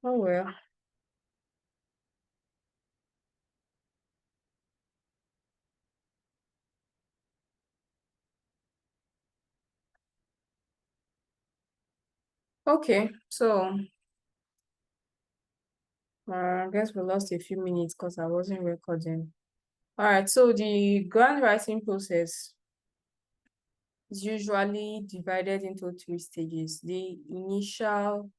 Oh well. Okay, so I guess we lost a few minutes because I wasn't recording. All right, so the grant writing process is usually divided into three stages. The initial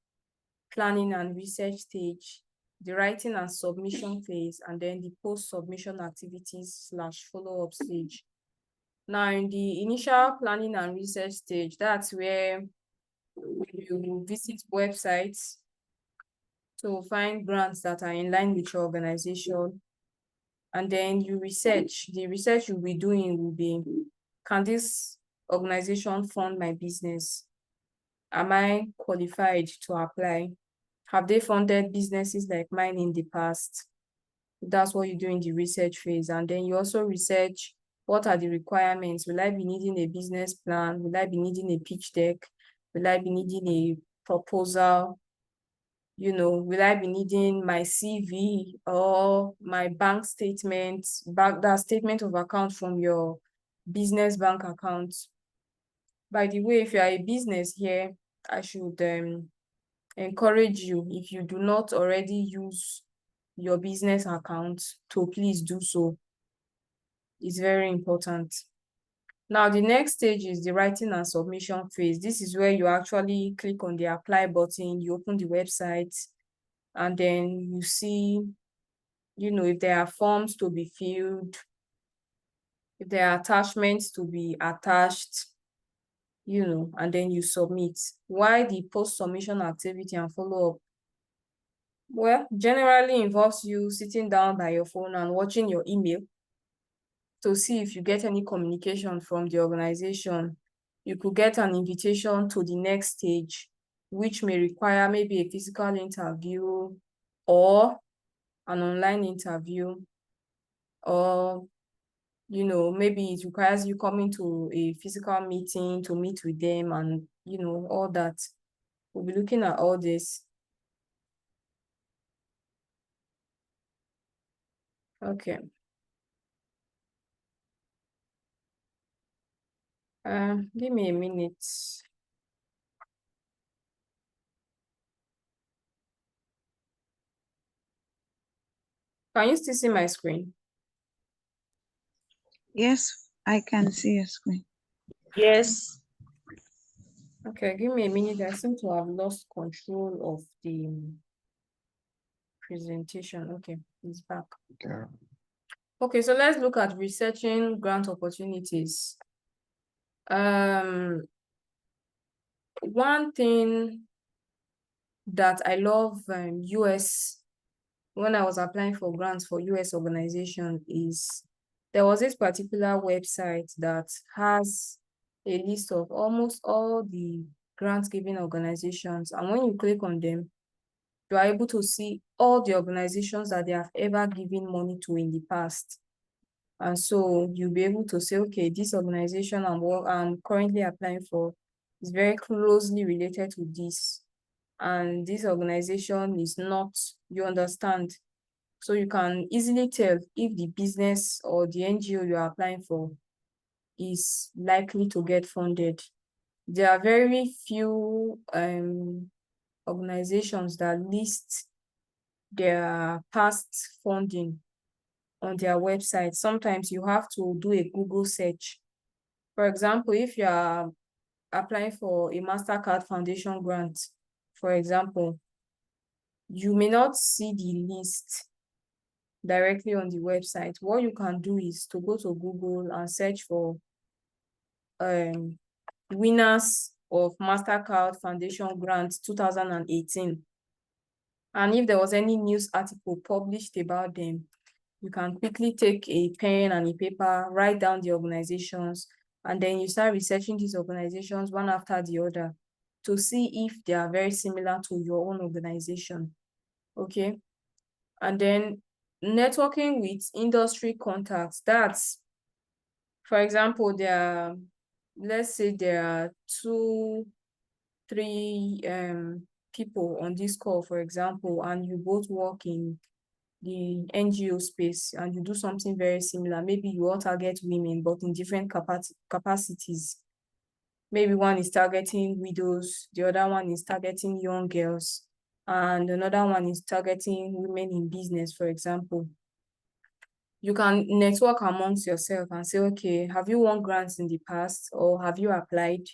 planning and research stage, the writing and submission phase, and then the post-submission activities slash follow-up stage. Now, in the initial planning and research stage, that's where you visit websites to find grants that are in line with your organization, and then you research. The research you'll be doing will be, can this organization fund my business? Am I qualified to apply? Have they funded businesses like mine in the past? That's what you do in the research phase. And then you also research, what are the requirements? Will I be needing a business plan? Will I be needing a pitch deck? Will I be needing a proposal? Will I be needing my CV or my bank statement, that statement of account from your business bank account? By the way, if you are a business here, I should encourage you, if you do not already use your business account, to please do so. It's very important. Now, the next stage is the writing and submission phase. This is where you actually click on the apply button, you open the website, and then you see, if there are forms to be filled, if there are attachments to be attached, and then you submit. Why the post-submission activity and follow-up? Well, generally involves you sitting down by your phone and watching your email to see if you get any communication from the organization. You could get an invitation to the next stage, which may require maybe a physical interview or an online interview, or maybe it requires you coming to a physical meeting to meet with them, and all that. We'll be looking at all this. Okay. Give me a minute. Can you still see my screen? Yes, I can see your screen. Yes. Okay, give me a minute. I seem to have lost control of the presentation. Okay, it's back. Okay, so let's look at researching grant opportunities. One thing that I love US, when I was applying for grants for US organization, is there was this particular website that has a list of almost all the grant giving organizations, and when you click on them, you are able to see all the organizations that they have ever given money to in the past. And so you'll be able to say, okay, this organization I'm currently applying for is very closely related to this. And this organization is not, you understand. So you can easily tell if the business or the NGO you are applying for is likely to get funded. There are very few organizations that list their past funding on their website. Sometimes you have to do a Google search. For example, if you are applying for a MasterCard Foundation grant, for example, you may not see the list directly on the website. What you can do is to go to Google and search for winners of MasterCard Foundation grant 2018. And if there was any news article published about them, you can quickly take a pen and a paper, write down the organizations, and then you start researching these organizations one after the other to see if they are very similar to your own organization. Okay. And then networking with industry contacts. That's, for example, let's say there are 2, 3 people on this call, for example, and you both work in the NGO space and you do something very similar, maybe you all target women, but in different capacities. Maybe one is targeting widows, the other one is targeting young girls, and another one is targeting women in business, for example. You can network amongst yourself and say, okay, have you won grants in the past, or have you applied?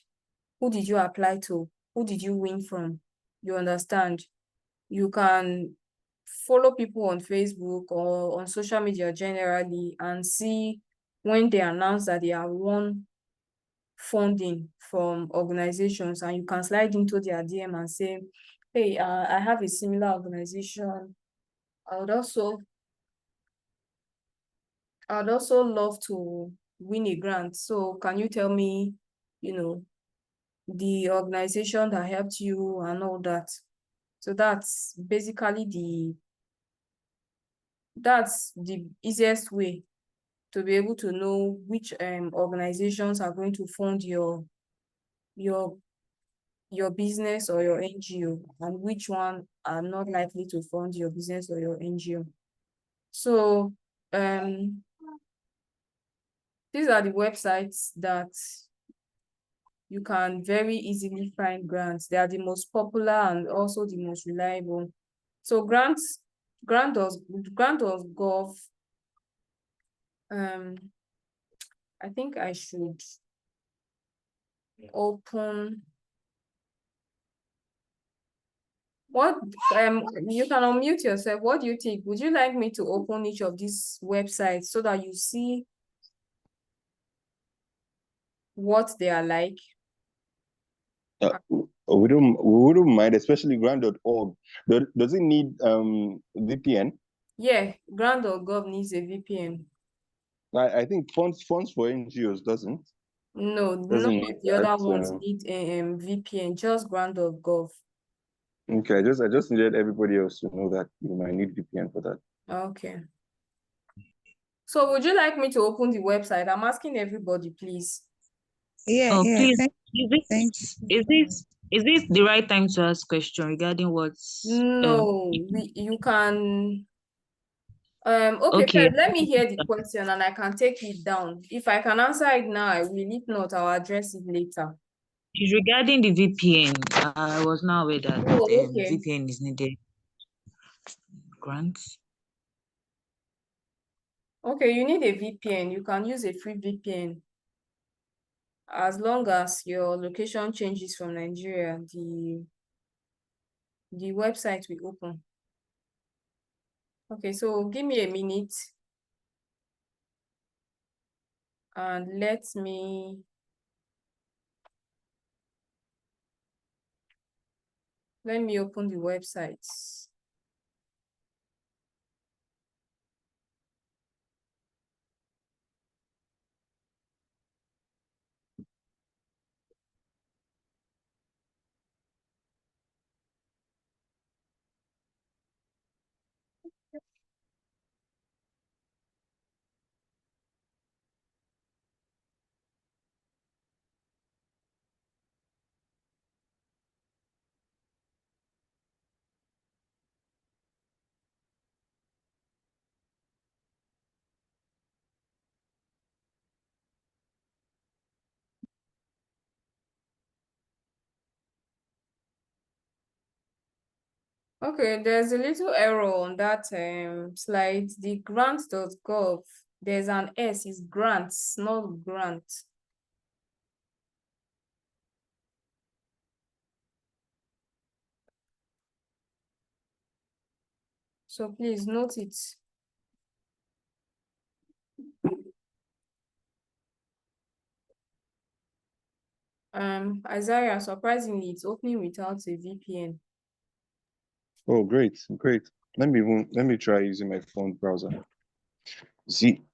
Who did you apply to? Who did you win from? You understand? You can follow people on Facebook or on social media generally and see when they announce that they have won funding from organizations, and you can slide into their DM and say, hey, I have a similar organization. I would also love to win a grant. So can you tell me, you know, the organization that helped you and all that? So that's basically the easiest way to be able to know which organizations are going to fund your your business or your NGO, and which one are not likely to fund your business or your NGO. So these are the websites that you can very easily find grants. They are the most popular and also the most reliable. So grant.gov. I think I should open what you can unmute yourself. What do you think? Would you like me to open each of these websites so that you see what they are like? We wouldn't mind, especially grant.org. Does it need VPN? Yeah, grant.gov needs a VPN. I think funds for NGOs doesn't. No, none Doesn't of need the that. other ones need VPN, just grant.gov. Okay, I just needed everybody else to know that you might need VPN for that. Okay. So would you like me to open the website? I'm asking everybody, please. Yeah, Oh, yeah. please, Thanks. is this the right time to ask question regarding what's No, you can okay, okay. first, let me hear the question and I can take it down. If I can answer it now, I will. If not, I'll address it later. It's regarding the VPN. I was not aware that Oh, okay. VPN is needed. Grants. Okay, you need a VPN. You can use a free VPN. As long as your location changes from Nigeria, the website will open. Okay, so give me a minute and let me open the website. Okay, there's a little error on that slide. The grants.gov, there's an S, it's grants, not grant. So please note it. Isaiah, surprisingly, it's opening without a VPN. Oh, great. Let me try using my phone browser. See.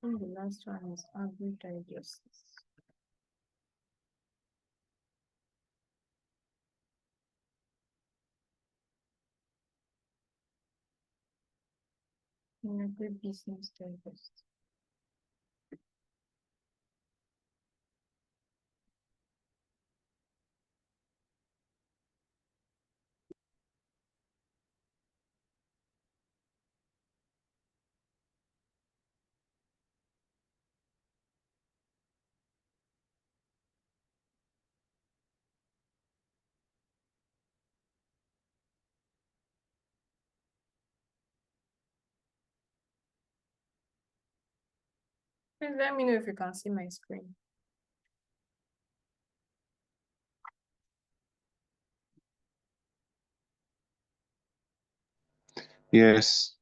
And the last one is average diagnosis. Every business digest. Please let me know if you can see my screen. Yes.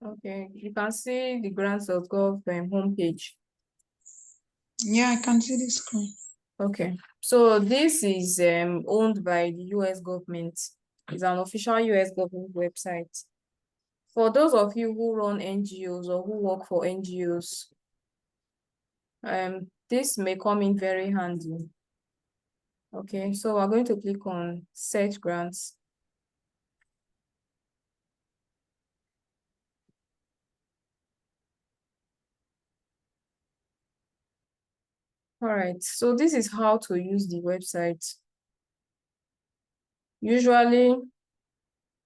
Okay, you can see the grants.gov homepage. Yeah, I can see the screen. Okay, so this is owned by the US government. It's an official US government website. For those of you who run NGOs or who work for NGOs, this may come in very handy. Okay, so we're going to click on search grants. All right, so this is how to use the website. Usually,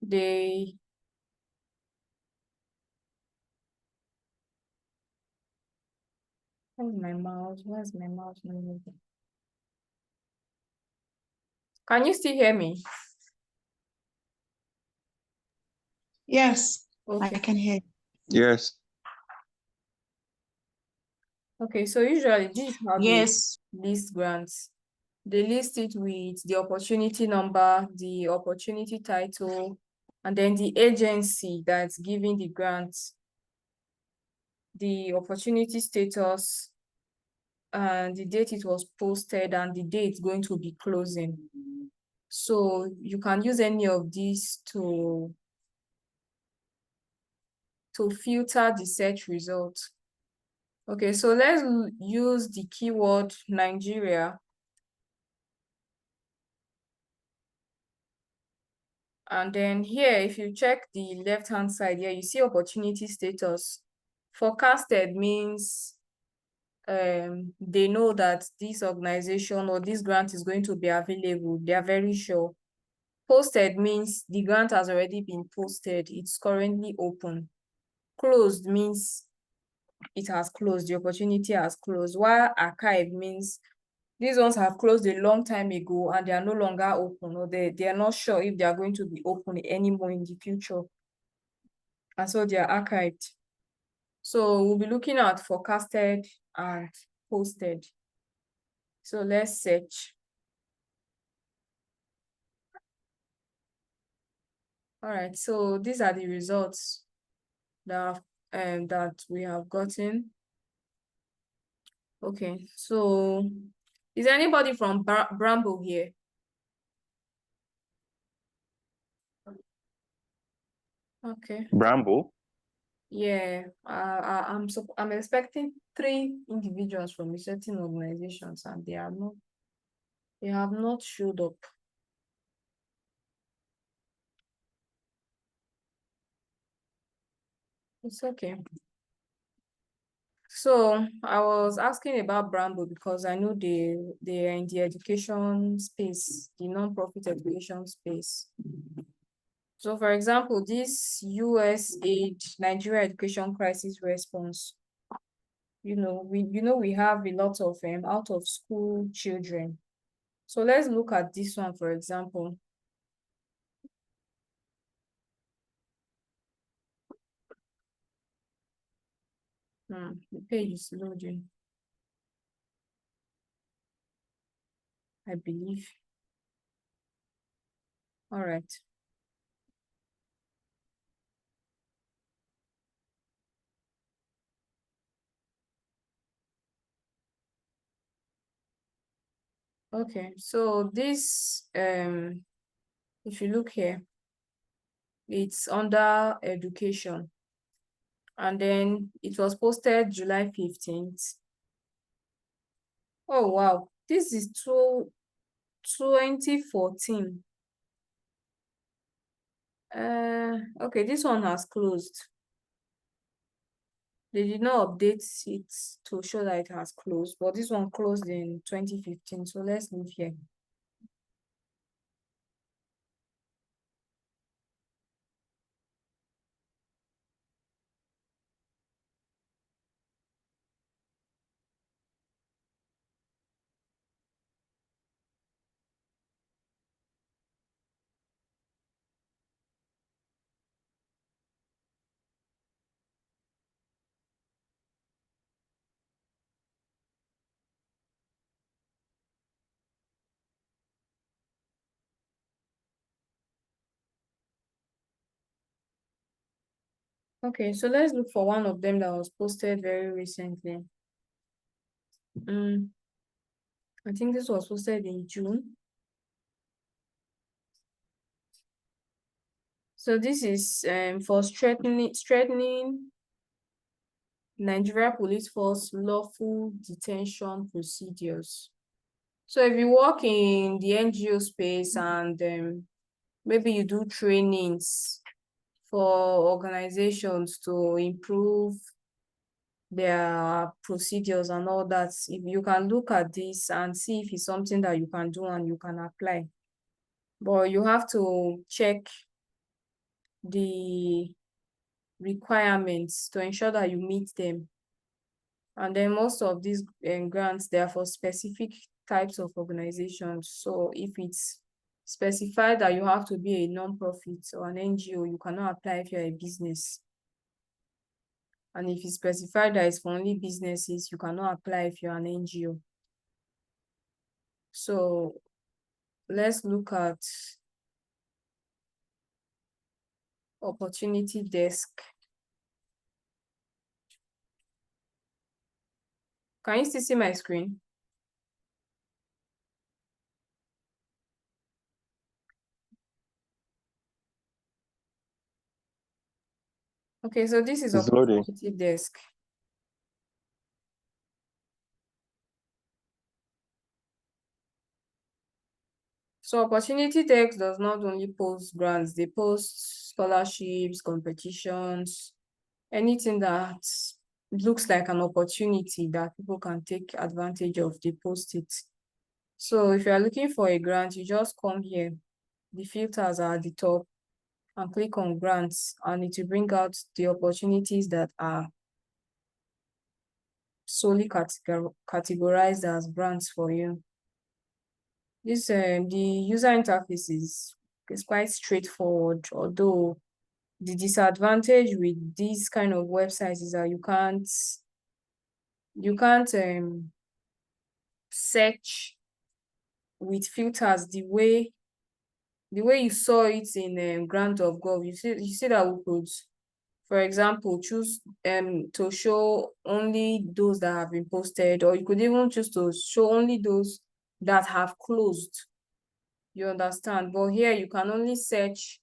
they where's my mouse? Where's my mouse? Can you still hear me? Yes, I Okay. can hear you. Yes. Okay, so usually this is how they Yes. list grants. They list it with the opportunity number, the opportunity title, and then the agency that's giving the grant, the opportunity status, and the date it was posted, and the date going to be closing. So you can use any of these to filter the search results. Okay, so let's use the keyword Nigeria. And then here, if you check the left-hand side here, you see opportunity status. Forecasted means they know that this organization or this grant is going to be available. They are very sure. Posted means the grant has already been posted. It's currently open. Closed means it has closed. The opportunity has closed. While archive means these ones have closed a long time ago and they are no longer open, or they are not sure if they are going to be open anymore in the future. And so they are archived. So we'll be looking at forecasted and posted. So let's search. All right, so these are the results that we have gotten. Okay, so is anybody from Bramble here? Okay. Bramble. Yeah, I'm expecting 3 individuals from certain organizations, and they have not showed up. It's okay. So I was asking about Bramble because I know they are in the education space, the non-profit education space. So for example, this USAID Nigeria Education Crisis Response, we have a lot of out of school children. So let's look at this one, for example. The page is loading, I believe. All right. Okay, so this if you look here, it's under education, and then it was posted July 15th. Oh wow, this is 2014. Okay, this one has closed. They did not update it to show that it has closed, but this one closed in 2015. So let's leave here. Okay, so let's look for one of them that was posted very recently. I think this was posted in June. So this is for strengthening Nigeria Police Force lawful detention procedures. So if you work in the NGO space and maybe you do trainings for organizations to improve their procedures and all that, if you can look at this and see if it's something that you can do and you can apply. But you have to check the requirements to ensure that you meet them. And then most of these grants, they are for specific types of organizations. So if it's specified that you have to be a non-profit or an NGO, you cannot apply if you're a business. And if it's specified that it's for only businesses, you cannot apply if you're an NGO. So let's look at Opportunity Desk. Can you still see my screen? Okay, so this is It's loading. Opportunity Desk. So Opportunity Desk does not only post grants, they post scholarships, competitions, anything that looks like an opportunity that people can take advantage of, they post it. So if you are looking for a grant, you just come here. The filters are at the top and click on grants, and it will bring out the opportunities that are solely categorized as grants for you. This the user interface is quite straightforward, although the disadvantage with these kind of websites is that you can't search with filters the way you saw it in grant.gov. You see that we could, for example, choose to show only those that have been posted, or you could even choose to show only those that have closed. You understand? But here you can only search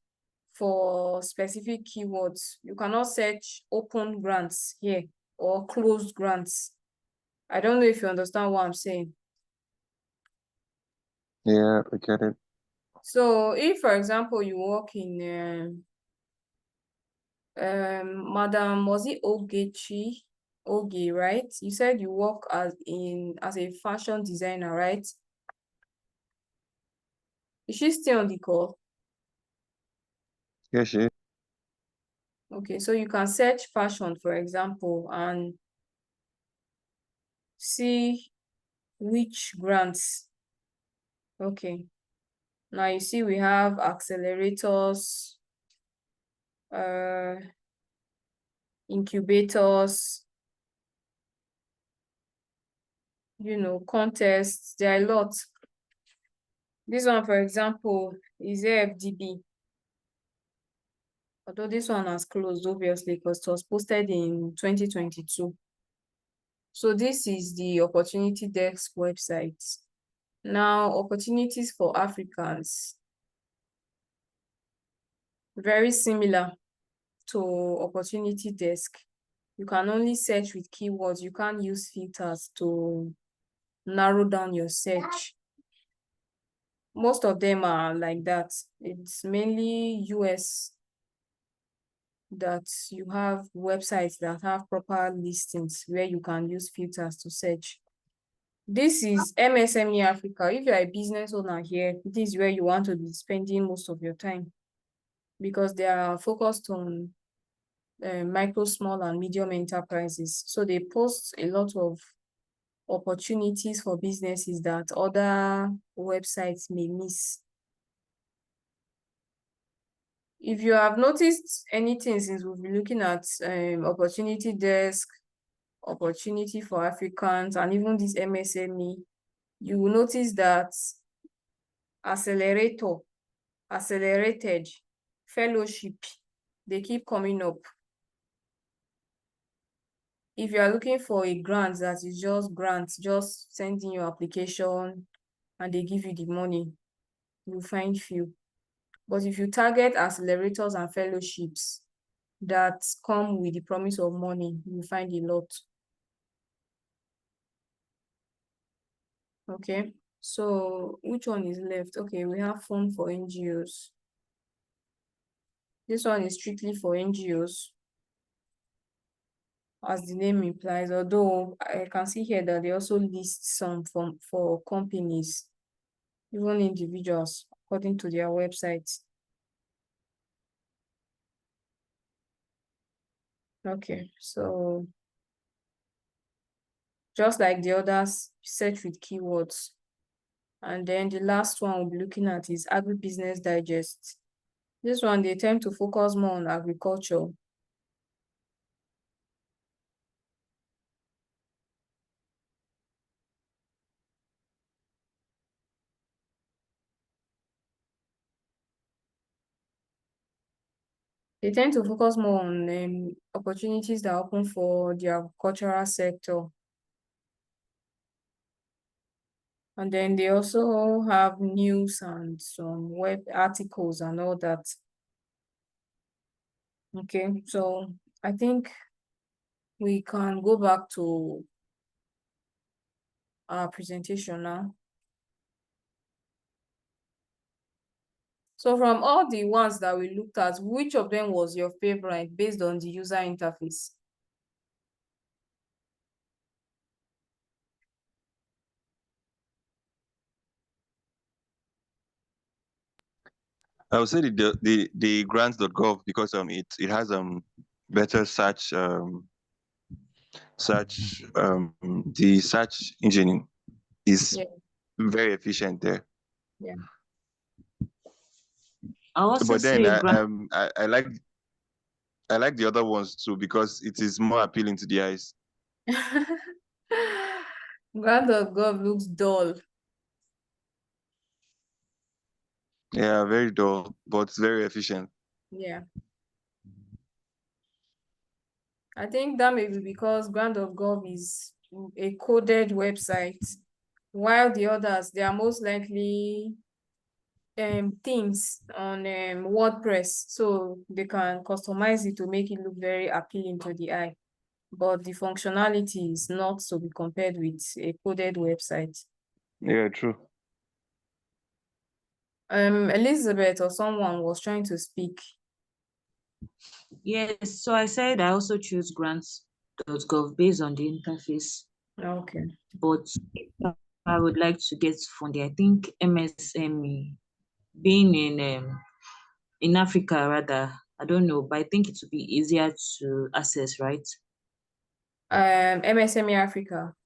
for specific keywords. You cannot search open grants here or closed grants. I don't know if you understand what I'm saying. Yeah, I get it. So if, for example, you work in Madam, was it Oge, right? You said you work as a fashion designer, right? Is she still on the call? Yeah, she. Okay, so you can search fashion, for example, and see which grants. Okay, now you see we have accelerators, incubators, contests. There are a lot. This one, for example, is AFDB. Although this one has closed, obviously, because it was posted in 2022. So this is the Opportunity Desk website. Now, opportunities for Africans. Very similar to opportunity desk. You can only search with keywords. You can't use filters to narrow down your search. Most of them are like that. It's mainly US that you have websites that have proper listings where you can use filters to search. This is MSME Africa. If you're a business owner here, this is where you want to be spending most of your time because they are focused on micro, small, and medium enterprises. So they post a lot of opportunities for businesses that other websites may miss. If you have noticed anything since we've been looking at opportunity desk, opportunity for Africans, and even this MSME, you will notice that accelerator, accelerated, fellowship, they keep coming up. If you are looking for a grant that is just grants, just send in your application and they give you the money, you'll find few. But if you target accelerators and fellowships that come with the promise of money, you find a lot. Okay, so which one is left? Okay, we have fund for NGOs. This one is strictly for NGOs, as the name implies, although I can see here that they also list some for companies, even individuals, according to their websites. Okay, so just like the others, search with keywords. And then the last one we'll be looking at is Agribusiness Digest. This one, they tend to focus more on agriculture. They tend to focus more on opportunities that open for the agricultural sector. And then they also have news and some web articles and all that. Okay, so I think we can go back to our presentation now. So from all the ones that we looked at, which of them was your favorite based on the user interface? I would say the grants.gov because it has better search the search engine is Yeah. very efficient there. Yeah. I also But then say grant. I like the other ones too because it is more appealing to the eyes. Grant.gov looks dull. Yeah, very dull, but very efficient. Yeah. I think that may be because Grant.gov is a coded website, while the others, they are most likely themes on WordPress, so they can customize it to make it look very appealing to the eye. But the functionality is not to be compared with a coded website. Yeah, true. Elizabeth or someone was trying to speak. Yes, so I said I also choose grants.gov based on the interface. Okay. But if I would like to get funding, I think MSME, being in Africa rather, I don't know, but I think it would be easier to access, right? MSME Africa.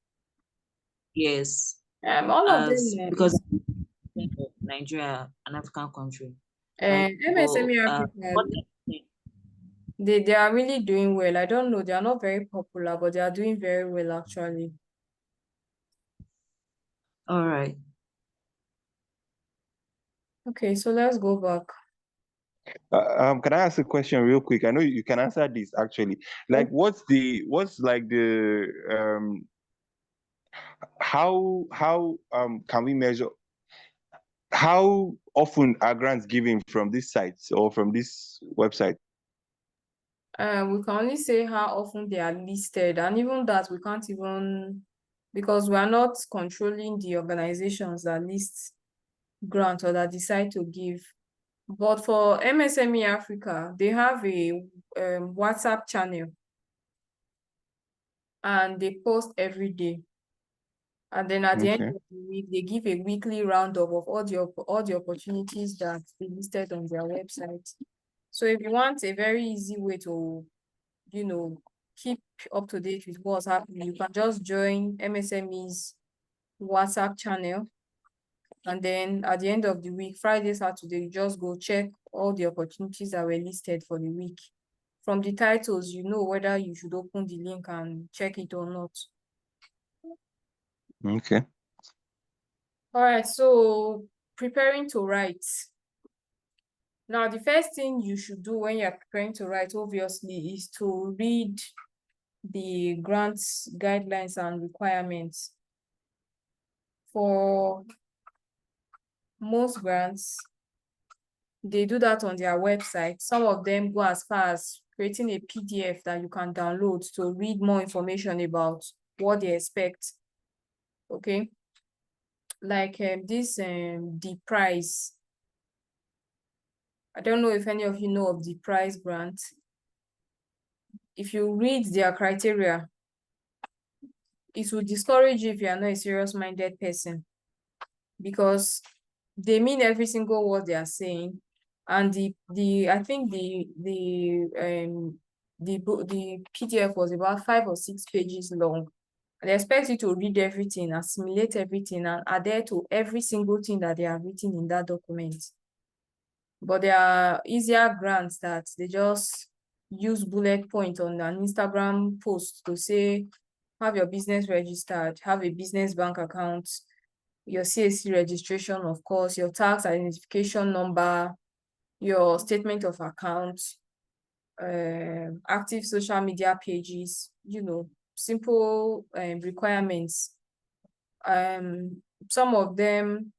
Yes, All of them because Nigeria, an African country, right? MSME But Africa, what they are really doing well. I don't know, they are not very popular, but they are doing very well actually. all right. Okay, so let's go back. Can I ask a question real quick? I know you can answer this actually. Like, what's like the how can we measure how often are grants given from this site or from this website? We can only say how often they are listed, and even that we can't even, because we are not controlling the organizations that list grant or that decide to give. But for MSME Africa, they have a WhatsApp channel, and they post every day. And then at the end Okay. of the week, they give a weekly roundup of all the opportunities that they listed on their website. So if you want a very easy way to, keep up to date with what's happening, you can just join MSME's WhatsApp channel. And then at the end of the week, Friday, Saturday, you just go check all the opportunities that were listed for the week. From the titles, you know whether you should open the link and check it or not. Okay. All right, so preparing to write. Now, the first thing you should do when you're preparing to write, obviously, is to read the grants guidelines and requirements. For most grants, they do that on their website. Some of them go as far as creating a PDF that you can download to read more information about what they expect. Okay, like the price. I don't know if any of you know of the price grant. If you read their criteria, it will discourage you if you are not a serious-minded person, because they mean every single word they are saying. And I think the PDF was about 5 or 6 pages long. They expect you to read everything, assimilate everything, and adhere to every single thing that they have written in that document. But there are easier grants that they just use bullet point on an Instagram post to say, have your business registered, have a business bank account, your CAC registration, of course, your tax identification number, your statement of account, active social media pages, simple requirements. Some of them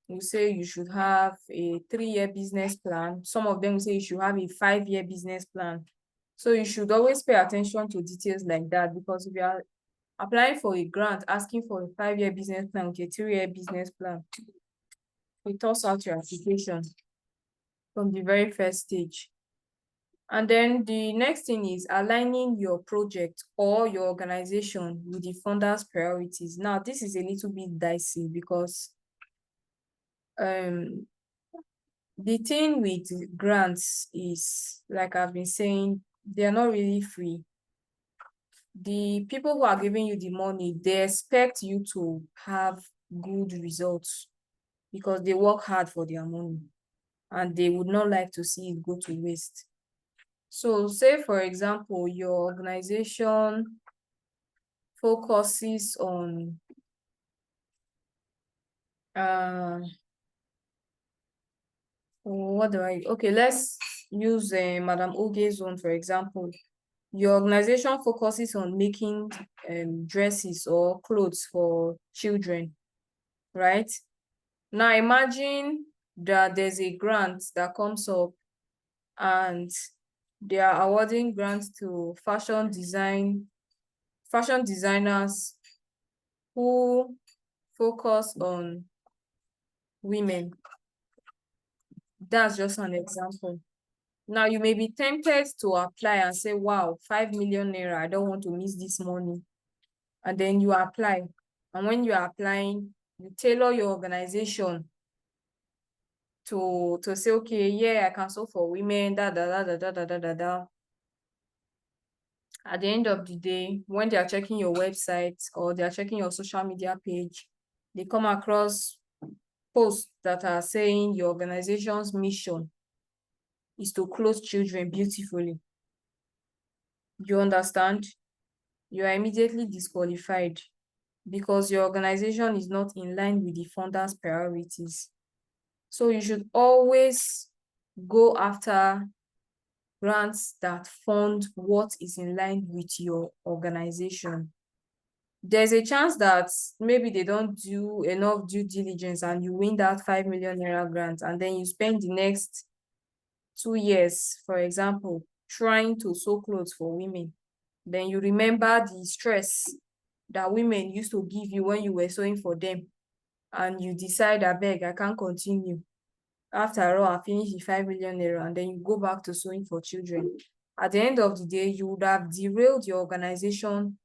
will say you should have a 3-year business plan. Some of them will say you should have a 5-year business plan. So you should always pay attention to details like that, because if you are applying for a grant, asking for a 5-year business plan with a 3-year business plan, it toss out your application from the very first stage. And then the next thing is aligning your project or your organization with the funder's priorities. Now, this is a little bit dicey, because the thing with grants is, like I've been saying, they're not really free. The people who are giving you the money, they expect you to have good results, because they work hard for their money and they would not like to see it go to waste. So say, for example, your organization focuses on okay, let's use Madam Oge's one, for example. Your organization focuses on making dresses or clothes for children, right? Now imagine that there's a grant that comes up, and they are awarding grants to fashion designers who focus on women. That's just an example. Now you may be tempted to apply and say, wow, 5 million naira, I don't want to miss this money. And then you apply. And when you are applying, you tailor your organization to say, okay, yeah, I can sew for women, da da da da da da da da da. At the end of the day, when they are checking your website or they are checking your social media page, they come across posts that are saying your organization's mission is to clothe children beautifully. You understand? You are immediately disqualified, because your organization is not in line with the funder's priorities. So you should always go after grants that fund what is in line with your organization. there's a chance that maybe they don't do enough due diligence and you win that 5 million naira grant, and then you spend the next 2 years, for example, trying to sew clothes for women. Then you remember the stress that women used to give you when you were sewing for them, and you decide, I beg, I can't continue. After all, I finished the 5 million naira, and then you go back to sewing for children. At the end of the day, you would have derailed your organization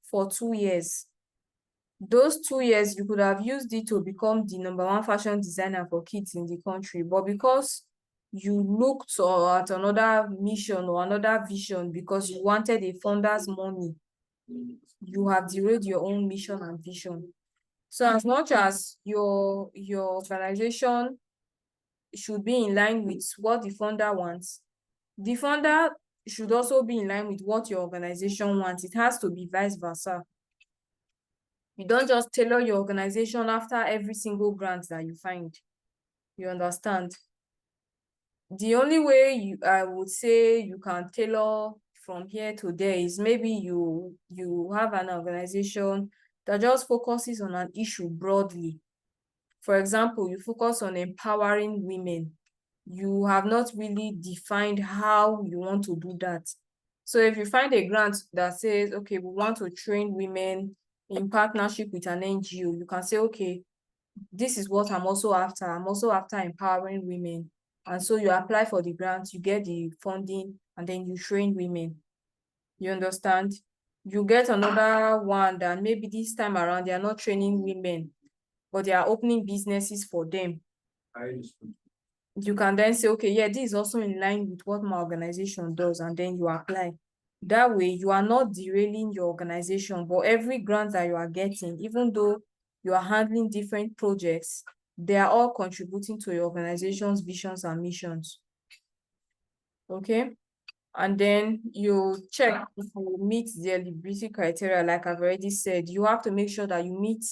for 2 years. Those 2 years, you could have used it to become the #1 fashion designer for kids in the country. But because you looked at another mission or another vision because you wanted a funder's money, you have derailed your own mission and vision. So as much as your organization should be in line with what the funder wants, the funder should also be in line with what your organization wants. It has to be vice versa. You don't just tailor your organization after every single grant that you find. You understand? The only way I would say you can tailor from here to there is maybe you have an organization that just focuses on an issue broadly. For example, you focus on empowering women. You have not really defined how you want to do that. So if you find a grant that says, okay, we want to train women in partnership with an NGO, you can say, okay, this is what I'm also after. I'm also after empowering women. And so you apply for the grant, you get the funding, and then you train women. You understand? You get another one that maybe this time around, they are not training women, but they are opening businesses for them. You can then say, okay, yeah, this is also in line with what my organization does, and then you apply. That way, you are not derailing your organization, but every grant that you are getting, even though you are handling different projects, they are all contributing to your organization's visions and missions. Okay? And then you check if you meet the eligibility criteria. Like I've already said, you have to make sure that you meet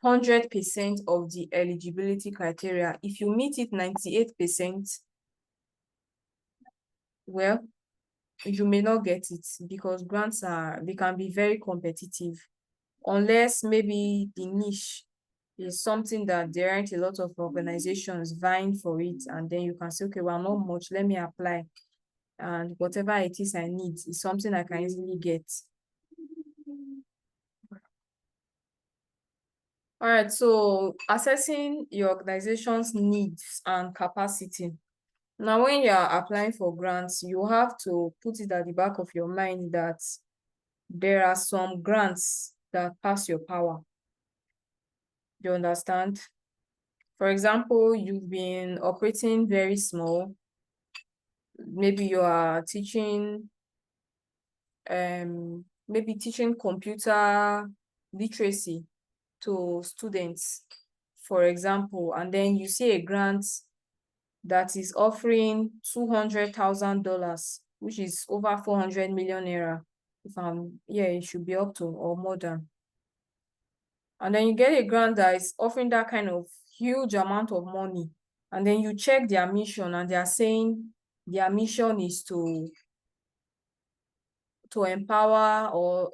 100% of the eligibility criteria. If you meet it 98%, well, you may not get it because grants they can be very competitive, unless maybe the niche is something that there aren't a lot of organizations vying for it, and then you can say, okay, well, not much, let me apply, and whatever it is I need is something I can easily get. All right, so assessing your organization's needs and capacity. Now, when you are applying for grants, you have to put it at the back of your mind that there are some grants that pass your power. You understand? For example, you've been operating very small. Maybe you are teaching, maybe teaching computer literacy to students, for example, and then you see a grant that is offering $200,000, which is over 400 million naira. Yeah, it should be up to or more than. And then you get a grant that is offering that kind of huge amount of money, and then you check their mission, and they are saying their mission is to empower or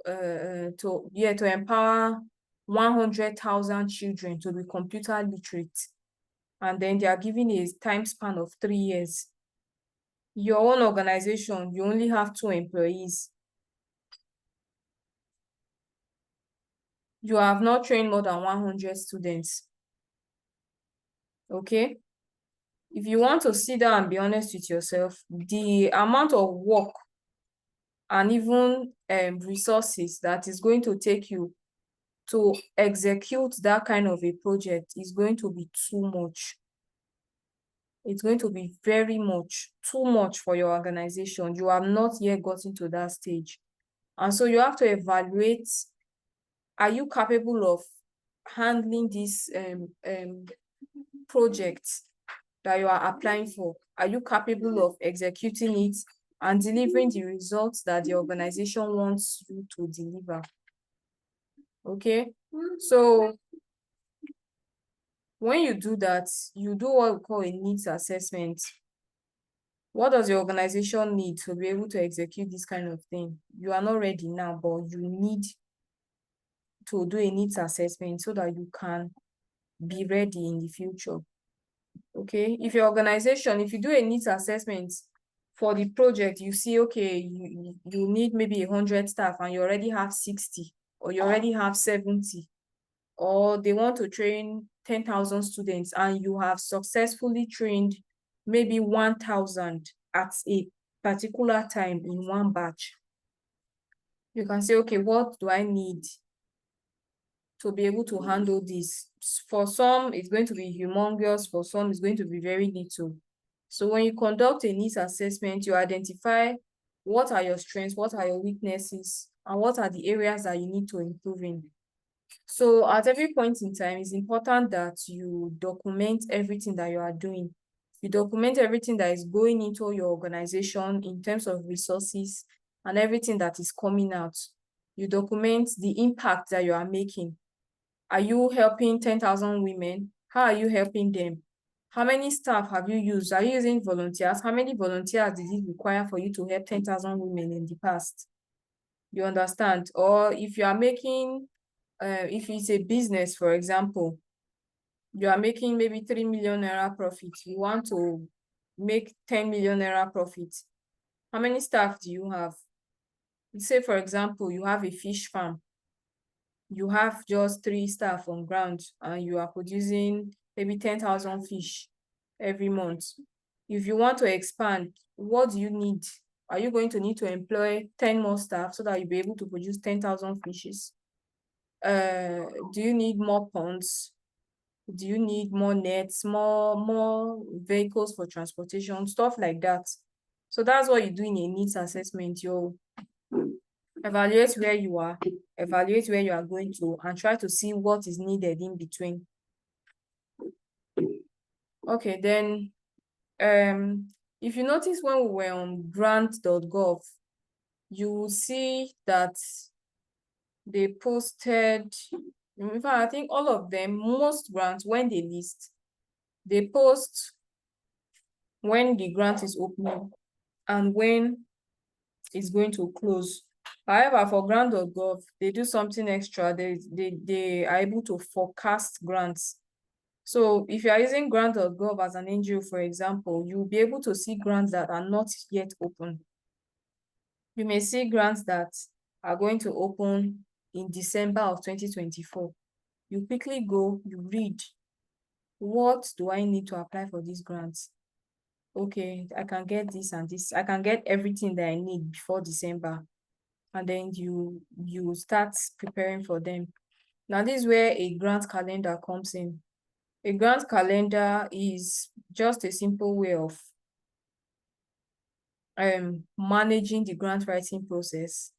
to empower 100,000 children to be computer literate, and then they are giving a time span of 3 years. Your own organization, you only have 2 employees. You have not trained more than 100 students. Okay? If you want to sit down and be honest with yourself, the amount of work and even resources that is going to take you to execute that kind of a project is going to be too much. It's going to be very much, too much for your organization. You have not yet gotten to that stage. And so you have to evaluate, are you capable of handling this project that you are applying for? Are you capable of executing it and delivering the results that the organization wants you to deliver? Okay, so when you do that, you do what we call a needs assessment. What does your organization need to be able to execute this kind of thing? You are not ready now, but you need to do a needs assessment so that you can be ready in the future. Okay, if your organization, if you do a needs assessment for the project, you see, okay, you need maybe 100 staff and you already have 60, or you already have 70, or they want to train 10,000 students and you have successfully trained maybe 1,000 at a particular time in one batch. You can say, okay, what do I need to be able to handle this? For some, it's going to be humongous. For some, it's going to be very little. So when you conduct a needs assessment, you identify what are your strengths, what are your weaknesses, and what are the areas that you need to improve in. So at every point in time, it's important that you document everything that you are doing. You document everything that is going into your organization in terms of resources and everything that is coming out. You document the impact that you are making. Are you helping 10,000 women? How are you helping them? How many staff have you used? Are you using volunteers? How many volunteers did it require for you to help 10,000 women in the past? You understand? Or if you are making, if it's a business, for example, you are making maybe 3 million naira profit. You want to make 10 million naira profit. How many staff do you have? Say, for example, you have a fish farm. You have just 3 staff on ground and you are producing maybe 10,000 fish every month. If you want to expand, what do you need? Are you going to need to employ 10 more staff so that you'll be able to produce 10,000 fishes? Do you need more ponds? Do you need more nets, more vehicles for transportation, stuff like that? So that's what you do in a needs assessment. You evaluate where you are, evaluate where you are going to, and try to see what is needed in between. Okay, then if you notice when we were on grant.gov, you will see that they posted, in fact, I think all of them, most grants, when they list, they post when the grant is opening and when it's going to close. However, for grant.gov, they do something extra. They are able to forecast grants. So if you are using grant.gov as an NGO, for example, you'll be able to see grants that are not yet open. You may see grants that are going to open in December of 2024. You quickly go, you read, what do I need to apply for these grants? Okay, I can get this and this. I can get everything that I need before December. And then you start preparing for them. Now, this is where a grant calendar comes in. A grant calendar is just a simple way of managing the grant writing process.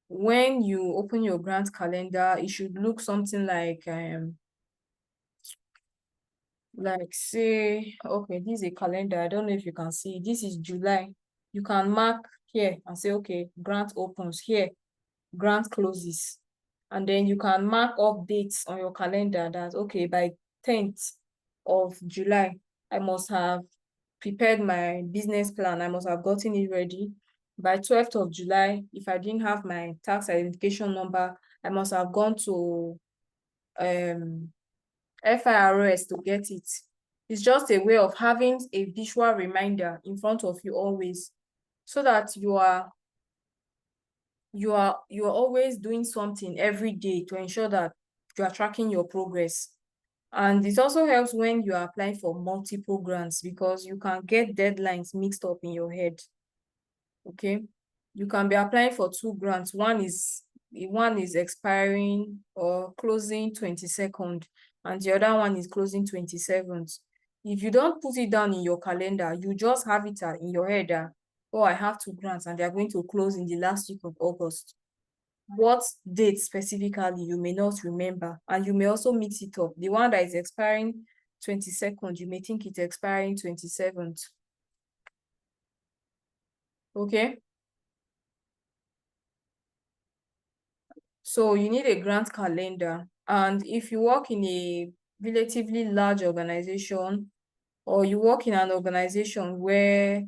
When you open your grant calendar, it should look something like say, okay, this is a calendar. I don't know if you can see. This is July. You can mark here and say, okay, grant opens here, grant closes. And then you can mark up dates on your calendar that, okay, by 10th of July, I must have prepared my business plan. I must have gotten it ready. By 12th of July, if I didn't have my tax identification number, I must have gone to FIRS to get it. It's just a way of having a visual reminder in front of you always, so that you are always doing something every day to ensure that you are tracking your progress. And it also helps when you are applying for multiple grants, because you can get deadlines mixed up in your head. Okay, you can be applying for 2 grants. One is expiring or closing 22nd, and the other one is closing 27th. If you don't put it down in your calendar, you just have it in your head that, oh, I have 2 grants and they're going to close in the last week of August. What date specifically, you may not remember, and you may also mix it up. The one that is expiring 22nd, you may think it's expiring 27th. Okay. So you need a grant calendar. And if you work in a relatively large organization, or you work in an organization where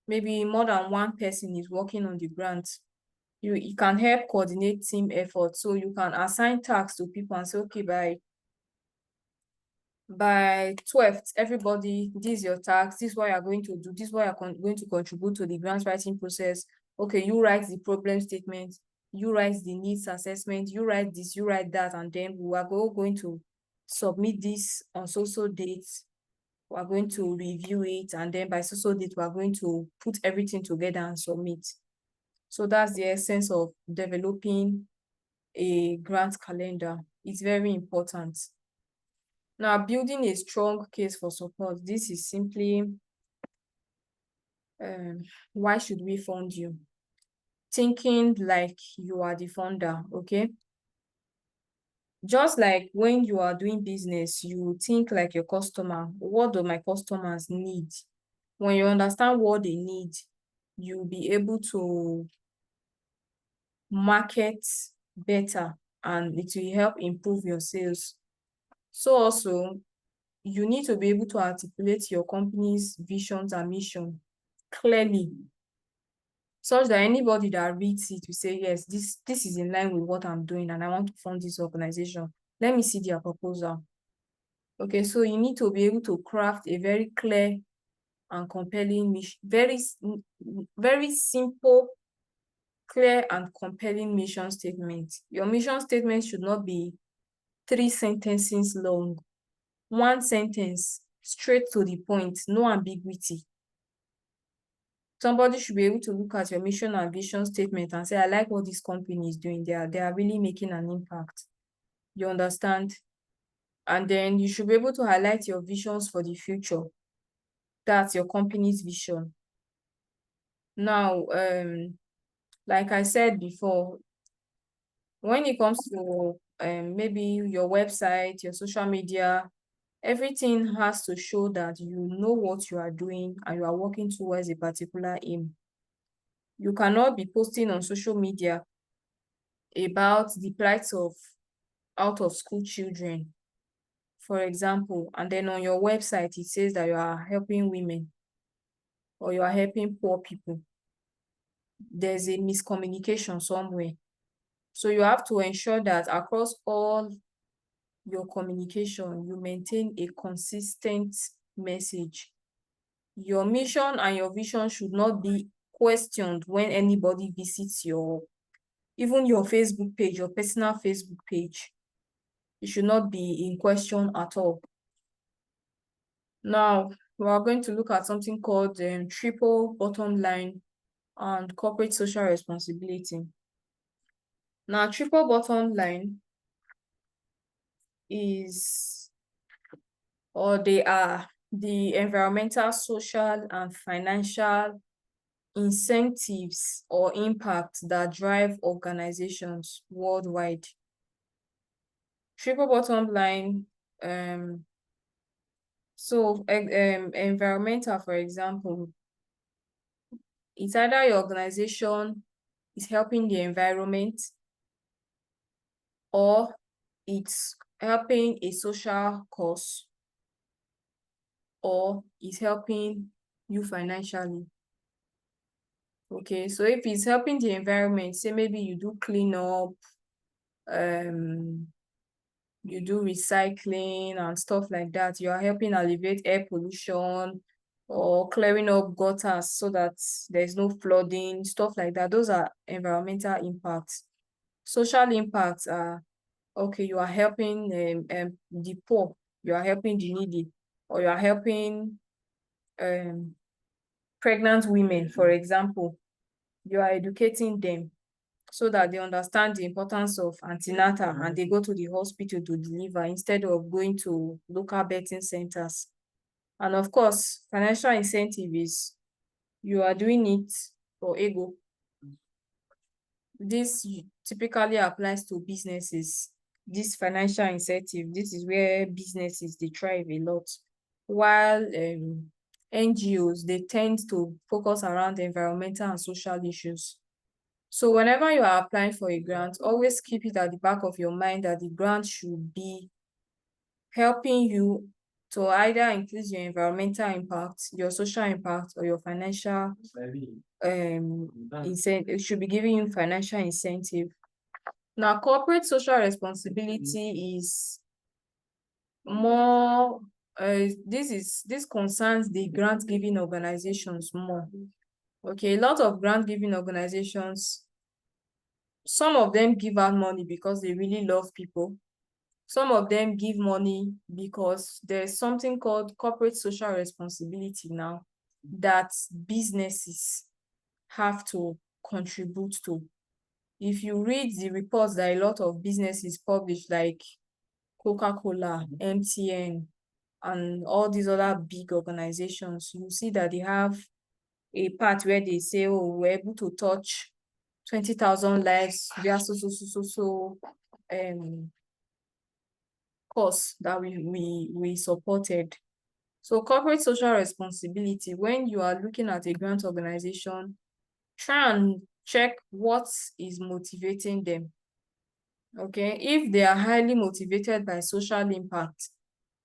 maybe more than one person is working on the grant, it can help coordinate team effort. So you can assign tasks to people and say, okay, by 12th, everybody, this is your task, this is what you're going to do, this is what you're going to contribute to the grant writing process. Okay, you write the problem statement, you write the needs assessment, you write this, you write that, and then we are going to submit this on so dates. We are going to review it, and then by so date, we are going to put everything together and submit. So that's the essence of developing a grant calendar. It's very important. Now, building a strong case for support. This is simply, why should we fund you? Thinking like you are the funder, okay? Just like when you are doing business, you think like your customer. What do my customers need? When you understand what they need, you'll be able to market better, and it will help improve your sales. So also, you need to be able to articulate your company's visions and mission clearly, such that anybody that reads it will say, yes, this is in line with what I'm doing and I want to fund this organization. Let me see their proposal. Okay, so you need to be able to craft a very clear and compelling mission, very simple, clear and compelling mission statement. Your mission statement should not be 3 sentences long. 1 sentence, straight to the point, no ambiguity. Somebody should be able to look at your mission and vision statement and say, I like what this company is doing. They are really making an impact. You understand? And then you should be able to highlight your visions for the future. That's your company's vision. Now, like I said before, when it comes to maybe your website, your social media, everything has to show that you know what you are doing and you are working towards a particular aim. You cannot be posting on social media about the plight of out-of-school children, for example, and then on your website, it says that you are helping women or you are helping poor people. There's a miscommunication somewhere. So you have to ensure that across all your communication, you maintain a consistent message. Your mission and your vision should not be questioned when anybody visits even your Facebook page, your personal Facebook page. It should not be in question at all. Now, we are going to look at something called triple bottom line and corporate social responsibility. Now, triple bottom line they are the environmental, social, and financial incentives or impact that drive organizations worldwide. Triple bottom line, environmental, for example, it's either your organization is helping the environment or it's helping a social cause or it's helping you financially. Okay, so if it's helping the environment, say maybe you do cleanup, you do recycling and stuff like that, you are helping alleviate air pollution or clearing up gutters so that there's no flooding, stuff like that. Those are environmental impacts. Social impacts are, okay, you are helping the poor, you are helping the needy, or you are helping pregnant women, for example. You are educating them so that they understand the importance of antenatal and they go to the hospital to deliver instead of going to local birthing centers. And of course, financial incentive is you are doing it for ego. This typically applies to businesses. This financial incentive, this is where businesses, they thrive a lot. While NGOs, they tend to focus around environmental and social issues. So whenever you are applying for a grant, always keep it at the back of your mind that the grant should be helping you to either increase your environmental impact, your social impact, or your financial incentive. It should be giving you financial incentive. Now, corporate social responsibility is more this concerns the grant giving organizations more. Okay, a lot of grant giving organizations, some of them give out money because they really love people. Some of them give money because there's something called corporate social responsibility now that businesses have to contribute to. If you read the reports that a lot of businesses publish, like Coca-Cola, MTN, and all these other big organizations, you see that they have a part where they say, oh, we're able to touch 20,000 lives via so course that we supported. So corporate social responsibility, when you are looking at a grant organization, try and check what is motivating them. Okay, if they are highly motivated by social impact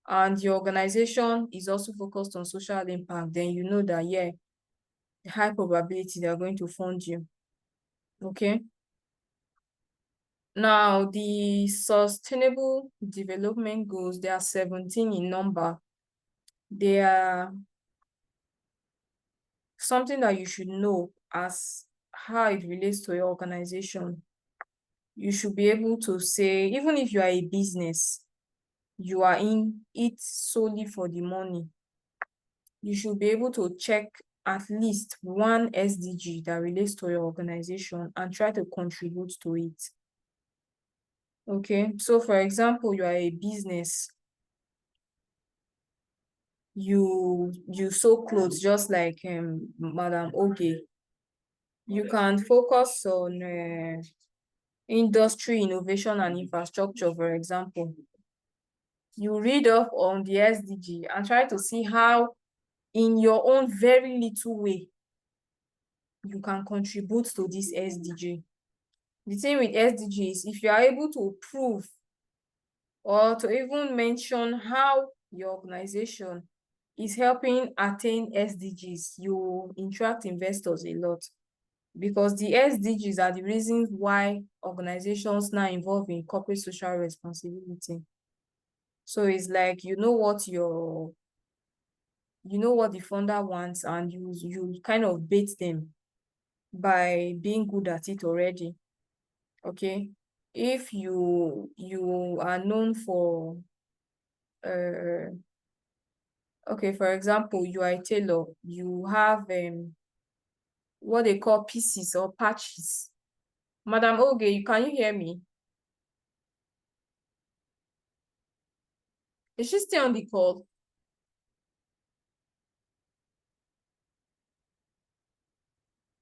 and your organization is also focused on social impact, then you know that, yeah, the high probability they are going to fund you. Okay. Now, the sustainable development goals, there are 17 in number. They are something that you should know as how it relates to your organization. You should be able to say, even if you are a business, you are in it solely for the money, you should be able to check at least one SDG that relates to your organization and try to contribute to it. Okay, so for example, you are a business, you sew clothes just like Madam Oge. You can focus on industry, innovation, and infrastructure, for example. You read up on the SDG and try to see how, in your own very little way, you can contribute to this SDG. The thing with SDG is, if you are able to prove or to even mention how your organization is helping attain SDGs, you attract investors a lot, because the SDGs are the reasons why organizations now involved in corporate social responsibility. So it's like, you know what the funder wants, and you kind of bait them by being good at it already. Okay, if you are known for okay, for example, you are a tailor, you have what they call pieces or patches. Madam Oge, can you hear me? Is she still on the call?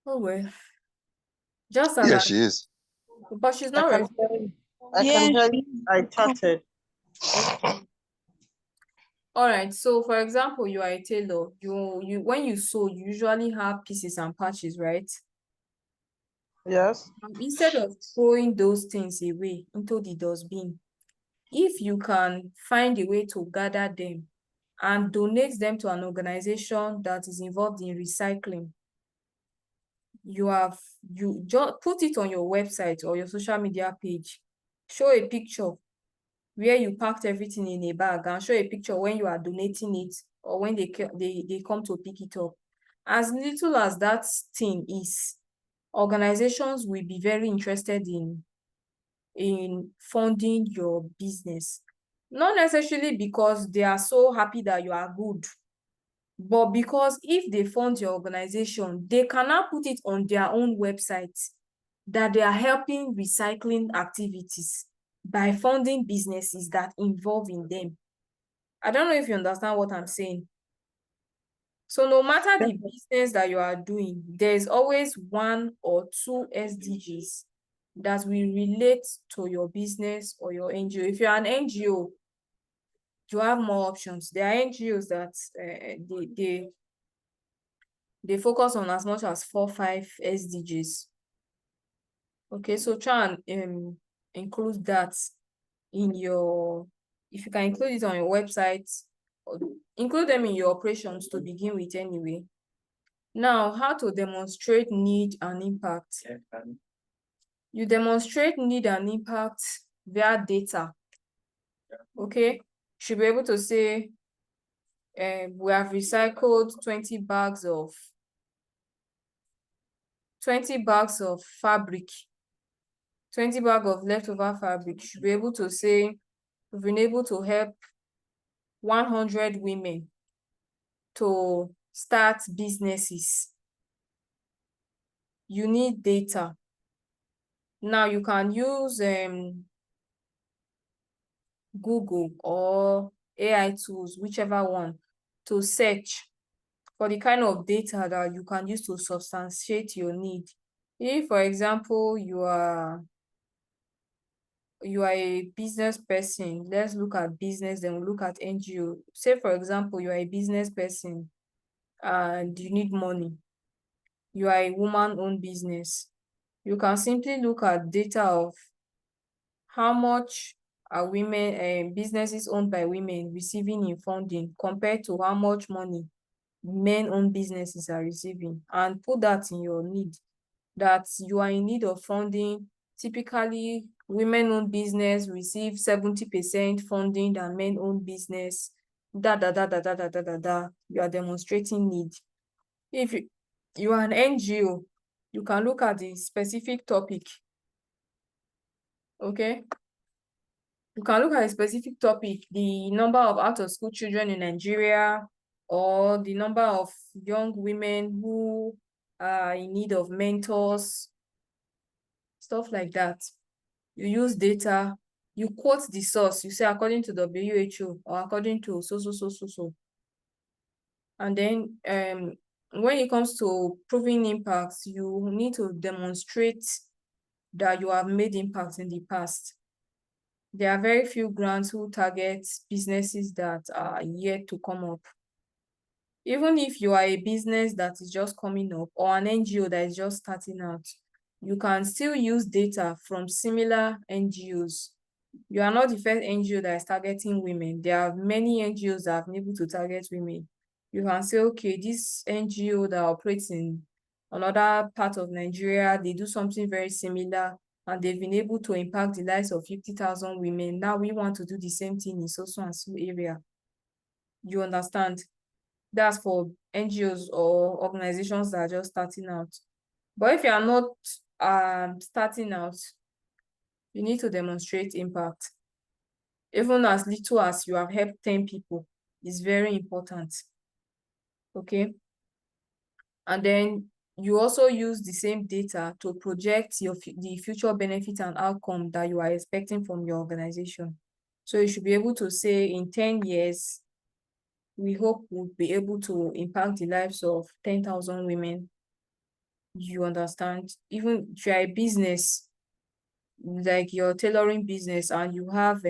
Oh well, just as Yeah, I, she is. but she's I not can ready. hear you. I Yeah, can hear you. I chatted. All right, so for example, you are a tailor. You when you sew, you usually have pieces and patches, right? Yes. Instead of throwing those things away into the dustbin, if you can find a way to gather them and donate them to an organization that is involved in recycling, you just put it on your website or your social media page. Show a picture where you packed everything in a bag, and show a picture when you are donating it or when they come to pick it up. As little as that thing is, organizations will be very interested in funding your business. Not necessarily because they are so happy that you are good, but because if they fund your organization, they cannot put it on their own website that they are helping recycling activities by funding businesses that involve in them. I don't know if you understand what I'm saying. So no matter the business that you are doing, there's always one or two SDGs that will relate to your business or your NGO. If you're an NGO, you have more options. There are NGOs that they focus on as much as 4-5 SDGs. Okay, so try and include that in your, if you can include it on your website include them in your operations to begin with anyway. Now, how to demonstrate need and impact. You demonstrate need and impact via data. Okay, should be able to say, we have recycled 20 bags of fabric, 20 bags of leftover fabric. Should be able to say, we've been able to help 100 women to start businesses. You need data. Now you can use Google or AI tools, whichever one, to search for the kind of data that you can use to substantiate your need. If, for example, you are a business person, let's look at business, then we'll look at NGO. Say, for example, you are a business person and you need money. You are a woman-owned business. You can simply look at data of how much are women, businesses owned by women receiving in funding compared to how much money men-owned businesses are receiving, and put that in your need, that you are in need of funding. Typically, women-owned business receive 70% funding than men-owned business. You are demonstrating need. If you are an NGO, you can look at the specific topic. Okay, you can look at a specific topic, the number of out-of-school children in Nigeria, or the number of young women who are in need of mentors, stuff like that. You use data, you quote the source, you say according to WHO or according to so. And then when it comes to proving impacts, you need to demonstrate that you have made impacts in the past. There are very few grants who target businesses that are yet to come up. Even if you are a business that is just coming up or an NGO that is just starting out, you can still use data from similar NGOs. You are not the first NGO that is targeting women. There are many NGOs that have been able to target women. You can say, okay, this NGO that operates in another part of Nigeria, they do something very similar, and they've been able to impact the lives of 50,000 women. Now we want to do the same thing in so and so area. You understand? That's for NGOs or organizations that are just starting out. But if you are not starting out, you need to demonstrate impact. Even as little as you have helped 10 people is very important. Okay. And then you also use the same data to project the future benefit and outcome that you are expecting from your organization. So you should be able to say, in 10 years, we hope we'll be able to impact the lives of 10,000 women. You understand? Even if you're a business, like your tailoring business, and you have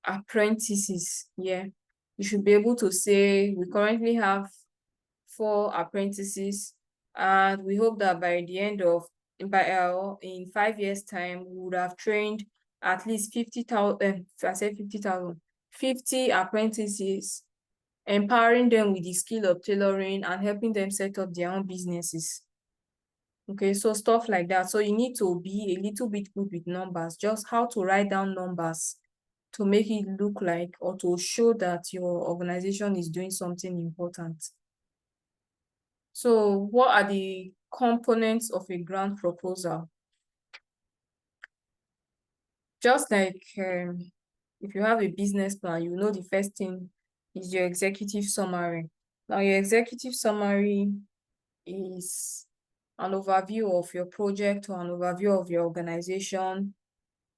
apprentices, yeah, you should be able to say, we currently have 4 apprentices, and we hope that by the end of, in 5 years' time, we would have trained at least 50,000, I said 50,000, 50 apprentices, empowering them with the skill of tailoring and helping them set up their own businesses. Okay, so stuff like that. So you need to be a little bit good with numbers, just how to write down numbers to make it look like, or to show that your organization is doing something important. So what are the components of a grant proposal? Just like if you have a business plan, you know the first thing is your executive summary. Now, your executive summary is an overview of your project or an overview of your organization.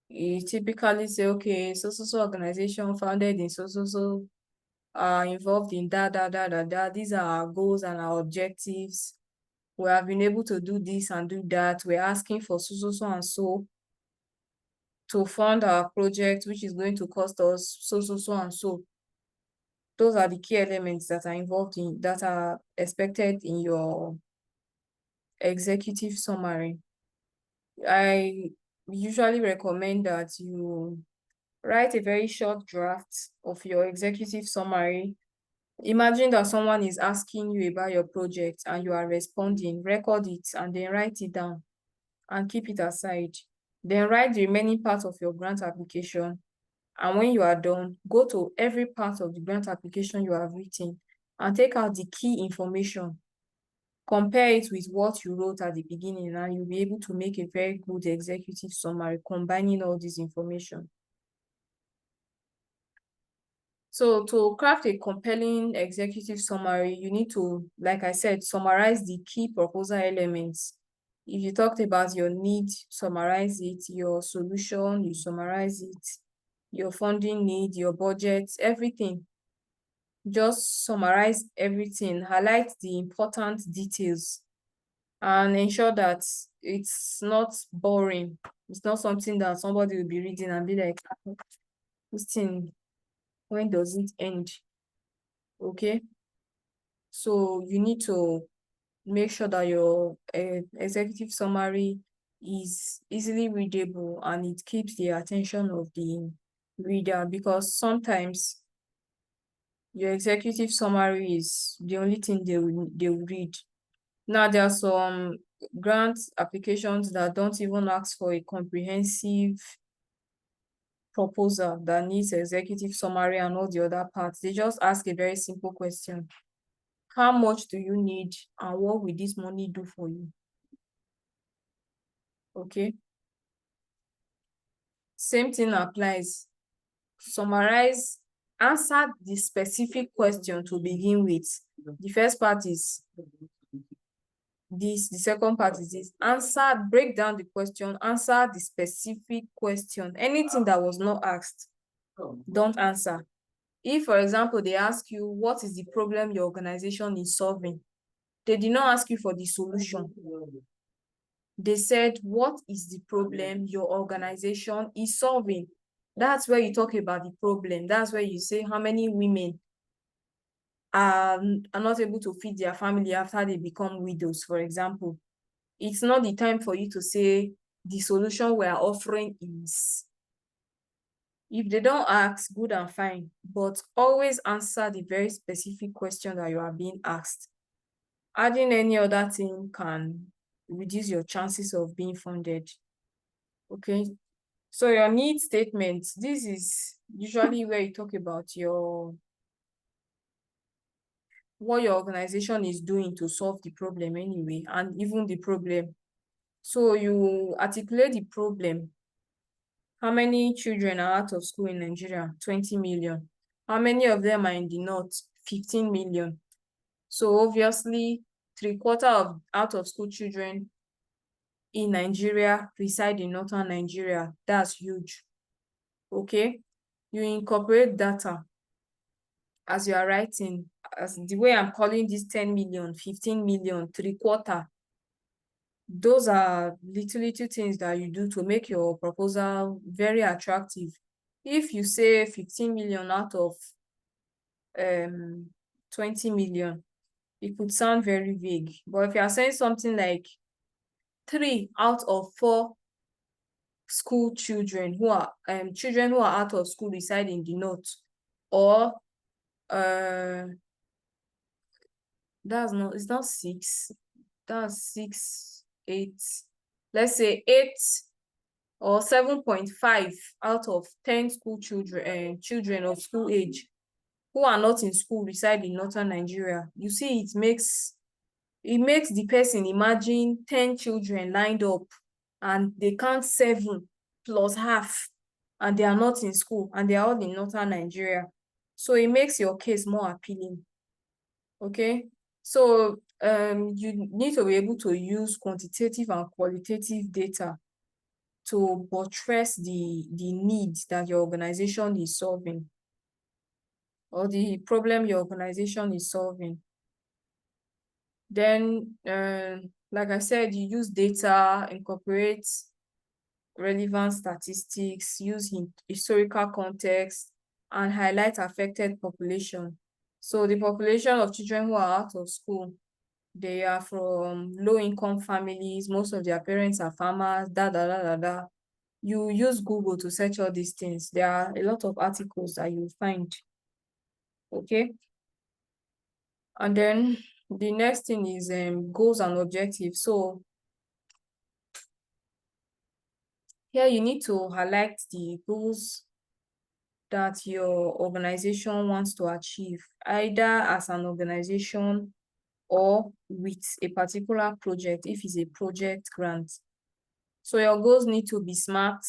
You typically say, okay, so organization founded in so are involved in that. These are our goals and our objectives. We have been able to do this and do that. We're asking for so and so to fund our project, which is going to cost us so and so. Those are the key elements that are involved in, that are expected in your executive summary. I usually recommend that you Write a very short draft of your executive summary. Imagine that someone is asking you about your project and you are responding. Record it and then write it down and keep it aside. Then write the remaining part of your grant application. And when you are done, go to every part of the grant application you have written and take out the key information. Compare it with what you wrote at the beginning, and you'll be able to make a very good executive summary combining all this information. So to craft a compelling executive summary, you need to, like I said, summarize the key proposal elements. If you talked about your need, summarize it. Your solution, you summarize it. Your funding need, your budget, everything. Just summarize everything, highlight the important details, and ensure that it's not boring. It's not something that somebody will be reading and be like, this thing, when does it end? Okay. So you need to make sure that your executive summary is easily readable and it keeps the attention of the reader, because sometimes your executive summary is the only thing they will read. Now, there are some grant applications that don't even ask for a comprehensive proposal that needs executive summary and all the other parts. They just ask a very simple question. How much do you need and what will this money do for you? Okay. Same thing applies. Summarize, answer the specific question to begin with. The first part is this, the second part is this. Answer, break down the question, answer the specific question. Anything that was not asked, don't answer. If, for example, they ask you, what is the problem your organization is solving? They did not ask you for the solution. They said, what is the problem your organization is solving? That's where you talk about the problem. That's where you say how many women are not able to feed their family after they become widows, for example. It's not the time for you to say the solution we are offering is. If they don't ask, good and fine, but always answer the very specific question that you are being asked. Adding any other thing can reduce your chances of being funded. Okay, so your need statement, this is usually where you talk about what your organization is doing to solve the problem anyway, and even the problem. So you articulate the problem. How many children are out of school in Nigeria? 20 million. How many of them are in the north? 15 million. So obviously, 3/4 of out of school children in Nigeria reside in northern Nigeria. That's huge. Okay, you incorporate data as you are writing, as the way I'm calling this 10 million, 15 million, 3/4. Those are little things that you do to make your proposal very attractive. If you say 15 million out of 20 million, it could sound very vague. But if you are saying something like 3 out of 4 school children who are out of school reside in the north, or it's not 6, that's 6, 8, let's say 8 or 7.5 out of 10 school children, children of school age who are not in school reside in northern Nigeria. You see, it makes the person imagine 10 children lined up and they count 7 plus half and they are not in school and they are all in northern Nigeria. So it makes your case more appealing. Okay, so you need to be able to use quantitative and qualitative data to buttress the needs that your organization is solving, or the problem your organization is solving. Then, like I said, you use data, incorporate relevant statistics, use historical context, and highlight affected population. So the population of children who are out of school, they are from low-income families. Most of their parents are farmers, you use Google to search all these things. There are a lot of articles that you find. Okay. And then the next thing is goals and objectives. So here you need to highlight the goals that your organization wants to achieve, either as an organization or with a particular project, if it's a project grant. So your goals need to be SMART.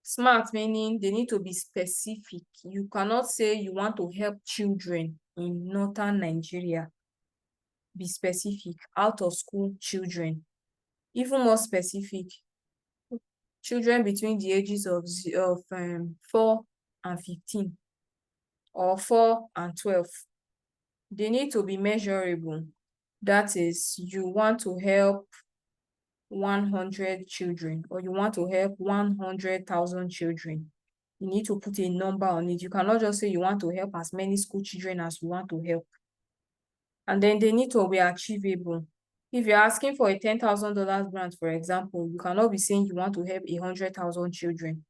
SMART meaning they need to be specific. You cannot say you want to help children in northern Nigeria. Be specific. Out of school children. Even more specific. Children between the ages of 4 and 15 or 4 and 12. They need to be measurable. That is, you want to help 100 children or you want to help 100,000 children. You need to put a number on it. You cannot just say you want to help as many school children as you want to help. And then they need to be achievable. If you're asking for a $10,000 grant, for example, you cannot be saying you want to help 100,000 children.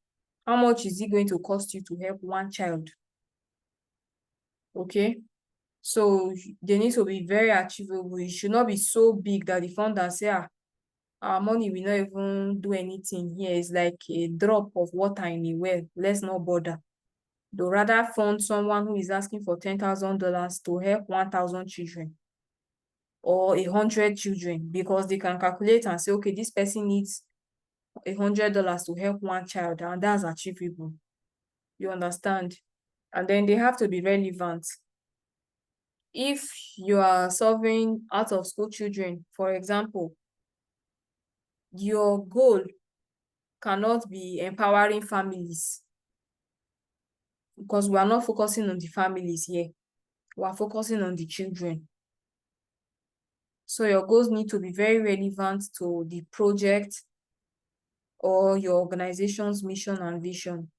How much is it going to cost you to help one child? Okay. So they need to be very achievable. It should not be so big that the funder say, our money will not even do anything here. It's like a drop of water in a well. Let's not bother. They'll rather fund someone who is asking for $10,000 to help 1,000 children or 100 children, because they can calculate and say, okay, this person needs $100 to help one child, and that's achievable. You understand? And then they have to be relevant. If you are serving out of school children, for example, your goal cannot be empowering families, because we are not focusing on the families here. We are focusing on the children. So your goals need to be very relevant to the project or your organization's mission and vision.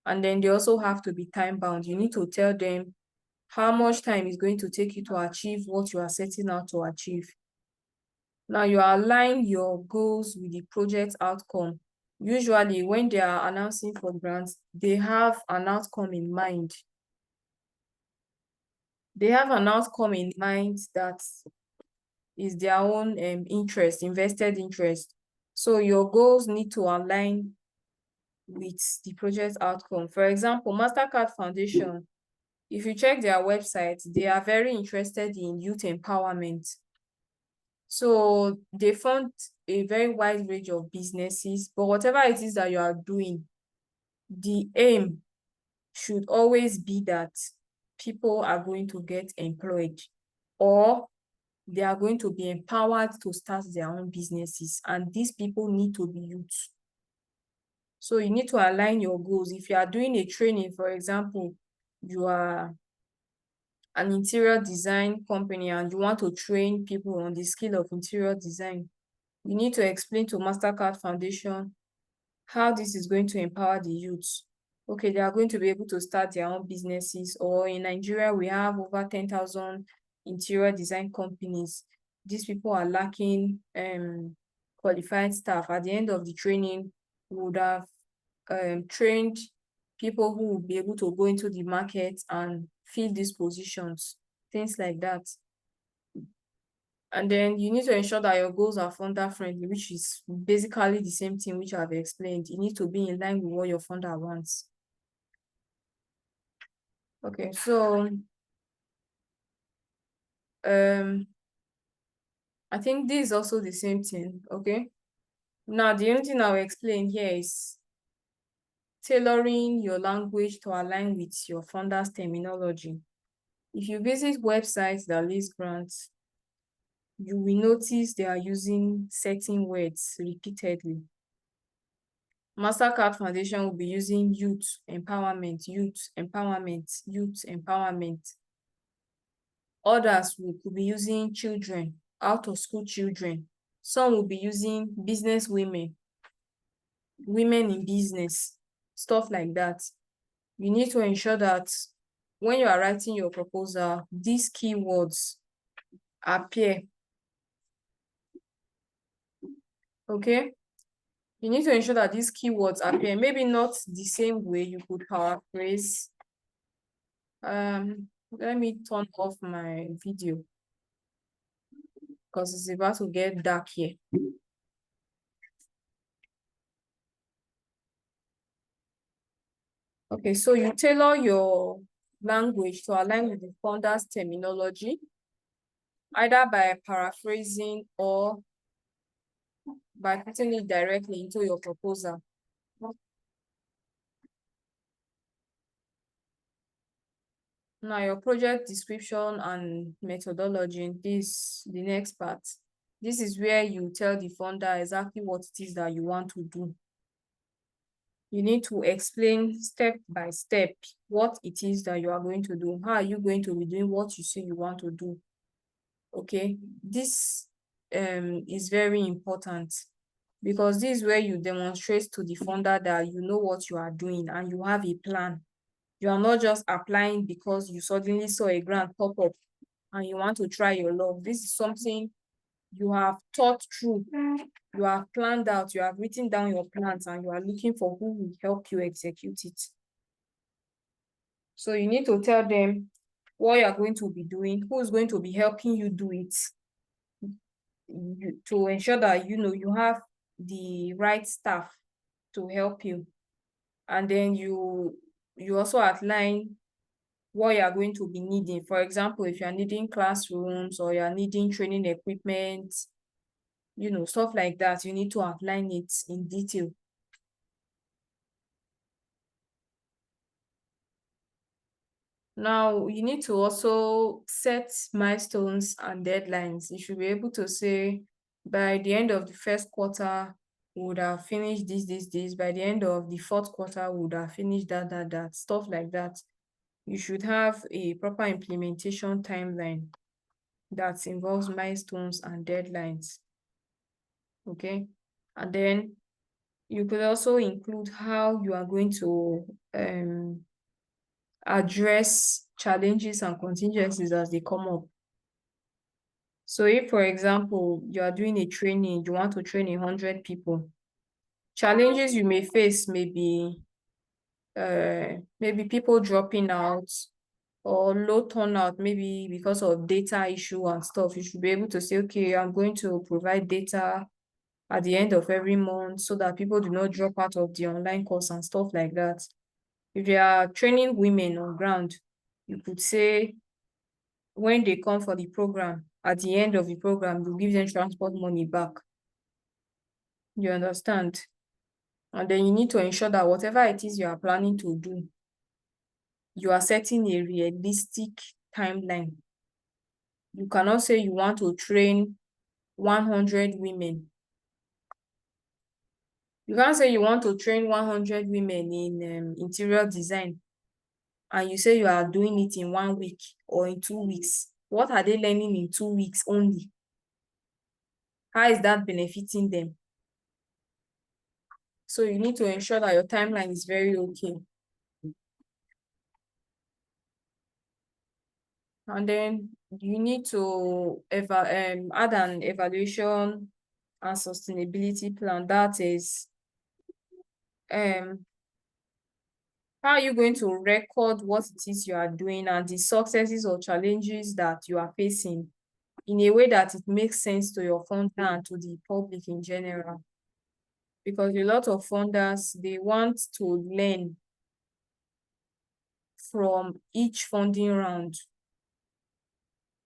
And then they also have to be time bound. You need to tell them how much time is going to take you to achieve what you are setting out to achieve. Now you align your goals with the project outcome. Usually when they are announcing for grants, they have an outcome in mind. They have an outcome in mind that is their own interest, invested interest. So your goals need to align with the project outcome. For example, MasterCard Foundation, if you check their website, they are very interested in youth empowerment. So they fund a very wide range of businesses, but whatever it is that you are doing, the aim should always be that people are going to get employed or they are going to be empowered to start their own businesses, and these people need to be youth. So you need to align your goals. If you are doing a training, for example, you are an interior design company and you want to train people on the skill of interior design, you need to explain to MasterCard Foundation how this is going to empower the youth. Okay, they are going to be able to start their own businesses, or in Nigeria, we have over 10,000 interior design companies. These people are lacking qualified staff. At the end of the training, we would have trained people who will be able to go into the market and fill these positions, things like that. And then you need to ensure that your goals are funder friendly, which is basically the same thing which I've explained. You need to be in line with what your funder wants. Okay, so I think this is also the same thing. Okay, now the only thing I'll explain here is tailoring your language to align with your funder's terminology. If you visit websites that list grants, you will notice they are using certain words repeatedly. MasterCard Foundation will be using youth empowerment, youth empowerment, youth empowerment. Others could be using children, out of school children. Some will be using business women, women in business, stuff like that. You need to ensure that when you are writing your proposal, these keywords appear. Okay? You need to ensure that these keywords appear, maybe not the same way. You could paraphrase. Let me turn off my video because it's about to get dark here. Okay, so you tailor your language to align with the founder's terminology, either by paraphrasing or by putting it directly into your proposal. Now, your project description and methodology, the next part. This is where you tell the founder exactly what it is that you want to do. You need to explain step by step what it is that you are going to do. How are you going to be doing what you say you want to do? Okay, this is very important because this is where you demonstrate to the founder that you know what you are doing and you have a plan. You are not just applying because you suddenly saw a grant pop up and you want to try your luck. This is something you have thought through, you have planned out, you have written down your plans, and you are looking for who will help you execute it. So you need to tell them what you are going to be doing, who is going to be helping you do it, to ensure that you have the right staff to help you. And then you also outline what you are going to be needing. For example, if you are needing classrooms or you are needing training equipment, stuff like that, you need to outline it in detail. Now, you need to also set milestones and deadlines. You should be able to say, by the end of the first quarter, we would have finished this. By the end of the fourth quarter, we would have finished that, stuff like that. You should have a proper implementation timeline that involves milestones and deadlines. Okay, and then you could also include how you are going to address challenges and contingencies as they come up. So if, for example, you are doing a training, you want to train 100 people, challenges you may face may be maybe people dropping out or low turnout, maybe because of data issue and stuff. You should be able to say, okay, I'm going to provide data at the end of every month so that people do not drop out of the online course and stuff like that. If you are training women on ground, you could say when they come for the program, at the end of the program, you give them transport money back. You understand? And then you need to ensure that whatever it is you are planning to do, you are setting a realistic timeline. You cannot say you want to train 100 women. You can't say you want to train 100 women in interior design and you say you are doing it in 1 week or in 2 weeks. What are they learning in 2 weeks only? How is that benefiting them? So you need to ensure that your timeline is very okay. And then you need to add an evaluation and sustainability plan. That is, how are you going to record what it is you are doing and the successes or challenges that you are facing in a way that it makes sense to your funder and to the public in general? Because a lot of funders, they want to learn from each funding round.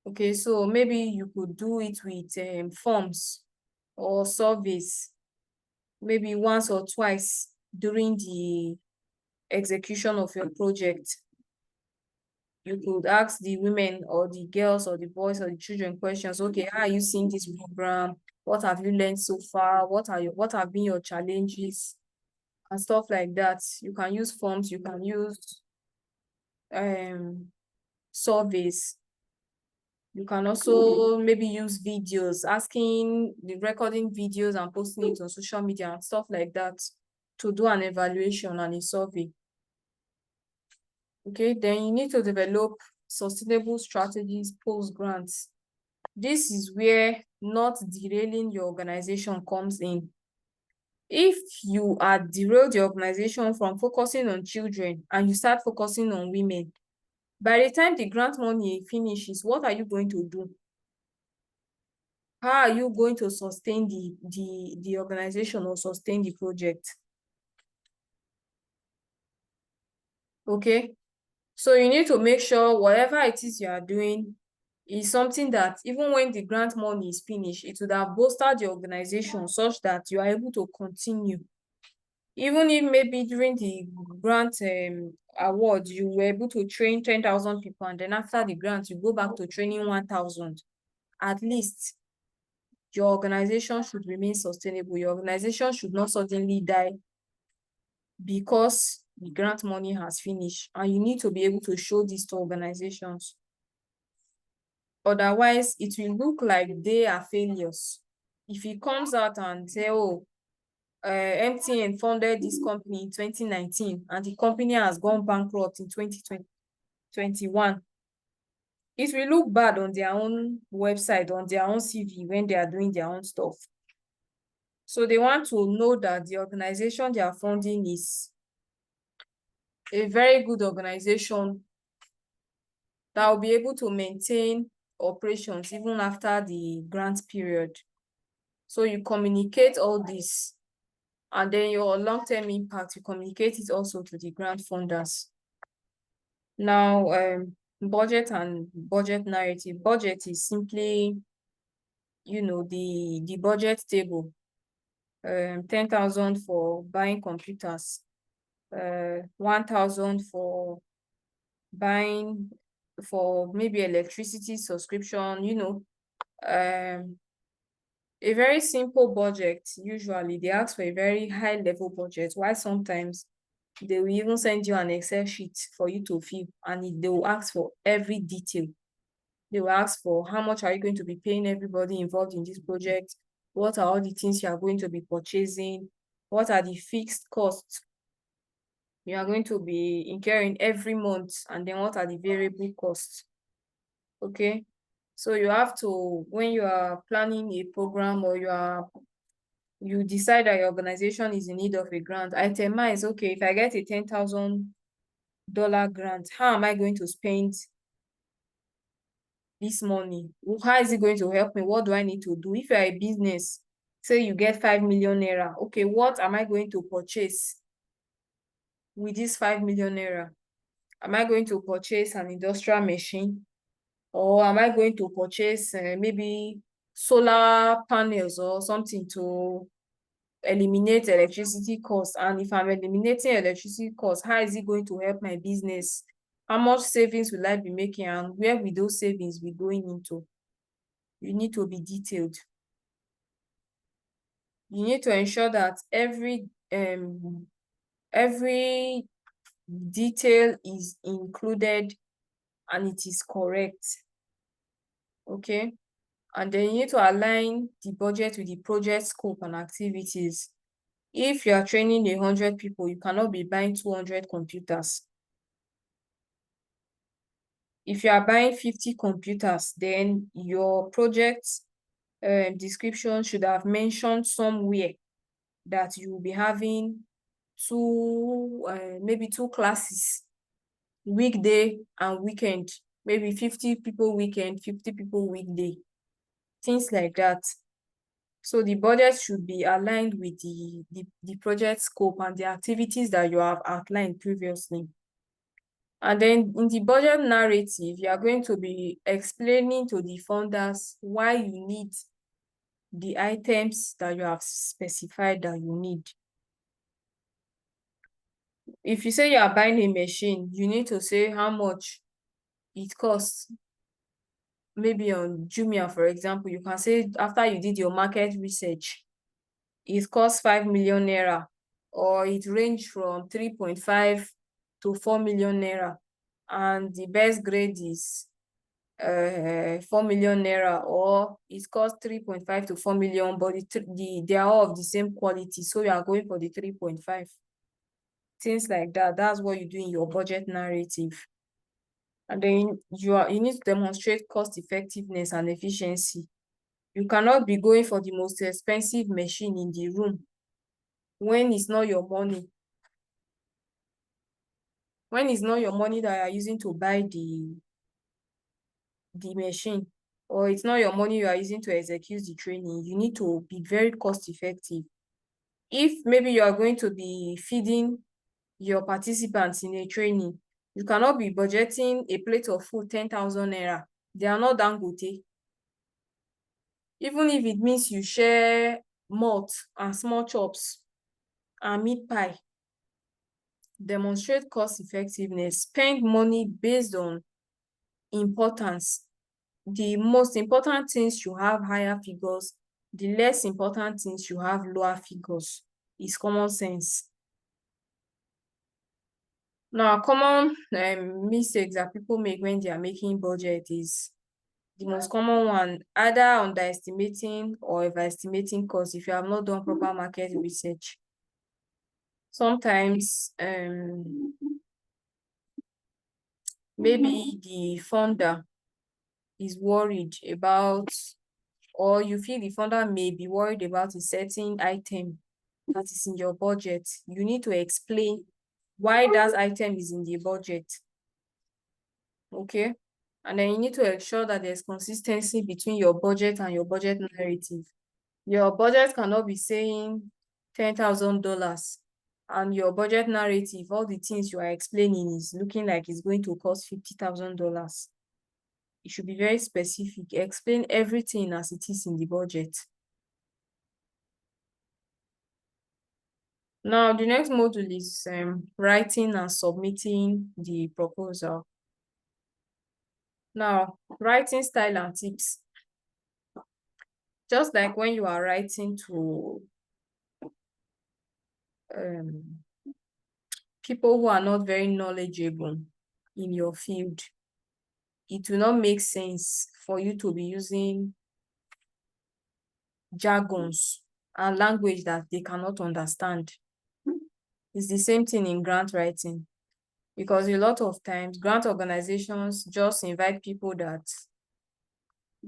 Okay, so maybe you could do it with forms or surveys, maybe once or twice during the execution of your project. You could ask the women or the girls or the boys or the children questions. Okay, how are you seeing this program? What have you learned so far? What have been your challenges? And stuff like that. You can use forms, you can use surveys. You can also maybe use videos, recording videos and posting it on social media and stuff like that to do an evaluation and a survey. Okay, then you need to develop sustainable strategies post-grants. This is where not derailing your organization comes in. if you are derailed the organization from focusing on children and you start focusing on women, by the time the grant money finishes, what are you going to do? How are you going to sustain the organization or sustain the project? Okay, so you need to make sure whatever it is you are doing is something that even when the grant money is finished, it would have bolstered the organization such that you are able to continue. Even if maybe during the grant award, you were able to train 10,000 people, and then after the grant, you go back to training 1,000. At least your organization should remain sustainable. Your organization should not suddenly die because the grant money has finished, and you need to be able to show this to organizations. Otherwise, it will look like they are failures. If it comes out and say, oh, MTN funded this company in 2019 and the company has gone bankrupt in 2021, it will look bad on their own website, on their own CV when they are doing their own stuff. So they want to know that the organization they are funding is a very good organization that will be able to maintain operations even after the grant period. So you communicate all this, and then your long-term impact, you communicate it also to the grant funders. Now, budget and budget narrative. Budget is simply, the budget table. 10,000 for buying computers, 1,000 for buying for maybe electricity subscription, a very simple budget. Usually they ask for a very high level budget, while sometimes they will even send you an Excel sheet for you to fill, and they will ask for every detail. They will ask for how much are you going to be paying everybody involved in this project? What are all the things you are going to be purchasing? What are the fixed costs you are going to be incurring every month? And then what are the variable costs? Okay, so you have to, when you are planning a program or you decide that your organization is in need of a grant, itemize, okay, if I get a $10,000 grant, how am I going to spend this money? How is it going to help me? What do I need to do? If you're a business, say you get 5 million naira, okay, what am I going to purchase with this 5 million naira? Am I going to purchase an industrial machine? Or am I going to purchase maybe solar panels or something to eliminate electricity costs? And if I'm eliminating electricity costs, how is it going to help my business? How much savings will I be making, and where will those savings be going into? You need to be detailed. You need to ensure that every detail is included and it is correct. Okay, and then you need to align the budget with the project scope and activities. If you are training 100 people, you cannot be buying 200 computers. If you are buying 50 computers, then your project description should have mentioned somewhere that you will be having maybe two classes, weekday and weekend, maybe 50 people weekend, 50 people weekday, things like that. So the budget should be aligned with the project scope and the activities that you have outlined previously. And then in the budget narrative, you are going to be explaining to the funders why you need the items that you have specified that you need. If you say you are buying a machine, you need to say how much it costs. Maybe on Jumia, for example, you can say after you did your market research, it costs 5 million naira, or it ranged from 3.5 to 4 million naira, and the best grade is 4 million naira, or it costs 3.5 to 4 million, but they are all of the same quality, so you are going for the 3.5. Things like that. That's what you do in your budget narrative. And then you need to demonstrate cost effectiveness and efficiency. You cannot be going for the most expensive machine in the room when it's not your money. When it's not your money that you are using to buy the machine, or it's not your money you are using to execute the training, you need to be very cost effective. If maybe you are going to be feeding your participants in a training, you cannot be budgeting a plate of food 10,000 naira. They are not Dangote. Even if it means you share malt and small chops and meat pie, demonstrate cost effectiveness, spend money based on importance. The most important things should have higher figures, the less important things should have lower figures. It's common sense. Now, common mistakes that people make when they are making budget is the most common one, either underestimating or overestimating costs if you have not done proper market research. Sometimes maybe the funder is worried about, or you feel the funder may be worried about a certain item that is in your budget. You need to explain why that item is in the budget. Okay? And then you need to ensure that there's consistency between your budget and your budget narrative. Your budget cannot be saying $10,000 and your budget narrative, all the things you are explaining is looking like it's going to cost $50,000. It should be very specific. Explain everything as it is in the budget. Now, the next module is writing and submitting the proposal. Now, writing style and tips. Just like when you are writing to people who are not very knowledgeable in your field, it will not make sense for you to be using jargons and language that they cannot understand. It's the same thing in grant writing, because a lot of times grant organizations just invite people that,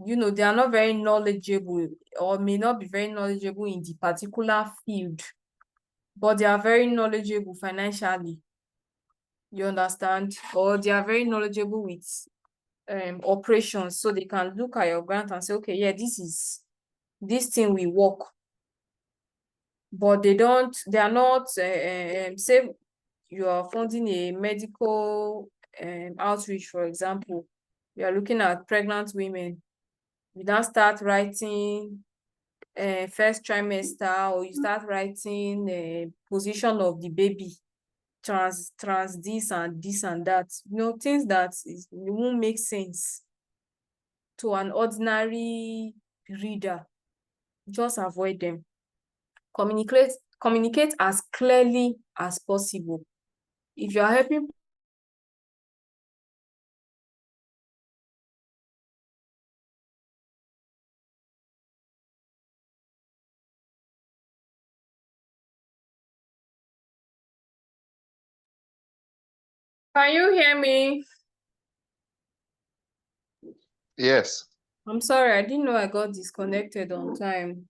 you know, they are not very knowledgeable or may not be very knowledgeable in the particular field, but they are very knowledgeable financially. You understand? Or they are very knowledgeable with operations, so they can look at your grant and say, okay, yeah, this thing will work. But they are not, say you are funding a medical outreach, for example, you are looking at pregnant women. You now start writing first trimester, or you start writing position of the baby, trans this and this and that, you know, things that it won't make sense to an ordinary reader. Just avoid them. Communicate as clearly as possible. If you are helping Can you hear me? Yes. I'm sorry, I didn't know I got disconnected on time.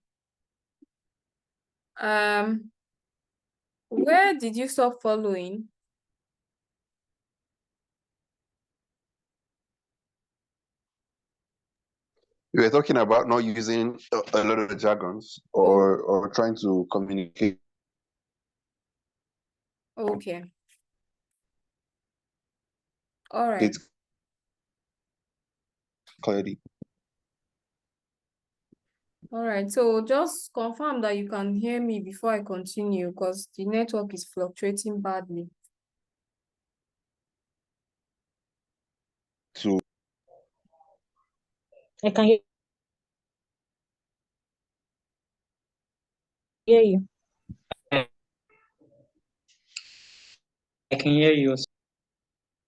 Where did you stop following? We were talking about not using a lot of jargons or trying to communicate. Okay. All right. It's clearly. All right. So just confirm that you can hear me before I continue, because the network is fluctuating badly. To I can hear you. I can hear you.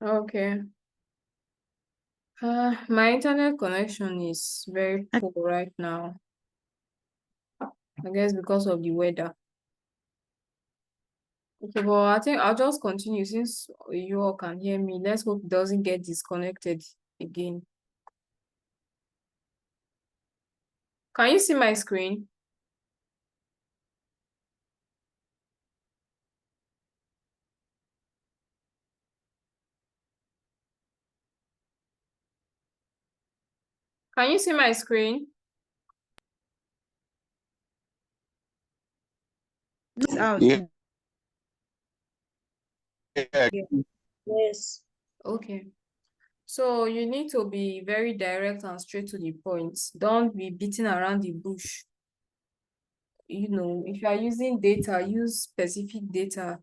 Okay. My internet connection is very poor right now. I guess because of the weather. Okay, but I think I'll just continue since you all can hear me. Let's hope it doesn't get disconnected again. Can you see my screen? Can you see my screen? This out. Yeah. Yeah. Yes. Okay. So you need to be very direct and straight to the point. Don't be beating around the bush. If you are using data, use specific data.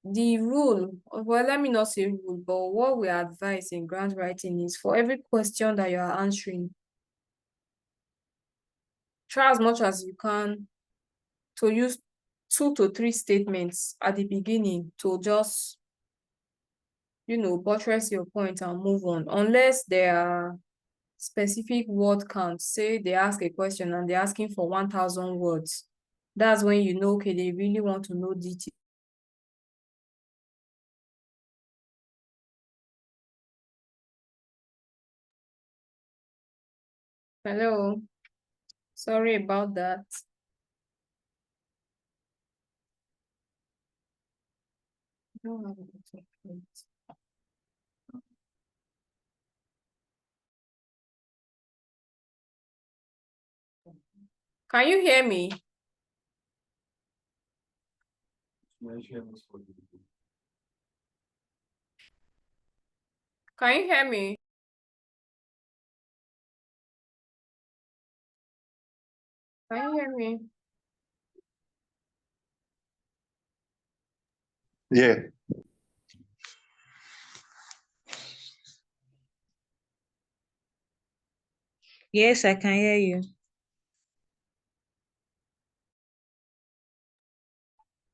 The rule, well, let me not say rule, but what we advise in grant writing is for every question that you are answering, try as much as you can to use 2 to 3 statements at the beginning to just, buttress your point and move on. Unless there are specific word counts, say they ask a question and they're asking for 1,000 words. That's when you know, okay, they really want to know detail. Hello, sorry about that. Don't have a lot of words. Can you hear me? Can you hear me? Can you hear me? Yeah. Yes, I can hear you.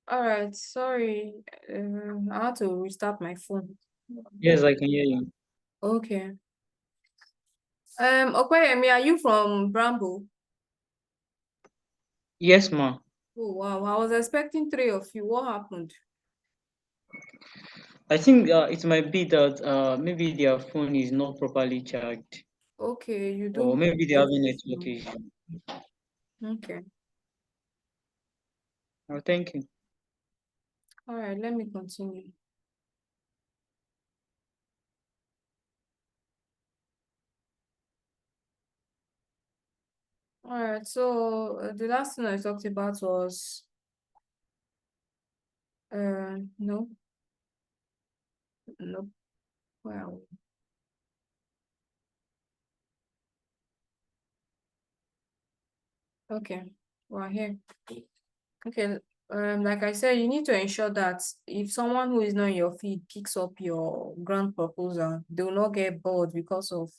All right, sorry. I had to restart my phone. Yes, I can hear you. Okay. Okoyemi, are you from Bramble? Yes, ma. Oh, wow. I was expecting 3 of you. What happened? I think it might be that maybe their phone is not properly charged, Okay, you or do. maybe they're having network issue. Okay. Oh, thank you. All right, let me continue. All right, so the last thing I talked about was no, no. Well, okay, we're here. Okay, like I said, you need to ensure that if someone who is not in your feed picks up your grant proposal, they will not get bored because of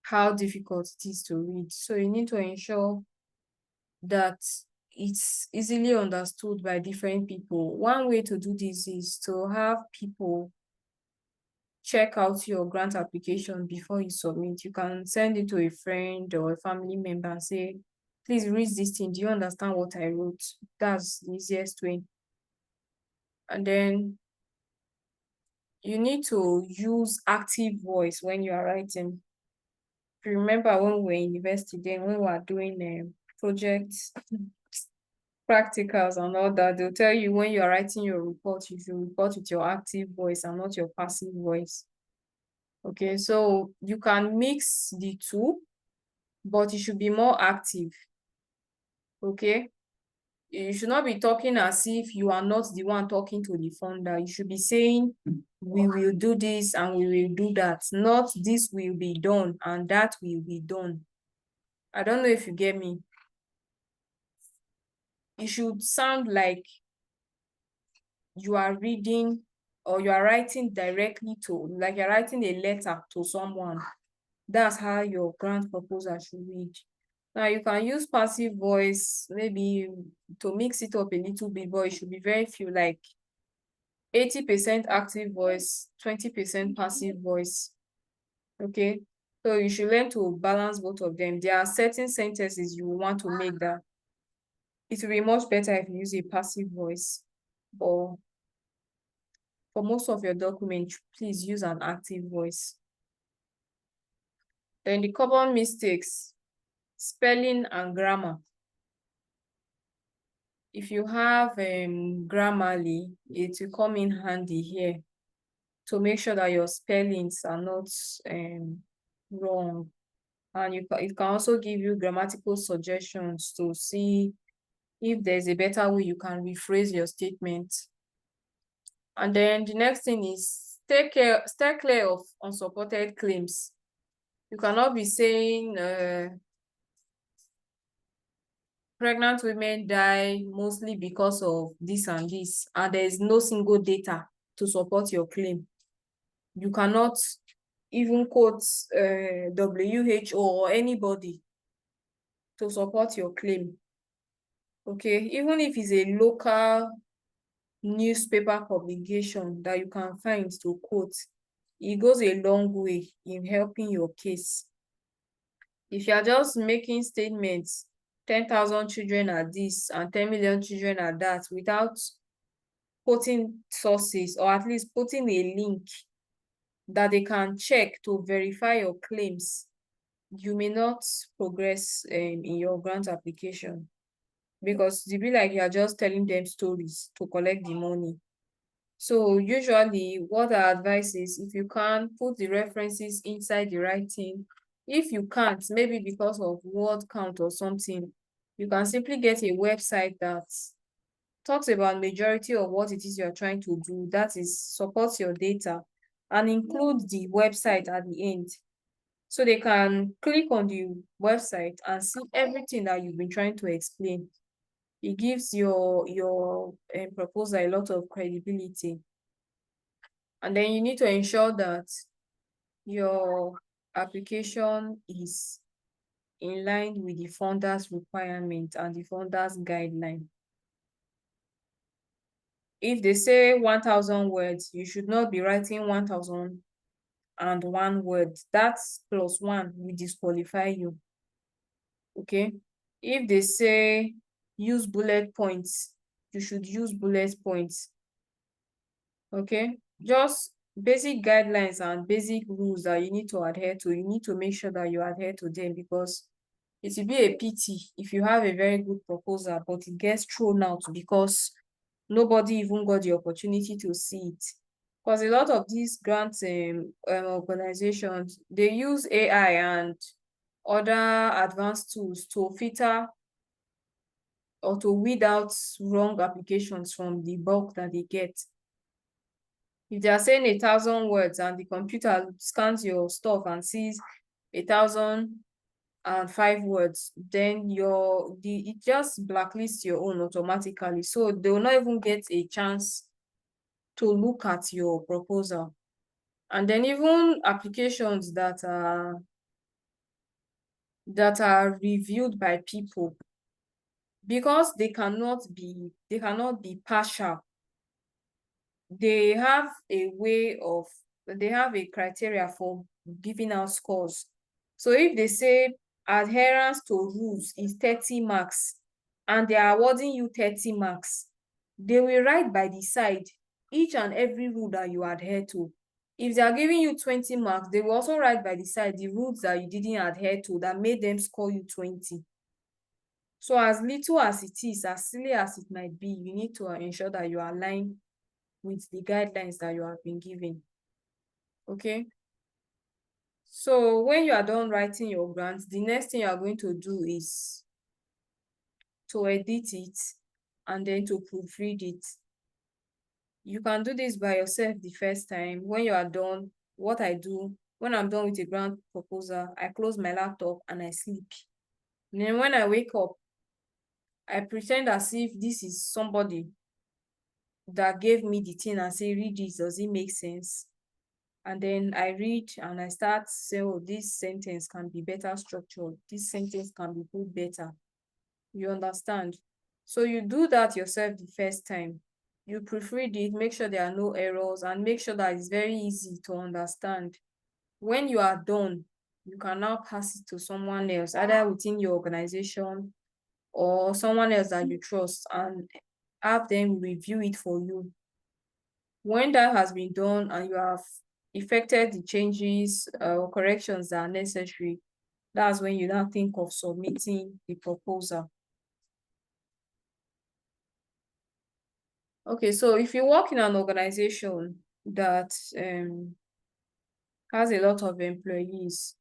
how difficult it is to read. So you need to ensure that it's easily understood by different people. One way to do this is to have people check out your grant application before you submit. You can send it to a friend or a family member and say, please read this thing. Do you understand what I wrote? That's the easiest way. And then you need to use active voice when you are writing. If you remember when we were in university, then when we were doing projects, practicals and all that, they'll tell you when you're writing your report, you should report with your active voice and not your passive voice. Okay, so you can mix the two, but you should be more active. Okay, you should not be talking as if you are not the one talking to the funder. You should be saying, we will do this and we will do that, not this will be done and that will be done. I don't know if you get me. It should sound like you are reading or you are writing directly to, like you're writing a letter to someone. That's how your grant proposal should read. Now you can use passive voice maybe to mix it up a little bit, but it should be very few, like 80% active voice, 20% passive voice. Okay, so you should learn to balance both of them. There are certain sentences you want to make that it will be much better if you use a passive voice, but for most of your document, please use an active voice. Then the common mistakes, spelling and grammar. If you have Grammarly, it will come in handy here to make sure that your spellings are not wrong. And it can also give you grammatical suggestions to see if there's a better way you can rephrase your statement. And then the next thing is stay clear of unsupported claims. You cannot be saying pregnant women die mostly because of this and this, and there is no single data to support your claim. You cannot even quote WHO or anybody to support your claim. Okay, even if it's a local newspaper publication that you can find to quote, it goes a long way in helping your case. If you are just making statements, 10,000 children are this and 10 million children are that, without putting sources or at least putting a link that they can check to verify your claims, you may not progress in your grant application, because it be like you are just telling them stories to collect the money. So usually what I advise is, if you can, put the references inside the writing. If you can't, maybe because of word count or something, you can simply get a website that talks about majority of what it is you are trying to do, that is, supports your data, and include the website at the end. So they can click on the website and see everything that you've been trying to explain. It gives your proposal a lot of credibility. And then you need to ensure that your application is in line with the funder's requirement and the funder's guideline. If they say 1,000 words, you should not be writing 1,001 words. That's +1 will disqualify you. Okay? If they say use bullet points, you should use bullet points. Okay? Just basic guidelines and basic rules that you need to adhere to. You need to make sure that you adhere to them, because it will be a pity if you have a very good proposal but it gets thrown out because nobody even got the opportunity to see it. Because a lot of these grants organizations, they use AI and other advanced tools to filter or to weed out wrong applications from the bulk that they get. If they are saying 1,000 words and the computer scans your stuff and sees 1,005 words, then it just blacklists your own automatically. So they will not even get a chance to look at your proposal. And then even applications that are reviewed by people, because they cannot be partial, they have a criteria for giving out scores. So if they say adherence to rules is 30 marks and they are awarding you 30 marks, they will write by the side each and every rule that you adhere to. If they are giving you 20 marks, they will also write by the side the rules that you didn't adhere to that made them score you 20. So as little as it is, as silly as it might be, you need to ensure that you align with the guidelines that you have been given. Okay? So when you are done writing your grant, the next thing you are going to do is to edit it and then to proofread it. You can do this by yourself the first time. When you are done, what I do, when I'm done with a grant proposal, I close my laptop and I sleep. And then when I wake up, I pretend as if this is somebody that gave me the thing and say, read this, does it make sense? And then I read and I start saying, oh, this sentence can be better structured. This sentence can be put better. You understand? So you do that yourself the first time. You proofread it, make sure there are no errors, and make sure that it's very easy to understand. When you are done, you can now pass it to someone else, either within your organization or someone else that you trust, and have them review it for you. When that has been done and you have effected the changes or corrections that are necessary, that's when you now think of submitting the proposal. Okay, so if you work in an organization that has a lot of employees,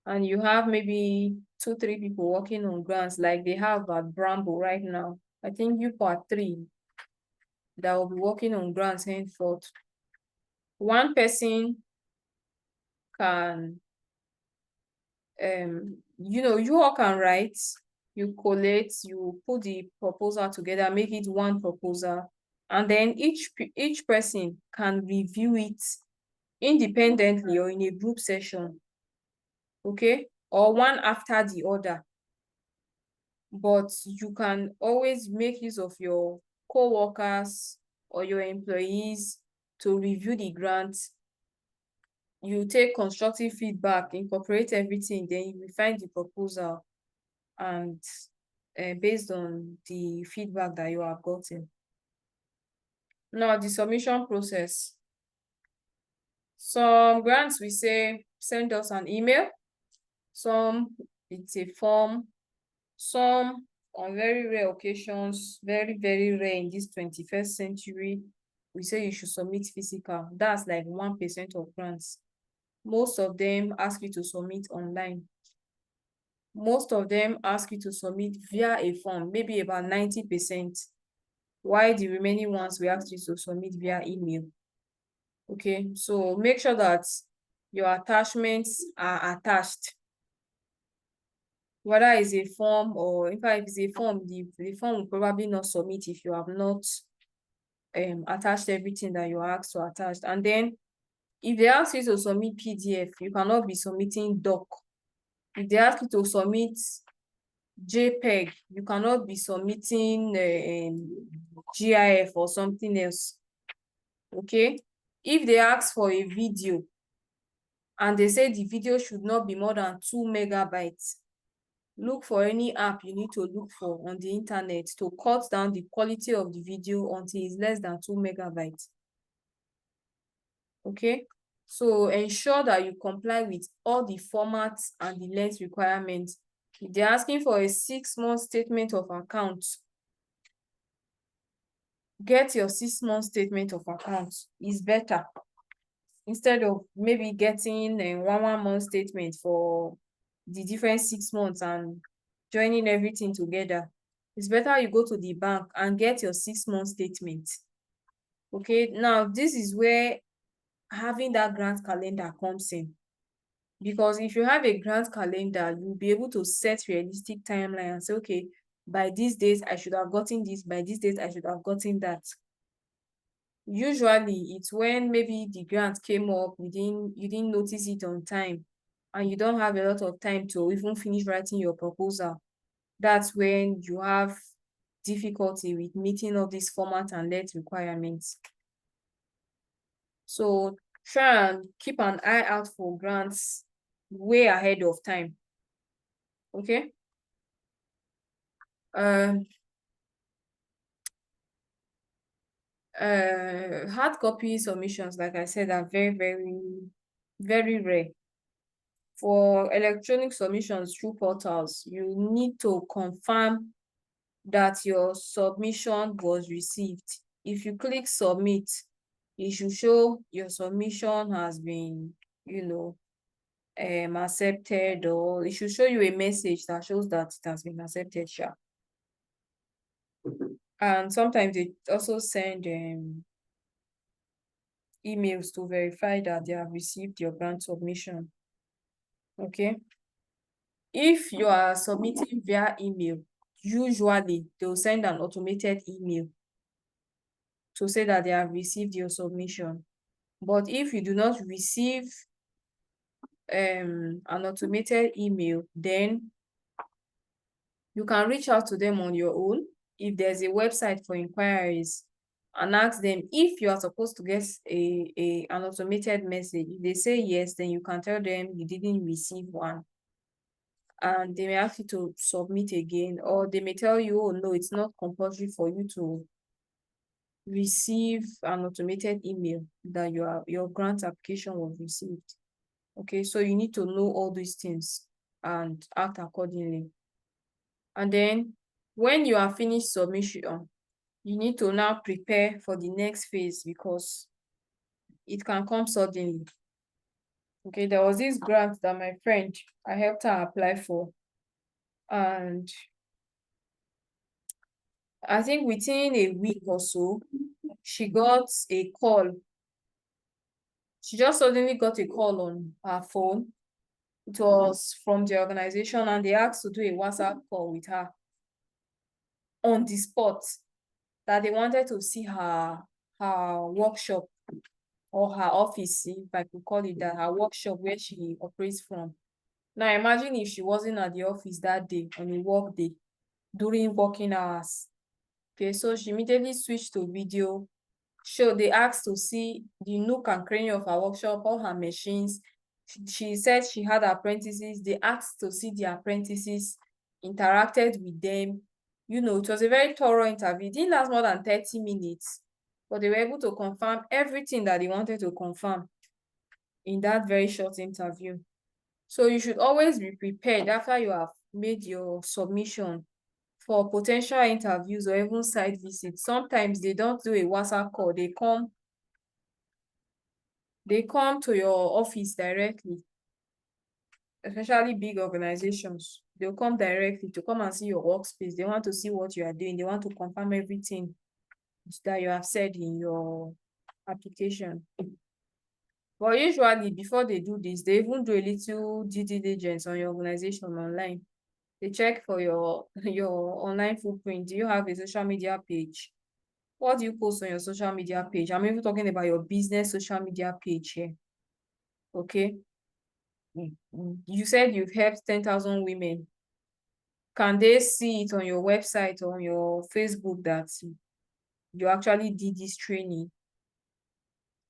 and you have maybe 2-3 people working on grants like they have at Bramble right now. I think you are 3 that will be working on grants henceforth. One person can, you all can write, you collate, you put the proposal together, make it one proposal, and then each person can review it independently or in a group session, okay, or one after the other. But you can always make use of your co-workers or your employees to review the grant. You take constructive feedback, incorporate everything, then you refine the proposal and based on the feedback that you have gotten. Now, the submission process. Some grants, we say, send us an email. Some, it's a form. Some, on very rare occasions, very, very rare in this 21st century, we say you should submit physical. That's like 1% of grants. Most of them ask you to submit online. Most of them ask you to submit via a form, maybe about 90%, while the remaining ones we ask you to submit via email. Okay, so make sure that your attachments are attached. Whether it's a form or in fact, if it's a form, the form will probably not submit if you have not attached everything that you asked to attach. And then if they ask you to submit PDF, you cannot be submitting doc. If they ask you to submit JPEG, you cannot be submitting GIF or something else. Okay, if they ask for a video and they say the video should not be more than 2 megabytes, look for any app you need to look for on the internet to cut down the quality of the video until it's less than 2 megabytes. Okay, so ensure that you comply with all the formats and the length requirements. If they're asking for a 6-month statement of account, get your 6-month statement of account. Is better instead of maybe getting a 1-month statement for the different 6 months and joining everything together. It's better you go to the bank and get your 6-month statement. Okay, now this is where having that grant calendar comes in, because if you have a grant calendar, you'll be able to set realistic timeline and say, okay, by these days I should have gotten this, by these days I should have gotten that. Usually it's when maybe the grant came up, you didn't notice it on time and you don't have a lot of time to even finish writing your proposal. That's when you have difficulty with meeting all these format and length requirements. So try and keep an eye out for grants way ahead of time. Okay. Hard copy submissions, like I said, are very, very, very rare. For electronic submissions through portals, you need to confirm that your submission was received. If you click submit, it should show your submission has been, accepted, or it should show you a message that shows that it has been accepted. And sometimes they also send emails to verify that they have received your grant submission. Okay, if you are submitting via email, usually they'll send an automated email to say that they have received your submission. But if you do not receive an automated email, then you can reach out to them on your own. If there's a website for inquiries, and ask them if you are supposed to get an automated message. If they say yes, then you can tell them you didn't receive one. And they may ask you to submit again, or they may tell you, oh no, it's not compulsory for you to receive an automated email that your grant application was received. Okay, so you need to know all these things and act accordingly. And then when you are finished submission, you need to now prepare for the next phase, because it can come suddenly. Okay, there was this grant that my friend, I helped her apply for, and I think within a week or so, she got a call. She just suddenly got a call on her phone. It was from the organization, and they asked to do a WhatsApp call with her on the spot, that they wanted to see her workshop or her office, if I could call it that, her workshop where she operates from. Now imagine if she wasn't at the office that day on a work day during working hours. Okay, so she immediately switched to video. So they asked to see the nook and cranny of her workshop, all her machines. She said she had apprentices. They asked to see the apprentices, interacted with them. You know, it was a very thorough interview. It didn't last more than 30 minutes, but they were able to confirm everything that they wanted to confirm in that very short interview. So you should always be prepared after you have made your submission for potential interviews or even site visits. Sometimes they don't do a WhatsApp call. They come to your office directly, especially big organizations. They'll come directly to come and see your workspace. They want to see what you are doing. They want to confirm everything that you have said in your application. But usually, before they do this, they even do a little due diligence on your organization online. They check for your online footprint. Do you have a social media page? What do you post on your social media page? I'm even talking about your business social media page here. Okay. You said you've helped 10,000 women. Can they see it on your website or on your Facebook that you actually did this training?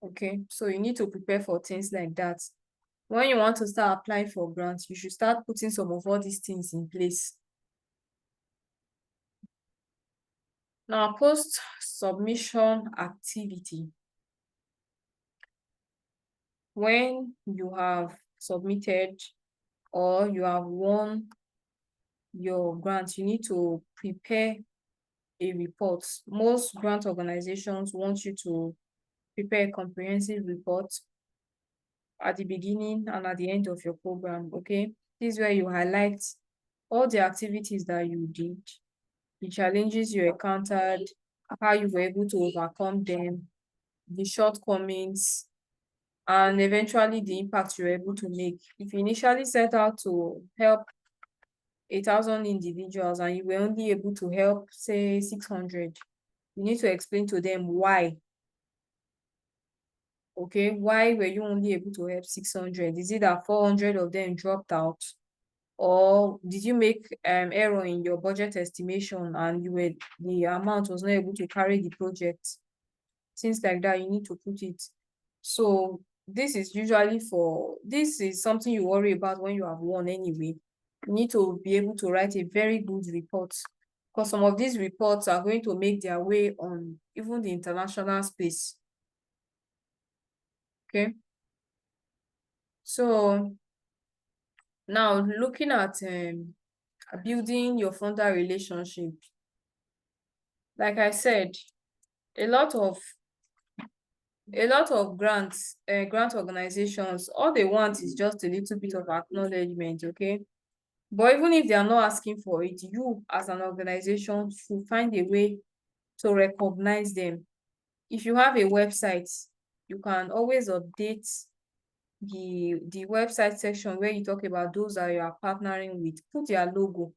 Okay, so you need to prepare for things like that. When you want to start applying for grants, you should start putting some of all these things in place. Now, post-submission activity. When you have submitted or you have won your grant, you need to prepare a report. Most grant organizations want you to prepare a comprehensive report at the beginning and at the end of your program, okay? This is where you highlight all the activities that you did, the challenges you encountered, how you were able to overcome them, the shortcomings, and eventually the impact you were able to make. If you initially set out to help 1,000 individuals and you were only able to help, say, 600, you need to explain to them why. Okay, why were you only able to help 600? Is it that 400 of them dropped out? Or did you make error in your budget estimation and the amount was not able to carry the project? Things like that, you need to put it. So this is something you worry about when you have won anyway. You need to be able to write a very good report, because some of these reports are going to make their way on even the international space. Okay. So now looking at building your funder relationship. Like I said, a lot of grant organizations, all they want is just a little bit of acknowledgement, okay? But even if they are not asking for it, you as an organization should find a way to recognize them. If you have a website, you can always update the website section where you talk about those that you are partnering with. Put their logo.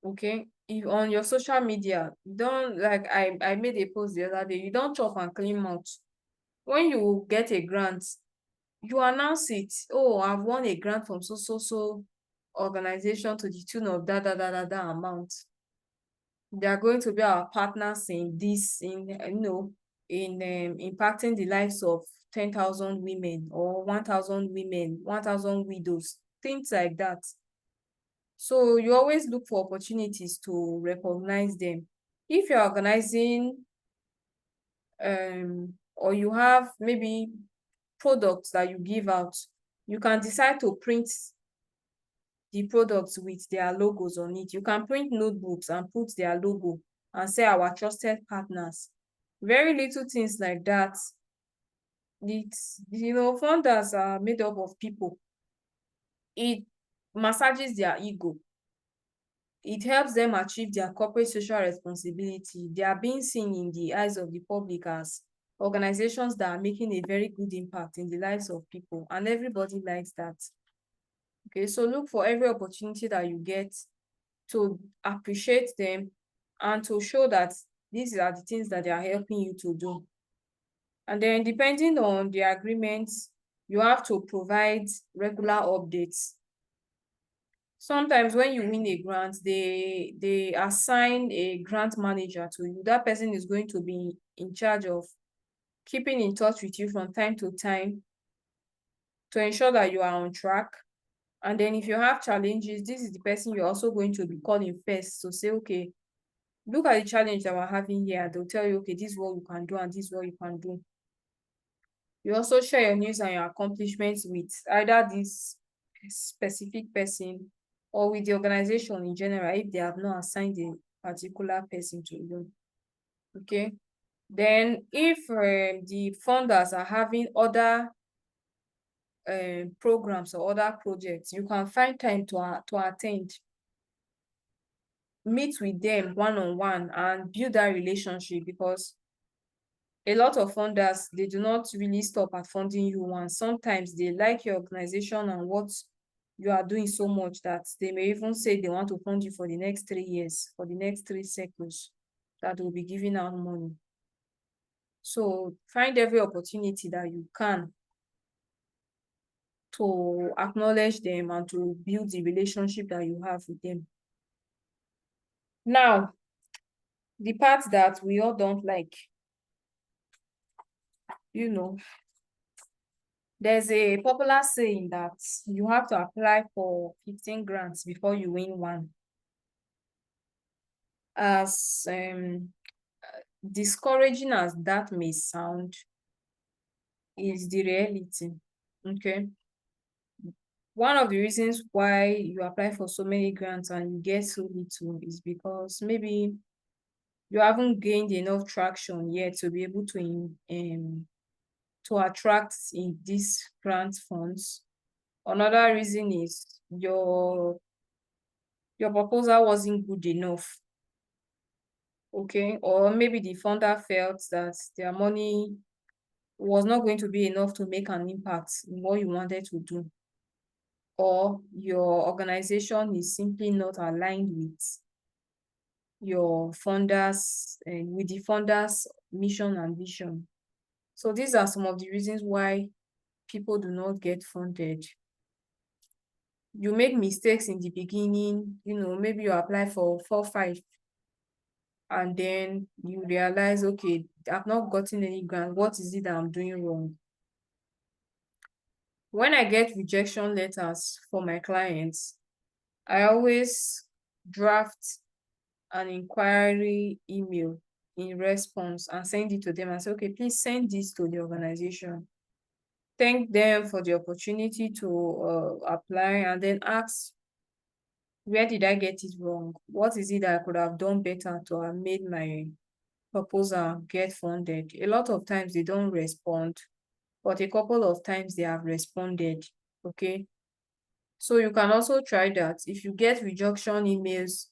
Okay, if on your social media, don't, like I made a post the other day, you don't chop and clean mouth. When you get a grant, you announce it. Oh, I've won a grant from so organization to the tune of that amount. They are going to be our partners in this, in impacting the lives of 10,000 women or 1,000 women, 1,000 widows, things like that. So you always look for opportunities to recognize them. If you're organizing or you have maybe products that you give out, you can decide to print the products with their logos on it. You can print notebooks and put their logo and say our trusted partners. Very little things like that funders are made up of people. It massages their ego. It helps them achieve their corporate social responsibility. They are being seen in the eyes of the public as organizations that are making a very good impact in the lives of people, and everybody likes that. Okay, so look for every opportunity that you get to appreciate them and to show that these are the things that they are helping you to do. And then depending on the agreements, you have to provide regular updates. Sometimes when you win a grant, they assign a grant manager to you. That person is going to be in charge of keeping in touch with you from time to time to ensure that you are on track. And then if you have challenges, this is the person you're also going to be calling first to say, okay, look at the challenge that we're having here. They'll tell you, okay, this is what you can do and this is what you can do. You also share your news and your accomplishments with either this specific person or with the organization in general if they have not assigned a particular person to you. Okay. Then if the funders are having other programs or other projects, you can find time to attend, meet with them one-on-one and build that relationship, because a lot of funders, they do not really stop at funding you once. Sometimes they like your organization and what you are doing so much that they may even say they want to fund you for the next 3 years, for the next 3 cycles that will be giving out money. So find every opportunity that you can to acknowledge them and to build the relationship that you have with them. Now, the part that we all don't like, there's a popular saying that you have to apply for 15 grants before you win one. As discouraging as that may sound, is the reality. Okay. One of the reasons why you apply for so many grants and you get so little is because maybe you haven't gained enough traction yet to be able to attract in these grant funds. Another reason is your proposal wasn't good enough. Okay, or maybe the funder felt that their money was not going to be enough to make an impact in what you wanted to do, or your organization is simply not aligned with your funders and with the funders' mission and vision. So these are some of the reasons why people do not get funded. You make mistakes in the beginning, maybe you apply for 4, 5, and then you realize, okay, I've not gotten any grant. What is it that I'm doing wrong? When I get rejection letters for my clients, I always draft an inquiry email in response and send it to them and say, okay, please send this to the organization. Thank them for the opportunity to apply, and then ask, where did I get it wrong? What is it that I could have done better to have made my proposal get funded? A lot of times they don't respond, but a couple of times they have responded. Okay. So you can also try that. If you get rejection emails,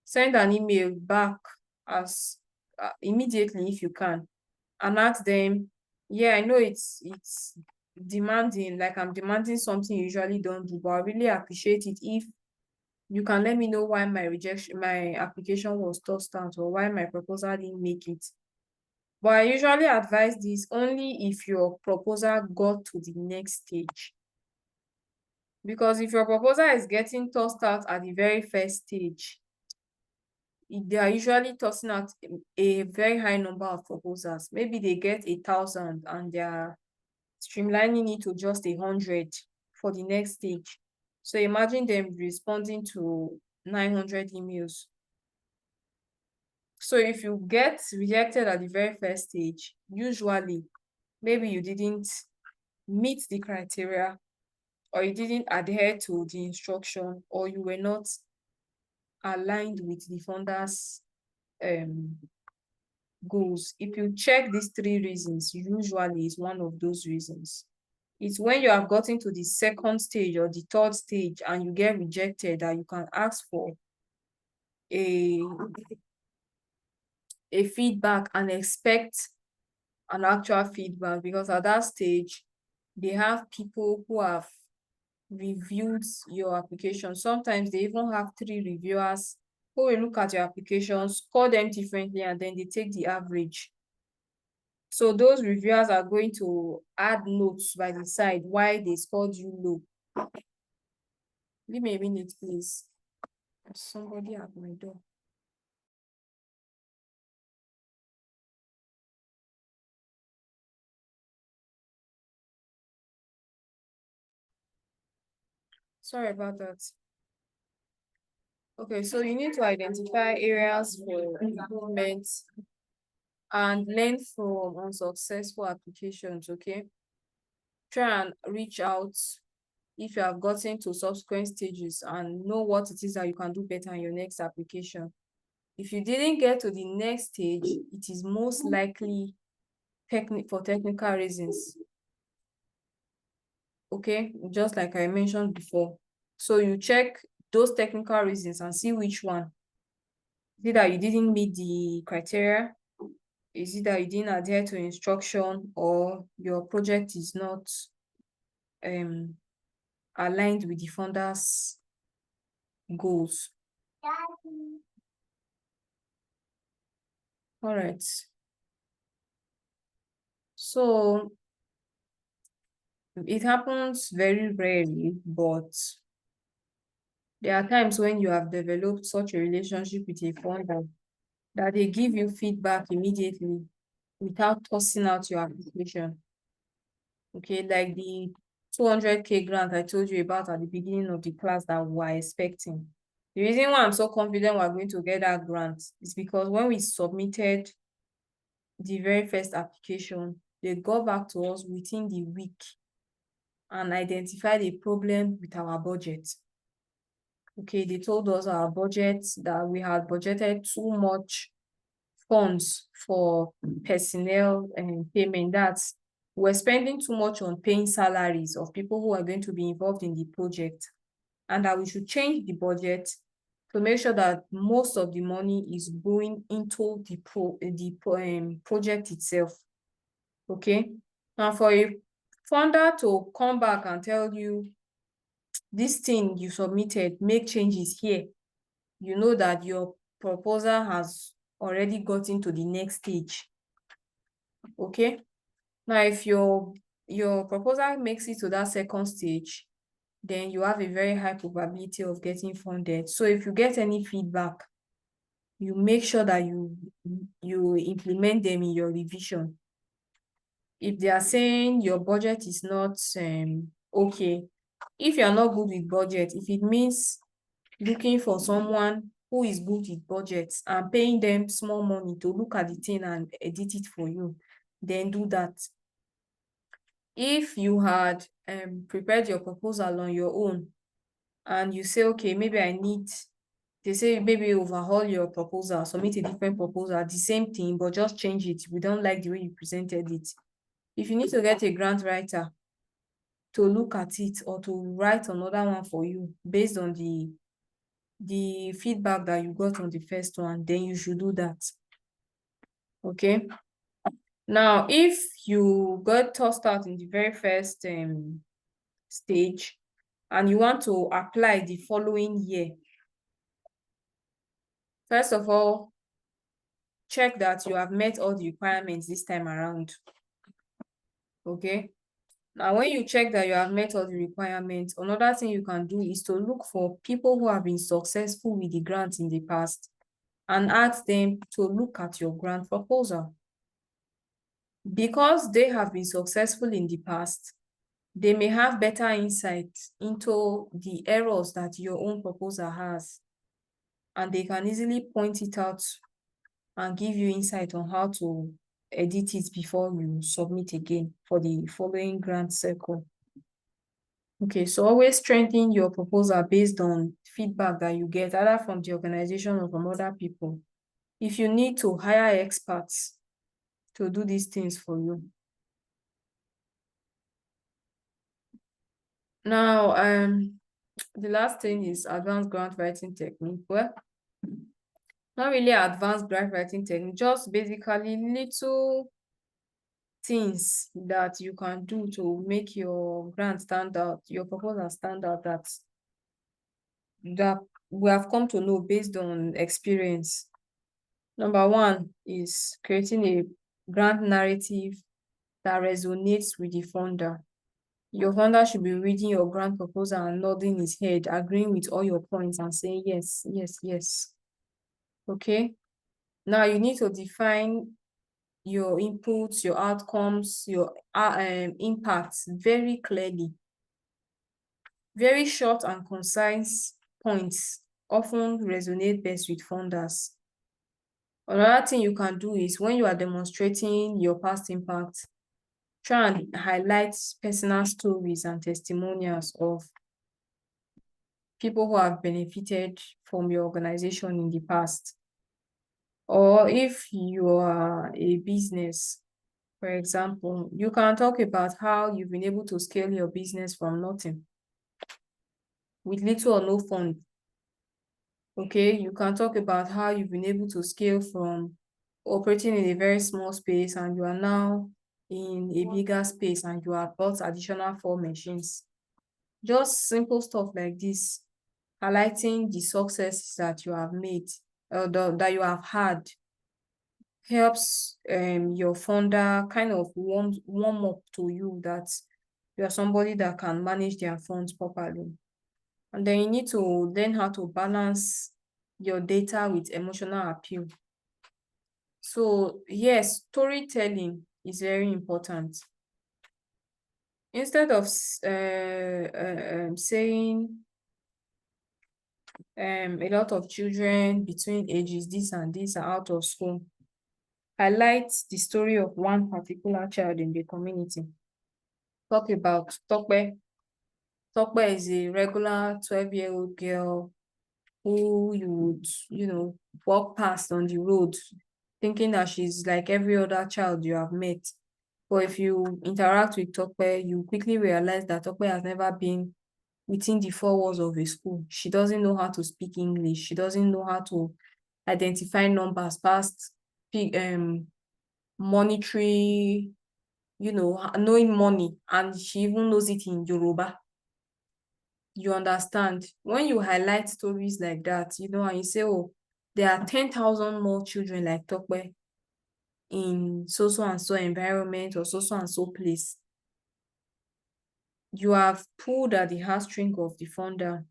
send an email back as immediately if you can, and ask them, yeah, I know it's demanding, like I'm demanding something you usually don't do, but I really appreciate it if you can let me know why my application was tossed out or why my proposal didn't make it. But I usually advise this only if your proposal got to the next stage. Because if your proposal is getting tossed out at the very first stage, they are usually tossing out a very high number of proposals. Maybe they get 1,000 and they are streamlining it to just 100 for the next stage. So imagine them responding to 900 emails. So if you get rejected at the very first stage, usually maybe you didn't meet the criteria, or you didn't adhere to the instruction, or you were not aligned with the funders' goals, if you check these 3 reasons, usually it's one of those reasons. It's when you have gotten to the second stage or the third stage and you get rejected that you can ask for a feedback and expect an actual feedback, because at that stage they have people who have reviewed your application. Sometimes they even have 3 reviewers who will look at your application, score them differently, and then they take the average. So those reviewers are going to add notes by the side why they scored you low. Give me a minute, please. There's somebody at my door. Sorry about that. Okay, so you need to identify areas for improvement and learn from unsuccessful applications, okay? Try and reach out if you have gotten to subsequent stages and know what it is that you can do better in your next application. If you didn't get to the next stage, it is most likely for technical reasons. Okay, just like I mentioned before. So you check those technical reasons and see which one. Is it that you didn't meet the criteria? Is it that you didn't adhere to instruction, or your project is not aligned with the funder's goals? All right. So it happens very rarely, but there are times when you have developed such a relationship with a funder that they give you feedback immediately without tossing out your application. Okay, like the 200K grant I told you about at the beginning of the class that we were expecting. The reason why I'm so confident we're going to get that grant is because when we submitted the very first application, they got back to us within the week and identified a problem with our budget. Okay, they told us our budget, that we had budgeted too much funds for personnel and payment. That's, we're spending too much on paying salaries of people who are going to be involved in the project, and that we should change the budget to make sure that most of the money is going into the project itself. Okay, now for a funder to come back and tell you this thing you submitted, make changes here, you know that your proposal has already gotten to the next stage. Okay, now if your proposal makes it to that second stage, then you have a very high probability of getting funded. So if you get any feedback, you make sure that you implement them in your revision. If they are saying your budget is not okay, if you are not good with budget, if it means looking for someone who is good with budgets and paying them small money to look at the thing and edit it for you, then do that. If you had prepared your proposal on your own and you say, okay, maybe they say maybe overhaul your proposal, submit a different proposal, the same thing, but just change it. We don't like the way you presented it. If you need to get a grant writer to look at it or to write another one for you based on the feedback that you got on the first one, then you should do that. Okay. Now, if you got tossed out in the very first stage and you want to apply the following year, first of all, check that you have met all the requirements this time around. Okay. Now, when you check that you have met all the requirements, another thing you can do is to look for people who have been successful with the grants in the past and ask them to look at your grant proposal. Because they have been successful in the past, they may have better insight into the errors that your own proposal has, and they can easily point it out and give you insight on how to edit it before you submit again for the following grant cycle. Okay, so always strengthen your proposal based on feedback that you get either from the organization or from other people. if you need to hire experts to do these things for you. Now, the last thing is advanced grant writing technique. Well, not really advanced grant writing technique, just basically little things that you can do to make your grant stand out, your proposal stand out, that we have come to know based on experience. Number one is creating a grant narrative that resonates with the funder. Your funder should be reading your grant proposal and nodding his head, agreeing with all your points and saying yes, yes, yes. Okay. Now you need to define your inputs, your outcomes, your impacts very clearly. Very short and concise points often resonate best with funders. Another thing you can do is when you are demonstrating your past impact, try and highlight personal stories and testimonials of people who have benefited from your organization in the past. Or if you are a business, for example, you can talk about how you've been able to scale your business from nothing with little or no fund. Okay, you can talk about how you've been able to scale from operating in a very small space and you are now in a bigger space and you have bought additional 4 machines. Just simple stuff like this, highlighting the successes that you have made, that you have had, helps your funder kind of warm up to you that you are somebody that can manage their funds properly. And then you need to learn how to balance your data with emotional appeal. So yes, storytelling is very important. Instead of saying a lot of children between ages this and this are out of school, highlight the story of one particular child in the community. Talk about Tokpe. Tokpe is a regular 12-year-old girl who you would, walk past on the road thinking that she's like every other child you have met. But if you interact with Tokpe, you quickly realize that Tokpe has never been within the 4 walls of a school. She doesn't know how to speak English. She doesn't know how to identify numbers past monetary, knowing money, and she even knows it in Yoruba. You understand? When you highlight stories like that, and you say, oh, there are 10,000 more children like Tokpe in so and so environment or so and so place, you have pulled at the heartstring of the funder.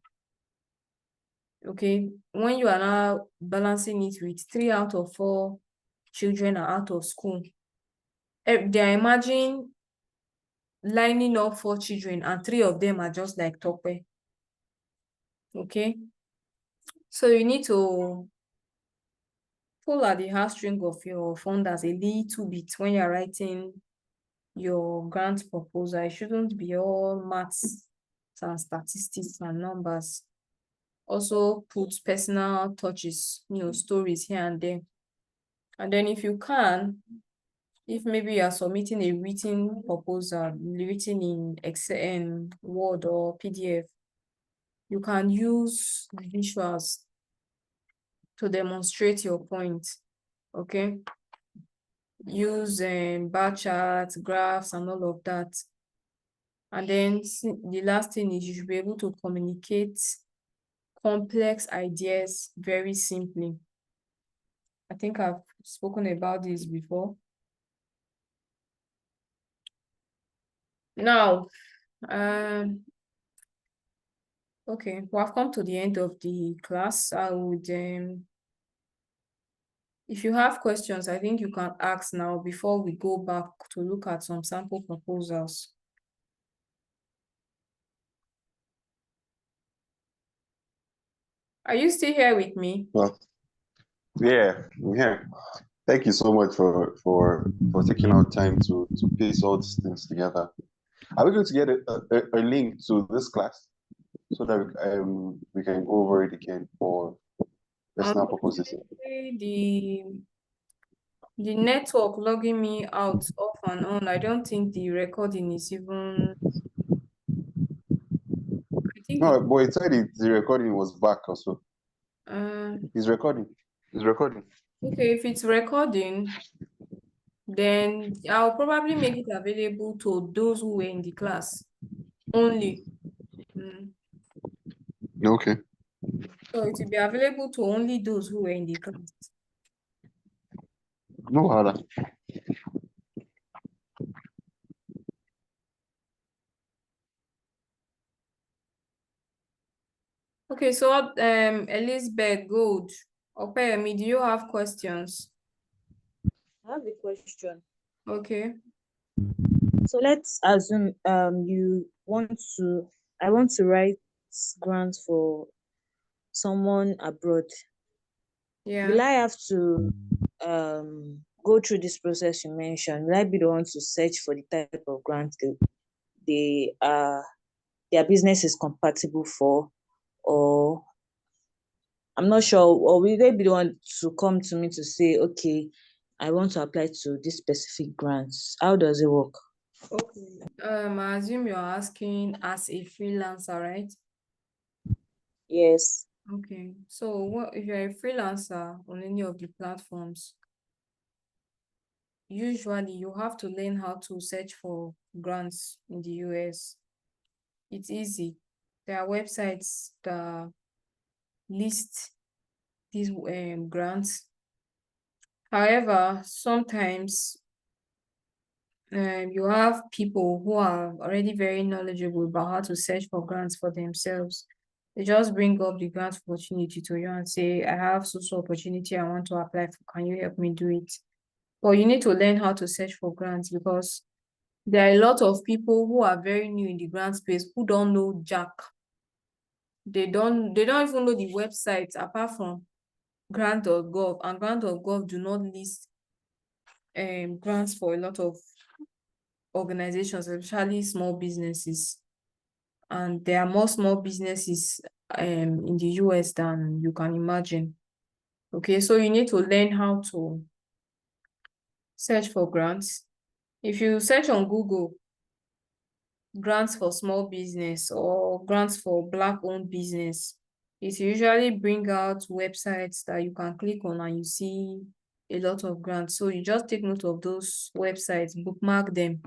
Okay, when you are now balancing it with 3 out of 4 children are out of school, they are imagining lining up 4 children and 3 of them are just like Tokpe. Okay, so you need to pull at the heartstring of your funders a little bit when you're writing your grant proposal. It shouldn't be all maths and statistics and numbers. Also put personal touches, stories here and there. And then if you can, if maybe you are submitting a written proposal, written in Excel, Word or PDF, you can use visuals to demonstrate your point. Okay, use bar charts, graphs, and all of that. And then the last thing is you should be able to communicate complex ideas very simply. I think I've spoken about this before. Now, okay, we have come to the end of the class. I would, if you have questions, I think you can ask now before we go back to look at some sample proposals. Are you still here with me? Well, yeah. Thank you so much for taking our time to piece all these things together. Are we going to get a link to this class so that we can go over it again for personal purposes. Unfortunately, the network logging me out off and on. I don't think the recording is even. I think No, but it said the recording was back also. It's recording. It's recording. okay, if it's recording, then I'll probably make it available to those who were in the class only. Okay. So it will be available to only those who were in the class. No other. Okay, so Elizabeth Gold, Opeyemi, do you have questions? I have a question. Okay. So let's assume I want to write grants for someone abroad. Yeah. Will I have to go through this process you mentioned? Will I be the one to search for the type of grant their business is compatible for, or I'm not sure, or will they be the one to come to me to say, okay, I want to apply to this specific grants? How does it work? Okay. I assume you're asking as a freelancer, right? Yes. Okay. So what if you're a freelancer on any of the platforms, usually you have to learn how to search for grants in the US. It's easy. There are websites that list these grants. However, sometimes you have people who are already very knowledgeable about how to search for grants for themselves. They just bring up the grant opportunity to you and say, I have so opportunity I want to apply for. Can you help me do it? But you need to learn how to search for grants because there are a lot of people who are very new in the grant space who don't know Jack. They don't even know the website apart from grant.gov, and grant.gov do not list grants for a lot of organizations, especially small businesses. And there are more small businesses in the US than you can imagine. Okay, so you need to learn how to search for grants. If you search on Google, grants for small business or grants for Black-owned business, it usually bring out websites that you can click on and you see a lot of grants. So you just take note of those websites, bookmark them.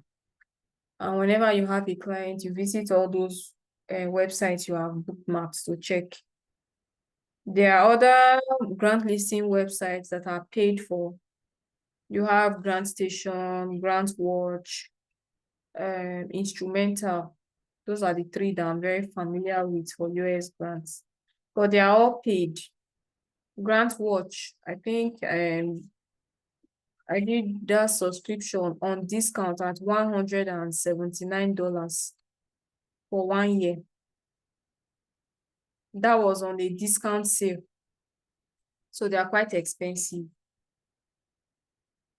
And whenever you have a client, you visit all those websites you have bookmarked to check. There are other grant listing websites that are paid for. You have GrantStation, GrantWatch, Instrumental. Those are the three that I'm very familiar with for US grants. But they are all paid. GrantWatch, I think I did that subscription on discount at $179 for 1 year. That was on a discount sale. So they are quite expensive.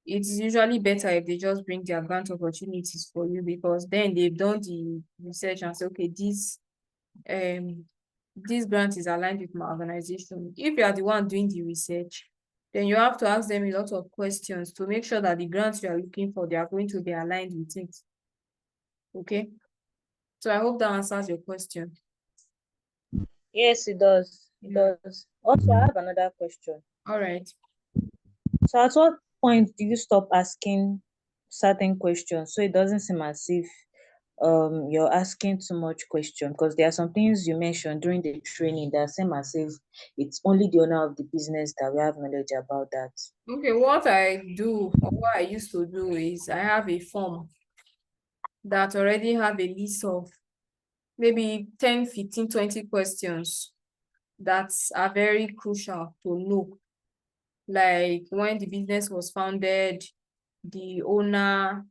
It's usually better if they just bring their grant opportunities for you because then they've done the research and say, okay, this grant is aligned with my organization. If you are the one doing the research, then you have to ask them a lot of questions to make sure that the grants you are looking for, they are going to be aligned with it. Okay? So I hope that answers your question. Yes, it does. It does. Also, I have another question. All right. So at what point do you stop asking certain questions so it doesn't seem as if you're asking too much question? Because there are some things you mentioned during the training that seem as if it's only the owner of the business that will have knowledge about that. Okay, what I do or what I used to do is I have a form that already have a list of maybe 10, 15, 20 questions that are very crucial to know. Like when the business was founded, the owner,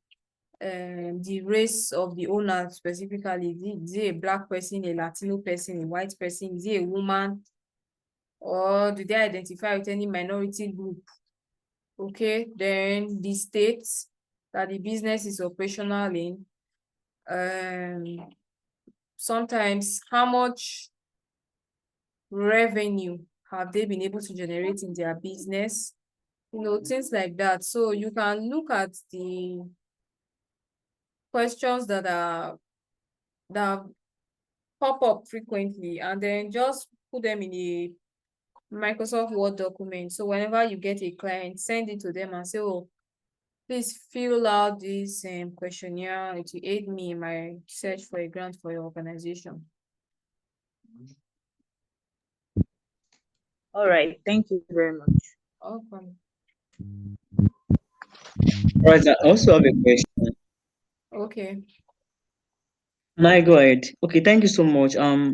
the race of the owner specifically, is he a Black person, a Latino person, a white person, is he a woman, or do they identify with any minority group? Okay, then the states that the business is operational in, sometimes how much revenue have they been able to generate in their business? Things like that. So you can look at the questions that pop up frequently and then just put them in a Microsoft Word document. So whenever you get a client, send it to them and say, oh, please fill out this questionnaire. It will aid me in my search for a grant for your organization. All right, thank you very much. Welcome. Right, I also have a question. Okay. My go ahead. Okay, thank you so much. Yeah.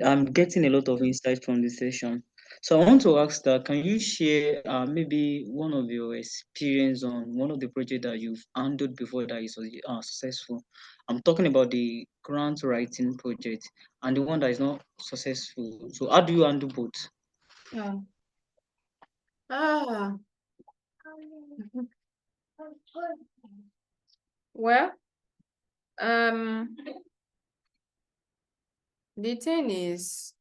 I'm getting a lot of insight from this session. So I want to ask that, can you share maybe one of your experience on one of the projects that you've handled before that is successful? I'm talking about the grant writing project and the one that is not successful. So how do you handle both? Yeah. Ah. Well, the thing is,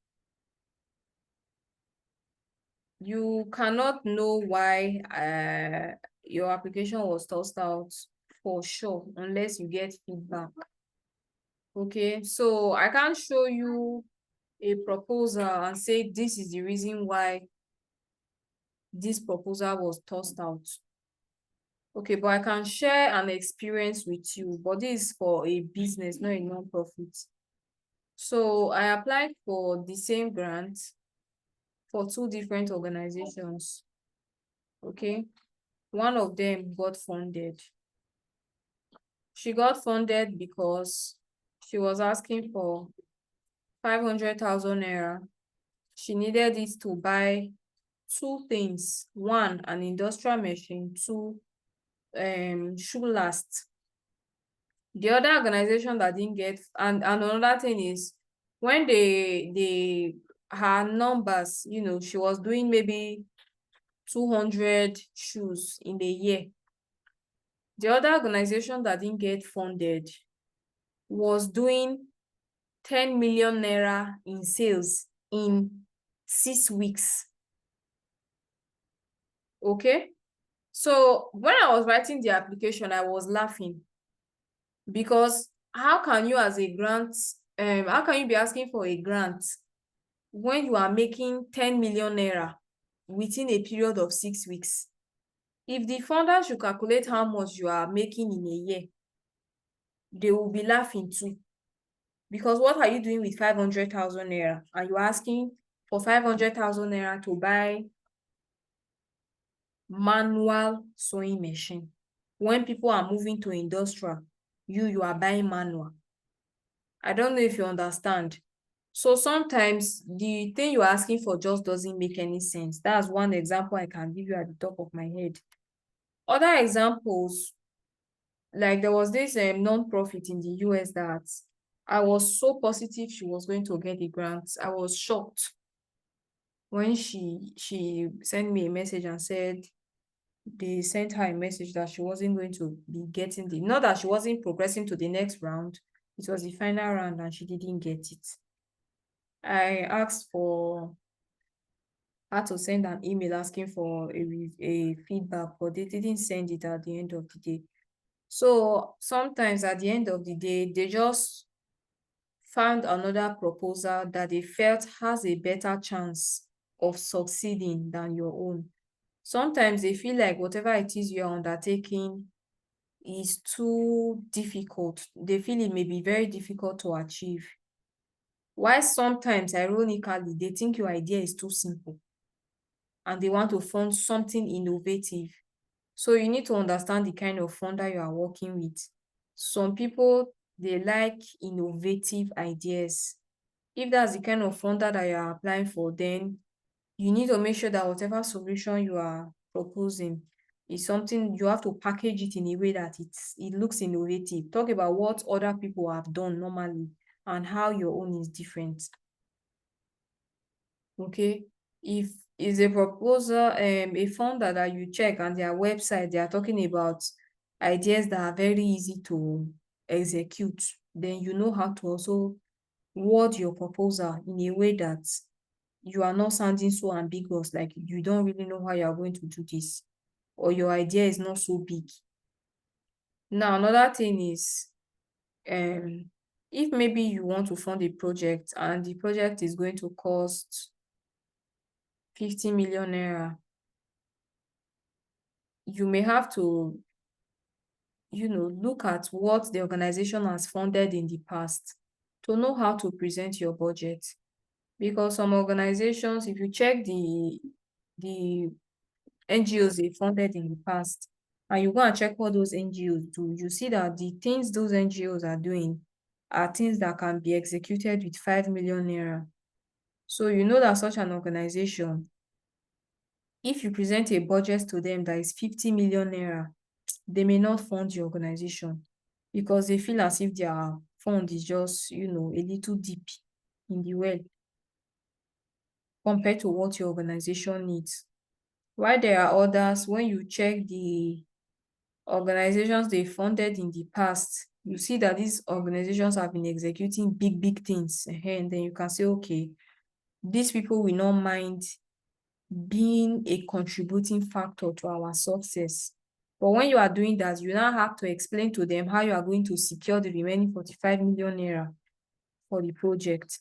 you cannot know why your application was tossed out for sure unless you get feedback. Okay, so I can't show you a proposal and say this is the reason why this proposal was tossed out. Okay, but I can share an experience with you, but this is for a business, not a non-profit. So I applied for the same grant for 2 different organizations. Okay, one of them got funded. She got funded because she was asking for 500,000 naira. She needed it to buy 2 things. 1, an industrial machine. 2, shoe last. The other organization that didn't get, and another thing is when her numbers, she was doing maybe 200 shoes in a year. The other organization that didn't get funded was doing 10 million naira in sales in 6 weeks. Okay, so when I was writing the application, I was laughing because how can you as a grant, how can you be asking for a grant when you are making 10 million naira within a period of 6 weeks? If the funder should calculate how much you are making in a year, they will be laughing too. Because what are you doing with 500,000 naira? And you're asking for 500,000 naira to buy manual sewing machine. When people are moving to industrial, you are buying manual. I don't know if you understand. So sometimes the thing you're asking for just doesn't make any sense. That's one example I can give you at the top of my head. Other examples, like there was this non-profit in the US that I was so positive she was going to get the grant. I was shocked when she sent me a message and said they sent her a message that she wasn't going to be getting not that she wasn't progressing to the next round. It was the final round and she didn't get it. I asked for her to send an email asking for a feedback, but they didn't send it at the end of the day. So sometimes at the end of the day, they just found another proposal that they felt has a better chance of succeeding than your own. Sometimes they feel like whatever it is you're undertaking is too difficult. They feel it may be very difficult to achieve. While sometimes, ironically, they think your idea is too simple and they want to fund something innovative. So you need to understand the kind of funder you are working with. Some people, they like innovative ideas. If that's the kind of funder that you are applying for, then you need to make sure that whatever solution you are proposing is something you have to package it in a way that it looks innovative. Talk about what other people have done normally and how your own is different. Okay, if is a proposal, a funder that you check on their website, they are talking about ideas that are very easy to execute, then you know how to also word your proposal in a way that you are not sounding so ambiguous, like you don't really know how you are going to do this, or your idea is not so big. Now, another thing is, if maybe you want to fund a project and the project is going to cost 50 million naira, you may have to, look at what the organization has funded in the past to know how to present your budget. Because some organizations, if you check the NGOs they funded in the past, and you go and check what those NGOs do, you see that the things those NGOs are doing are things that can be executed with 5 million naira. So you know that such an organization, if you present a budget to them that is 50 million naira, they may not fund your organization because they feel as if their fund is just, a little deep in the well compared to what your organization needs. While there are others, when you check the organizations they funded in the past, you see that these organizations have been executing big, big things. And then you can say, okay, these people will not mind being a contributing factor to our success. But when you are doing that, you now have to explain to them how you are going to secure the remaining 45 million naira for the project.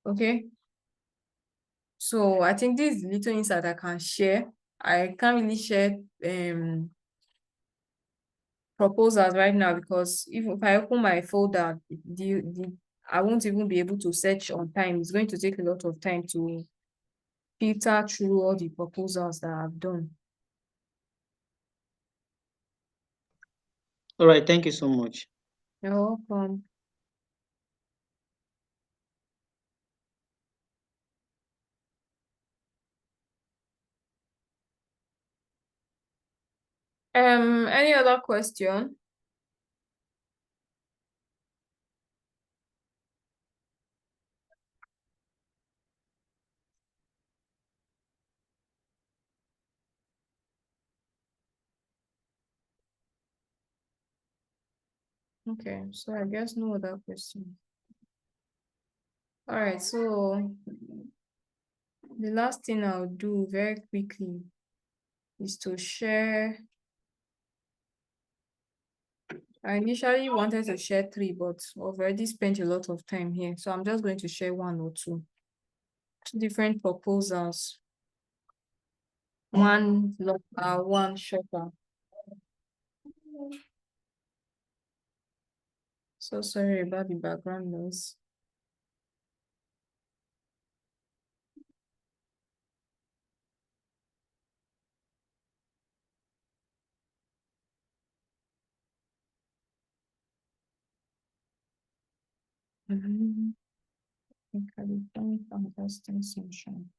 Okay? So I think this is little insight I can share. I can't really share proposals right now because if I open my folder, I won't even be able to search on time. It's going to take a lot of time to filter through all the proposals that I've done. All right, thank you so much. You're welcome. Any other question? Okay, so I guess no other question. All right, so the last thing I'll do very quickly is to share. I initially wanted to share 3, but I've already spent a lot of time here. So I'm just going to share 1 or 2 different proposals. One longer, one shorter. So sorry about the background noise. California Investing Solution.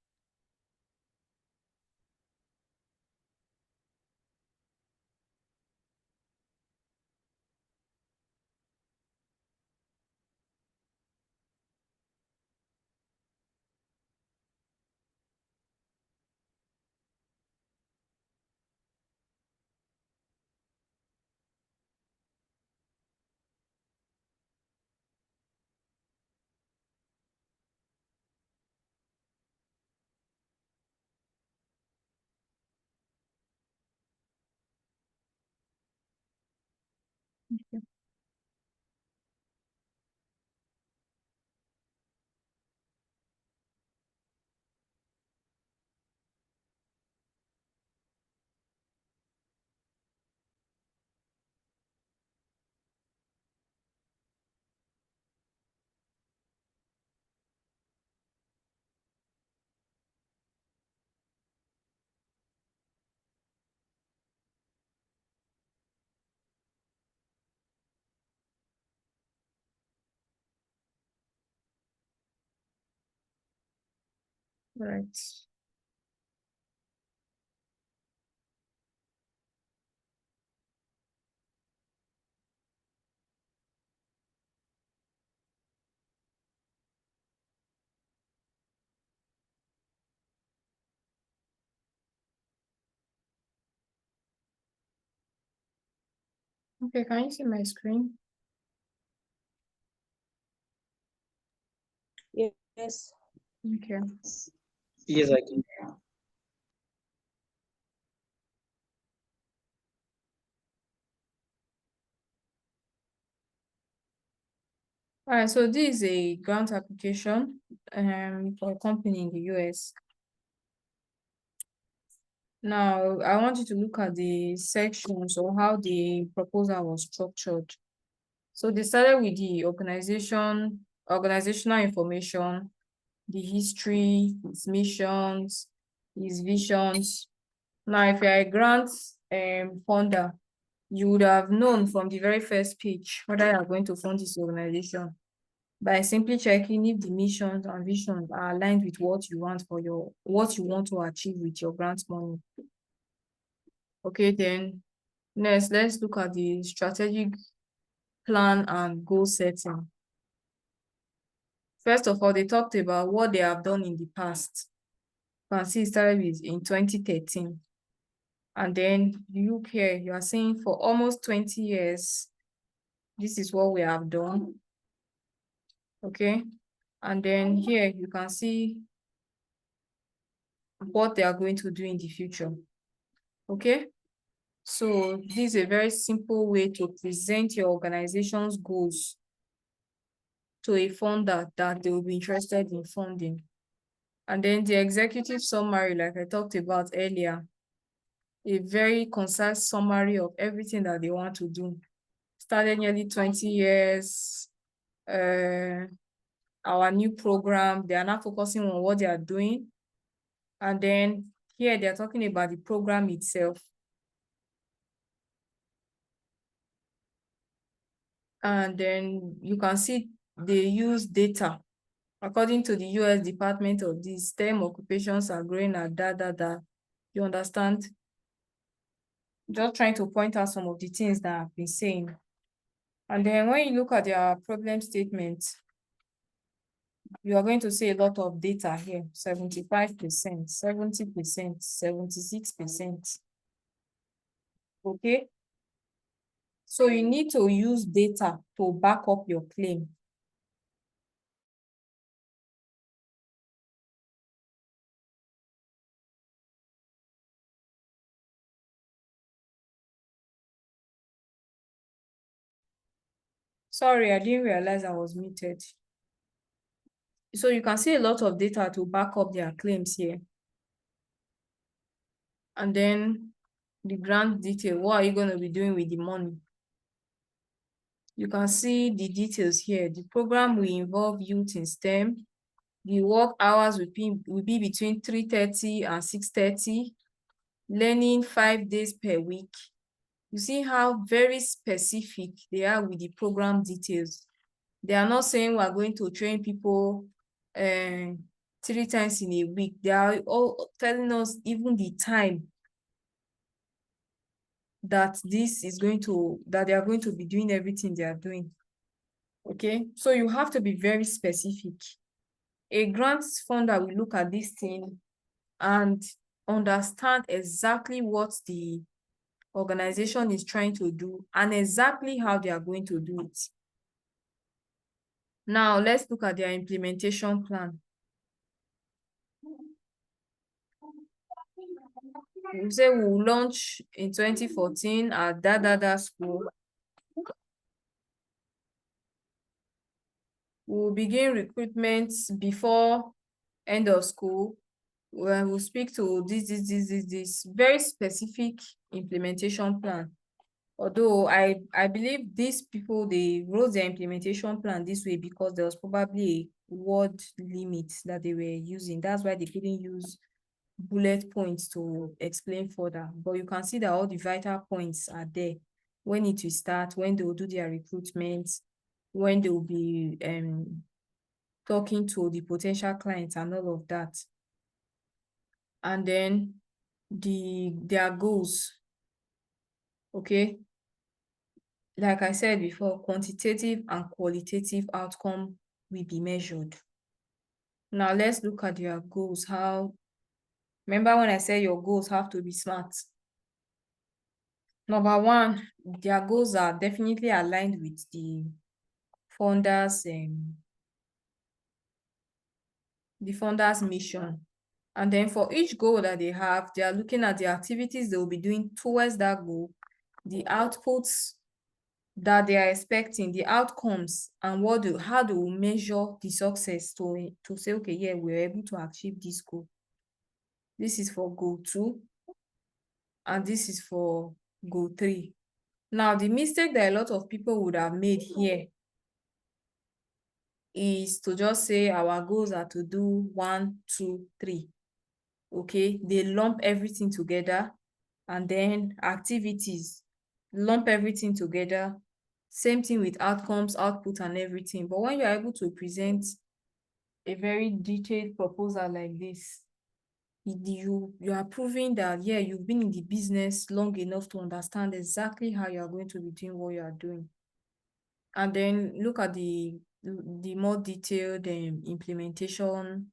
Right. Okay, can you see my screen? Yeah. Yes. Okay. Yes, I can. All right, so this is a grant application for a company in the US. Now, I want you to look at the sections or how the proposal was structured. So they started with the organizational information, the history, its missions, its visions. Now, if you're a grant funder, you would have known from the very first page whether you are going to fund this organization by simply checking if the missions and visions are aligned with what you want to achieve with your grant money. Okay, then next, let's look at the strategic plan and goal setting. First of all, they talked about what they have done in the past. You can see it started with in 2013. And then you look here, you are seeing for almost 20 years, this is what we have done. Okay. And then here you can see what they are going to do in the future. Okay. So this is a very simple way to present your organization's goals to a funder that they will be interested in funding. And then the executive summary, like I talked about earlier, a very concise summary of everything that they want to do. Started nearly 20 years, our new program, they are now focusing on what they are doing. And then here they are talking about the program itself. And then you can see they use data. According to the US Department of the STEM occupations are growing at da. You understand? Just trying to point out some of the things that I've been saying. And then when you look at their problem statement, you are going to see a lot of data here, 75%, 70%, 76%. Okay? So you need to use data to back up your claim. Sorry, I didn't realize I was muted. So you can see a lot of data to back up their claims here. And then the grant detail, what are you going to be doing with the money? You can see the details here. The program will involve youth in STEM. The work hours will be between 3:30 and 6:30. Learning 5 days per week. You see how very specific they are with the program details. They are not saying we're going to train people 3 times in a week. They are all telling us even the time that they are going to be doing everything they are doing. Okay, so you have to be very specific. A grant funder will look at this thing and understand exactly what the organization is trying to do and exactly how they are going to do it. Now, let's look at their implementation plan. We say we'll launch in 2014 at da school. We'll begin recruitment before end of school. We'll speak to this very specific implementation plan. Although I believe these people, they wrote their implementation plan this way because there was probably a word limit that they were using. That's why they couldn't use bullet points to explain further. But you can see that all the vital points are there. When it will start, when they will do their recruitment, when they will be talking to the potential clients and all of that. And then their goals. Okay. Like I said before, quantitative and qualitative outcome will be measured. Now let's look at your goals. Remember when I said your goals have to be smart? Number one, their goals are definitely aligned with the founders' the funder's mission. And then for each goal that they have, they are looking at the activities they will be doing towards that goal, the outputs that they are expecting, the outcomes, and how do we measure the success to say, okay, yeah, we're able to achieve this goal. This is for goal 2, and this is for goal 3. Now, the mistake that a lot of people would have made here is to just say our goals are to do 1, 2, 3. Okay, they lump everything together, and then activities, lump everything together. Same thing with outcomes, output, and everything. But when you're able to present a very detailed proposal like this, you are proving that, yeah, you've been in the business long enough to understand exactly how you are going to be doing what you are doing. And then look at the more detailed implementation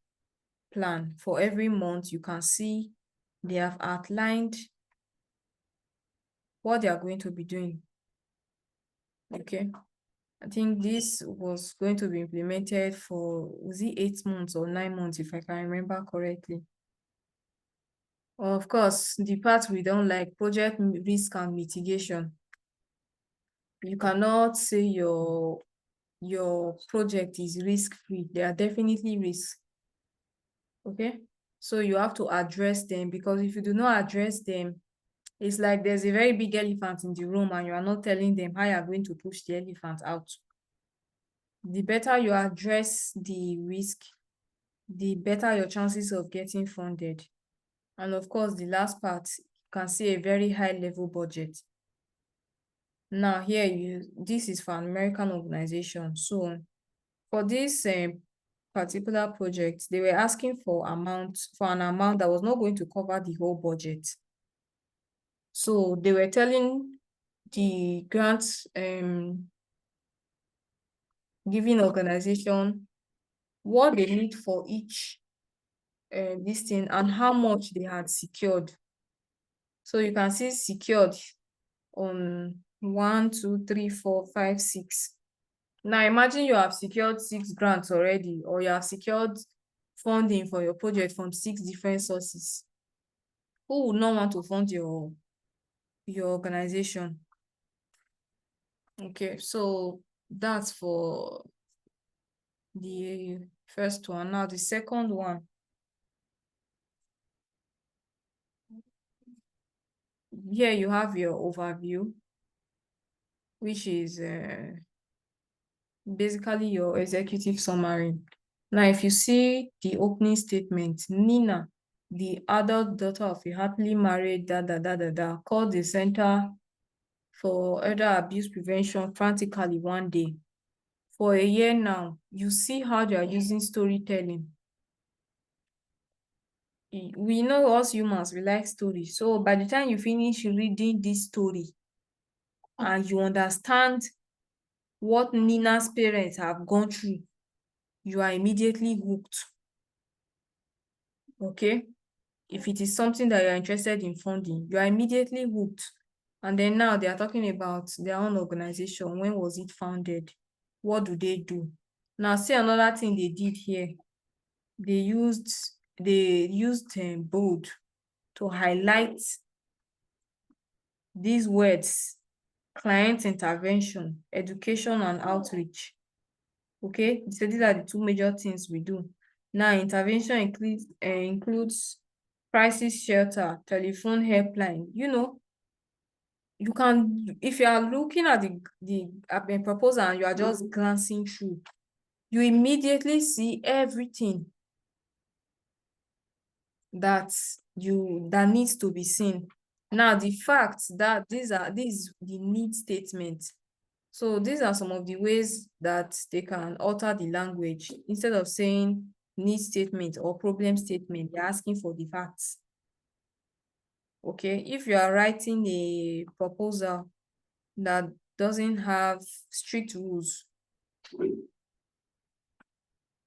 plan. For every month, you can see they have outlined what they are going to be doing. Okay, I think this was going to be implemented for, was it 8 months or 9 months, if I can remember correctly. Of course, the part we don't like, project risk and mitigation. You cannot say your project is risk-free. There are definitely risks. Okay, so you have to address them, because if you do not address them, it's like there's a very big elephant in the room and you are not telling them how you are going to push the elephant out. The better you address the risk, the better your chances of getting funded. And of course, the last part, you can see a very high level budget. Now here, this is for an American organization. So for this particular project, they were asking for an amount that was not going to cover the whole budget. So they were telling the grant giving organization what they need for each this thing and how much they had secured. So you can see secured on 1, 2, 3, 4, 5, 6. Now imagine you have secured 6 grants already, or you have secured funding for your project from 6 different sources. Who would not want to fund your organization? Okay, so that's for the first one. Now the second one. Here you have your overview, which is basically your executive summary. Now, if you see the opening statement, Nina, the adult daughter of a happily married called the Center for Elder Abuse Prevention frantically one day. For a year now, you see how they are using storytelling. We know us humans, we like stories. So by the time you finish reading this story and you understand what Nina's parents have gone through, you are immediately hooked. Okay? If it is something that you're interested in funding, you are immediately hooked. And then now they are talking about their own organization. When was it founded? What do they do? Now, see another thing they did here. They used bold to highlight these words: client intervention, education, and outreach. Okay, so these are the 2 major things we do. Now, intervention includes crisis shelter, telephone helpline. You know, you can, if you are looking at the proposal and you are just glancing through, you immediately see everything that needs to be seen. Now, the fact that these the need statements. So these are some of the ways that they can alter the language. Instead of saying need statement or problem statement, they're asking for the facts. Okay, if you are writing a proposal that doesn't have strict rules,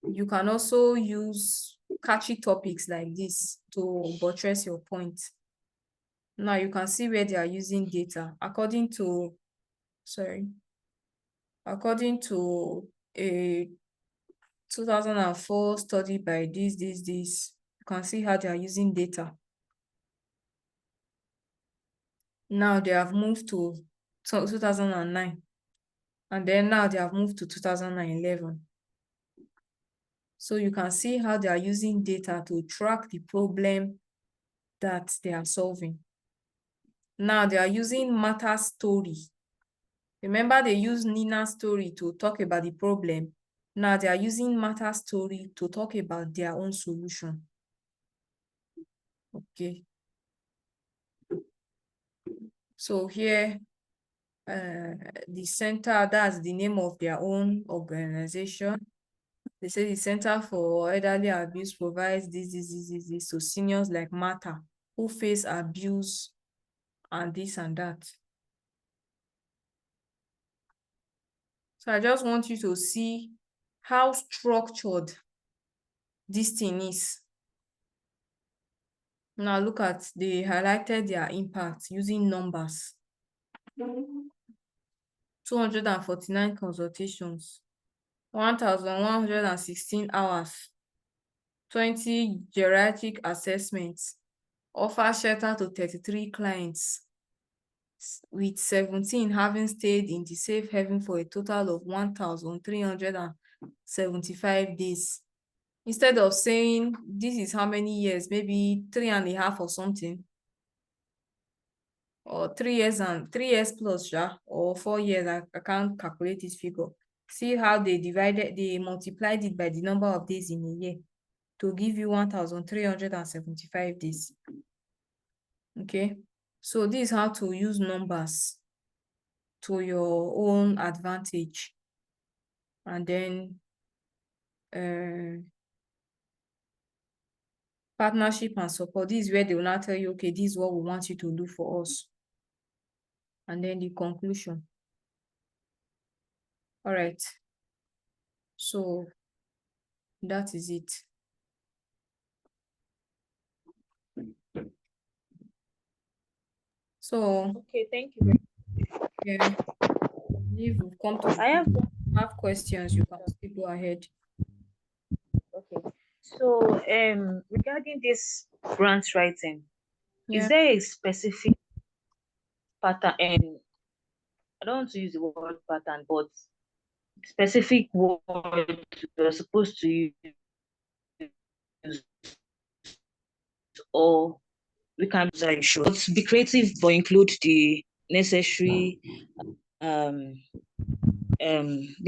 you can also use catchy topics like this to buttress your point. Now you can see where they are using data according to a 2004 study by this. You can see how they are using data. Now they have moved to 2009. And then now they have moved to 2011. So you can see how they are using data to track the problem that they are solving. Now they are using Martha's story. Remember they used Nina's story to talk about the problem. Now they are using Martha's story to talk about their own solution. Okay. So here, the center, that's the name of their own organization. They say the Center for Elderly Abuse provides this to seniors like Martha who face abuse and this and that. So I just want you to see how structured this thing is. Now look at, they highlighted their impact using numbers. 249 consultations, 1,116 hours, 20 geriatric assessments, offer shelter to 33 clients, with 17 having stayed in the safe haven for a total of 1,375 days. Instead of saying this is how many years, maybe 3.5 or something, or 3 years and 3 years plus, or 4 years, I can't calculate this figure. See how they multiplied it by the number of days in a year to give you 1,375 days. Okay, so this is how to use numbers to your own advantage. And then partnership and support. This is where they will now tell you, okay, this is what we want you to do for us. And then the conclusion. All right. So that is it. So Okay, thank you. yeah, I believe we've come to I have questions. You can still go ahead. okay. So regarding this grant writing, Yeah. is there a specific pattern? And I don't want to use the word pattern, but specific word you're supposed to use, or we can but be creative, but include the necessary the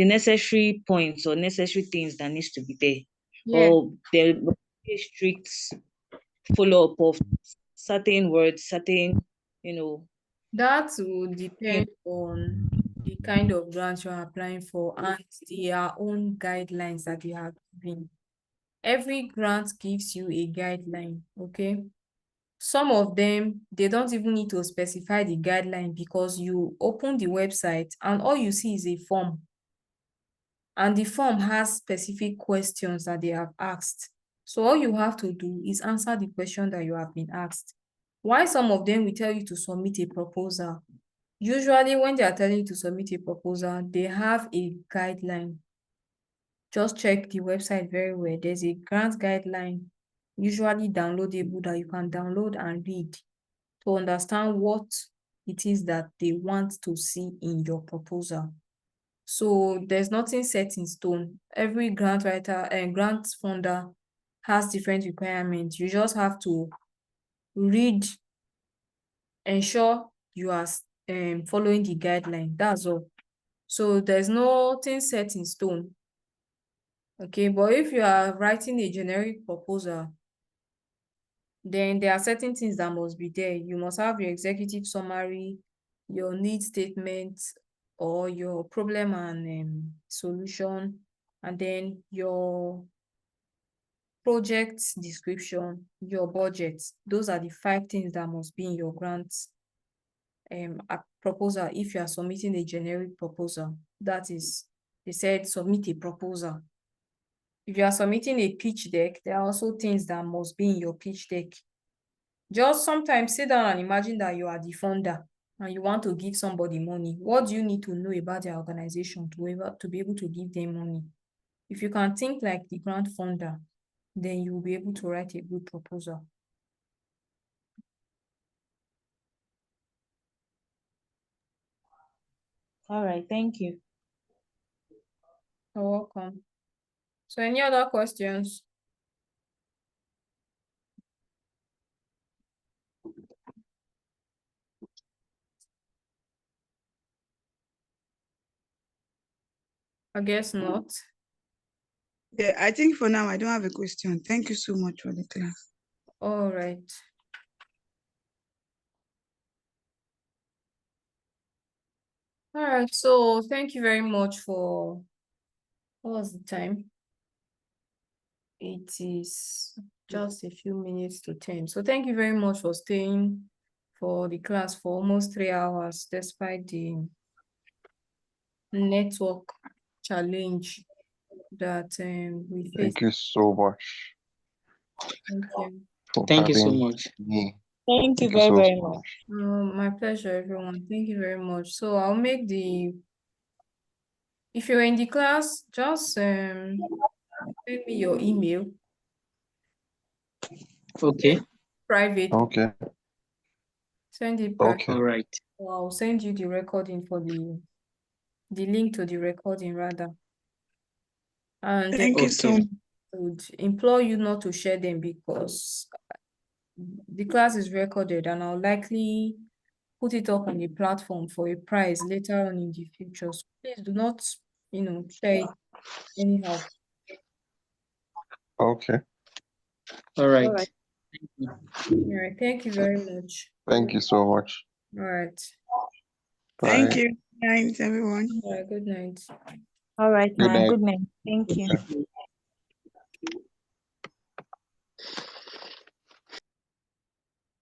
necessary points or necessary things that needs to be there. Yeah. Or there will be a strict follow-up of certain words, certain, That will depend on the kind of grant you're applying for and their own guidelines that you have given. Every grant gives you a guideline, okay? Some of them, they don't even need to specify the guideline because you open the website and all you see is a form. And the form has specific questions that they have asked. So all you have to do is answer the question that you have been asked. Why some of them will tell you to submit a proposal? Usually when they are telling you to submit a proposal, they have a guideline. Just check the website very well. There's a grant guideline, usually downloadable, that you can download and read to understand what it is that they want to see in your proposal. So there's nothing set in stone. Every grant writer and grant funder has different requirements. You just have to read, ensure you are following the guideline. That's all. So there's nothing set in stone. Okay, but if you are writing a generic proposal, then there are certain things that must be there. You must have your executive summary, your need statement, or your problem and solution, and then your project description, your budget. Those are the 5 things that must be in your grant proposal if you are submitting a generic proposal. That is, they said submit a proposal. If you are submitting a pitch deck, there are also things that must be in your pitch deck. Just sometimes sit down and imagine that you are the funder and you want to give somebody money. What do you need to know about their organization to be able to give them money? if you can think like the grant funder, then you will be able to write a good proposal. All right, thank you. You're welcome. So any other questions? I guess not. Yeah, I think for now I don't have a question. Thank you so much for the class. All right. All right, so thank you very much for, what was the time? It is just a few minutes to 10. So thank you very much for staying for the class for almost 3 hours, despite the network challenge that we faced. Thank you so much Thank you. for Thank you so having much. me. Thank you Thank you very, so very much. My pleasure, everyone. Thank you very much. So I'll make if you're in the class, just send me your email Okay. private. Okay. Send it private. Okay. All right. I'll send you the recording for the link to the recording rather. And Thank you so Okay. much. I would implore you not to share them because the class is recorded and I'll likely put it up on the platform for a prize later on in the future. So please do not, share it anyhow. Okay. All right. All right. Thank you. All right. Thank you very much. Thank you so much. All right. Thank Bye. you. Good night, everyone. All right. Good night. All right, Good ma. night. Good night. Thank you.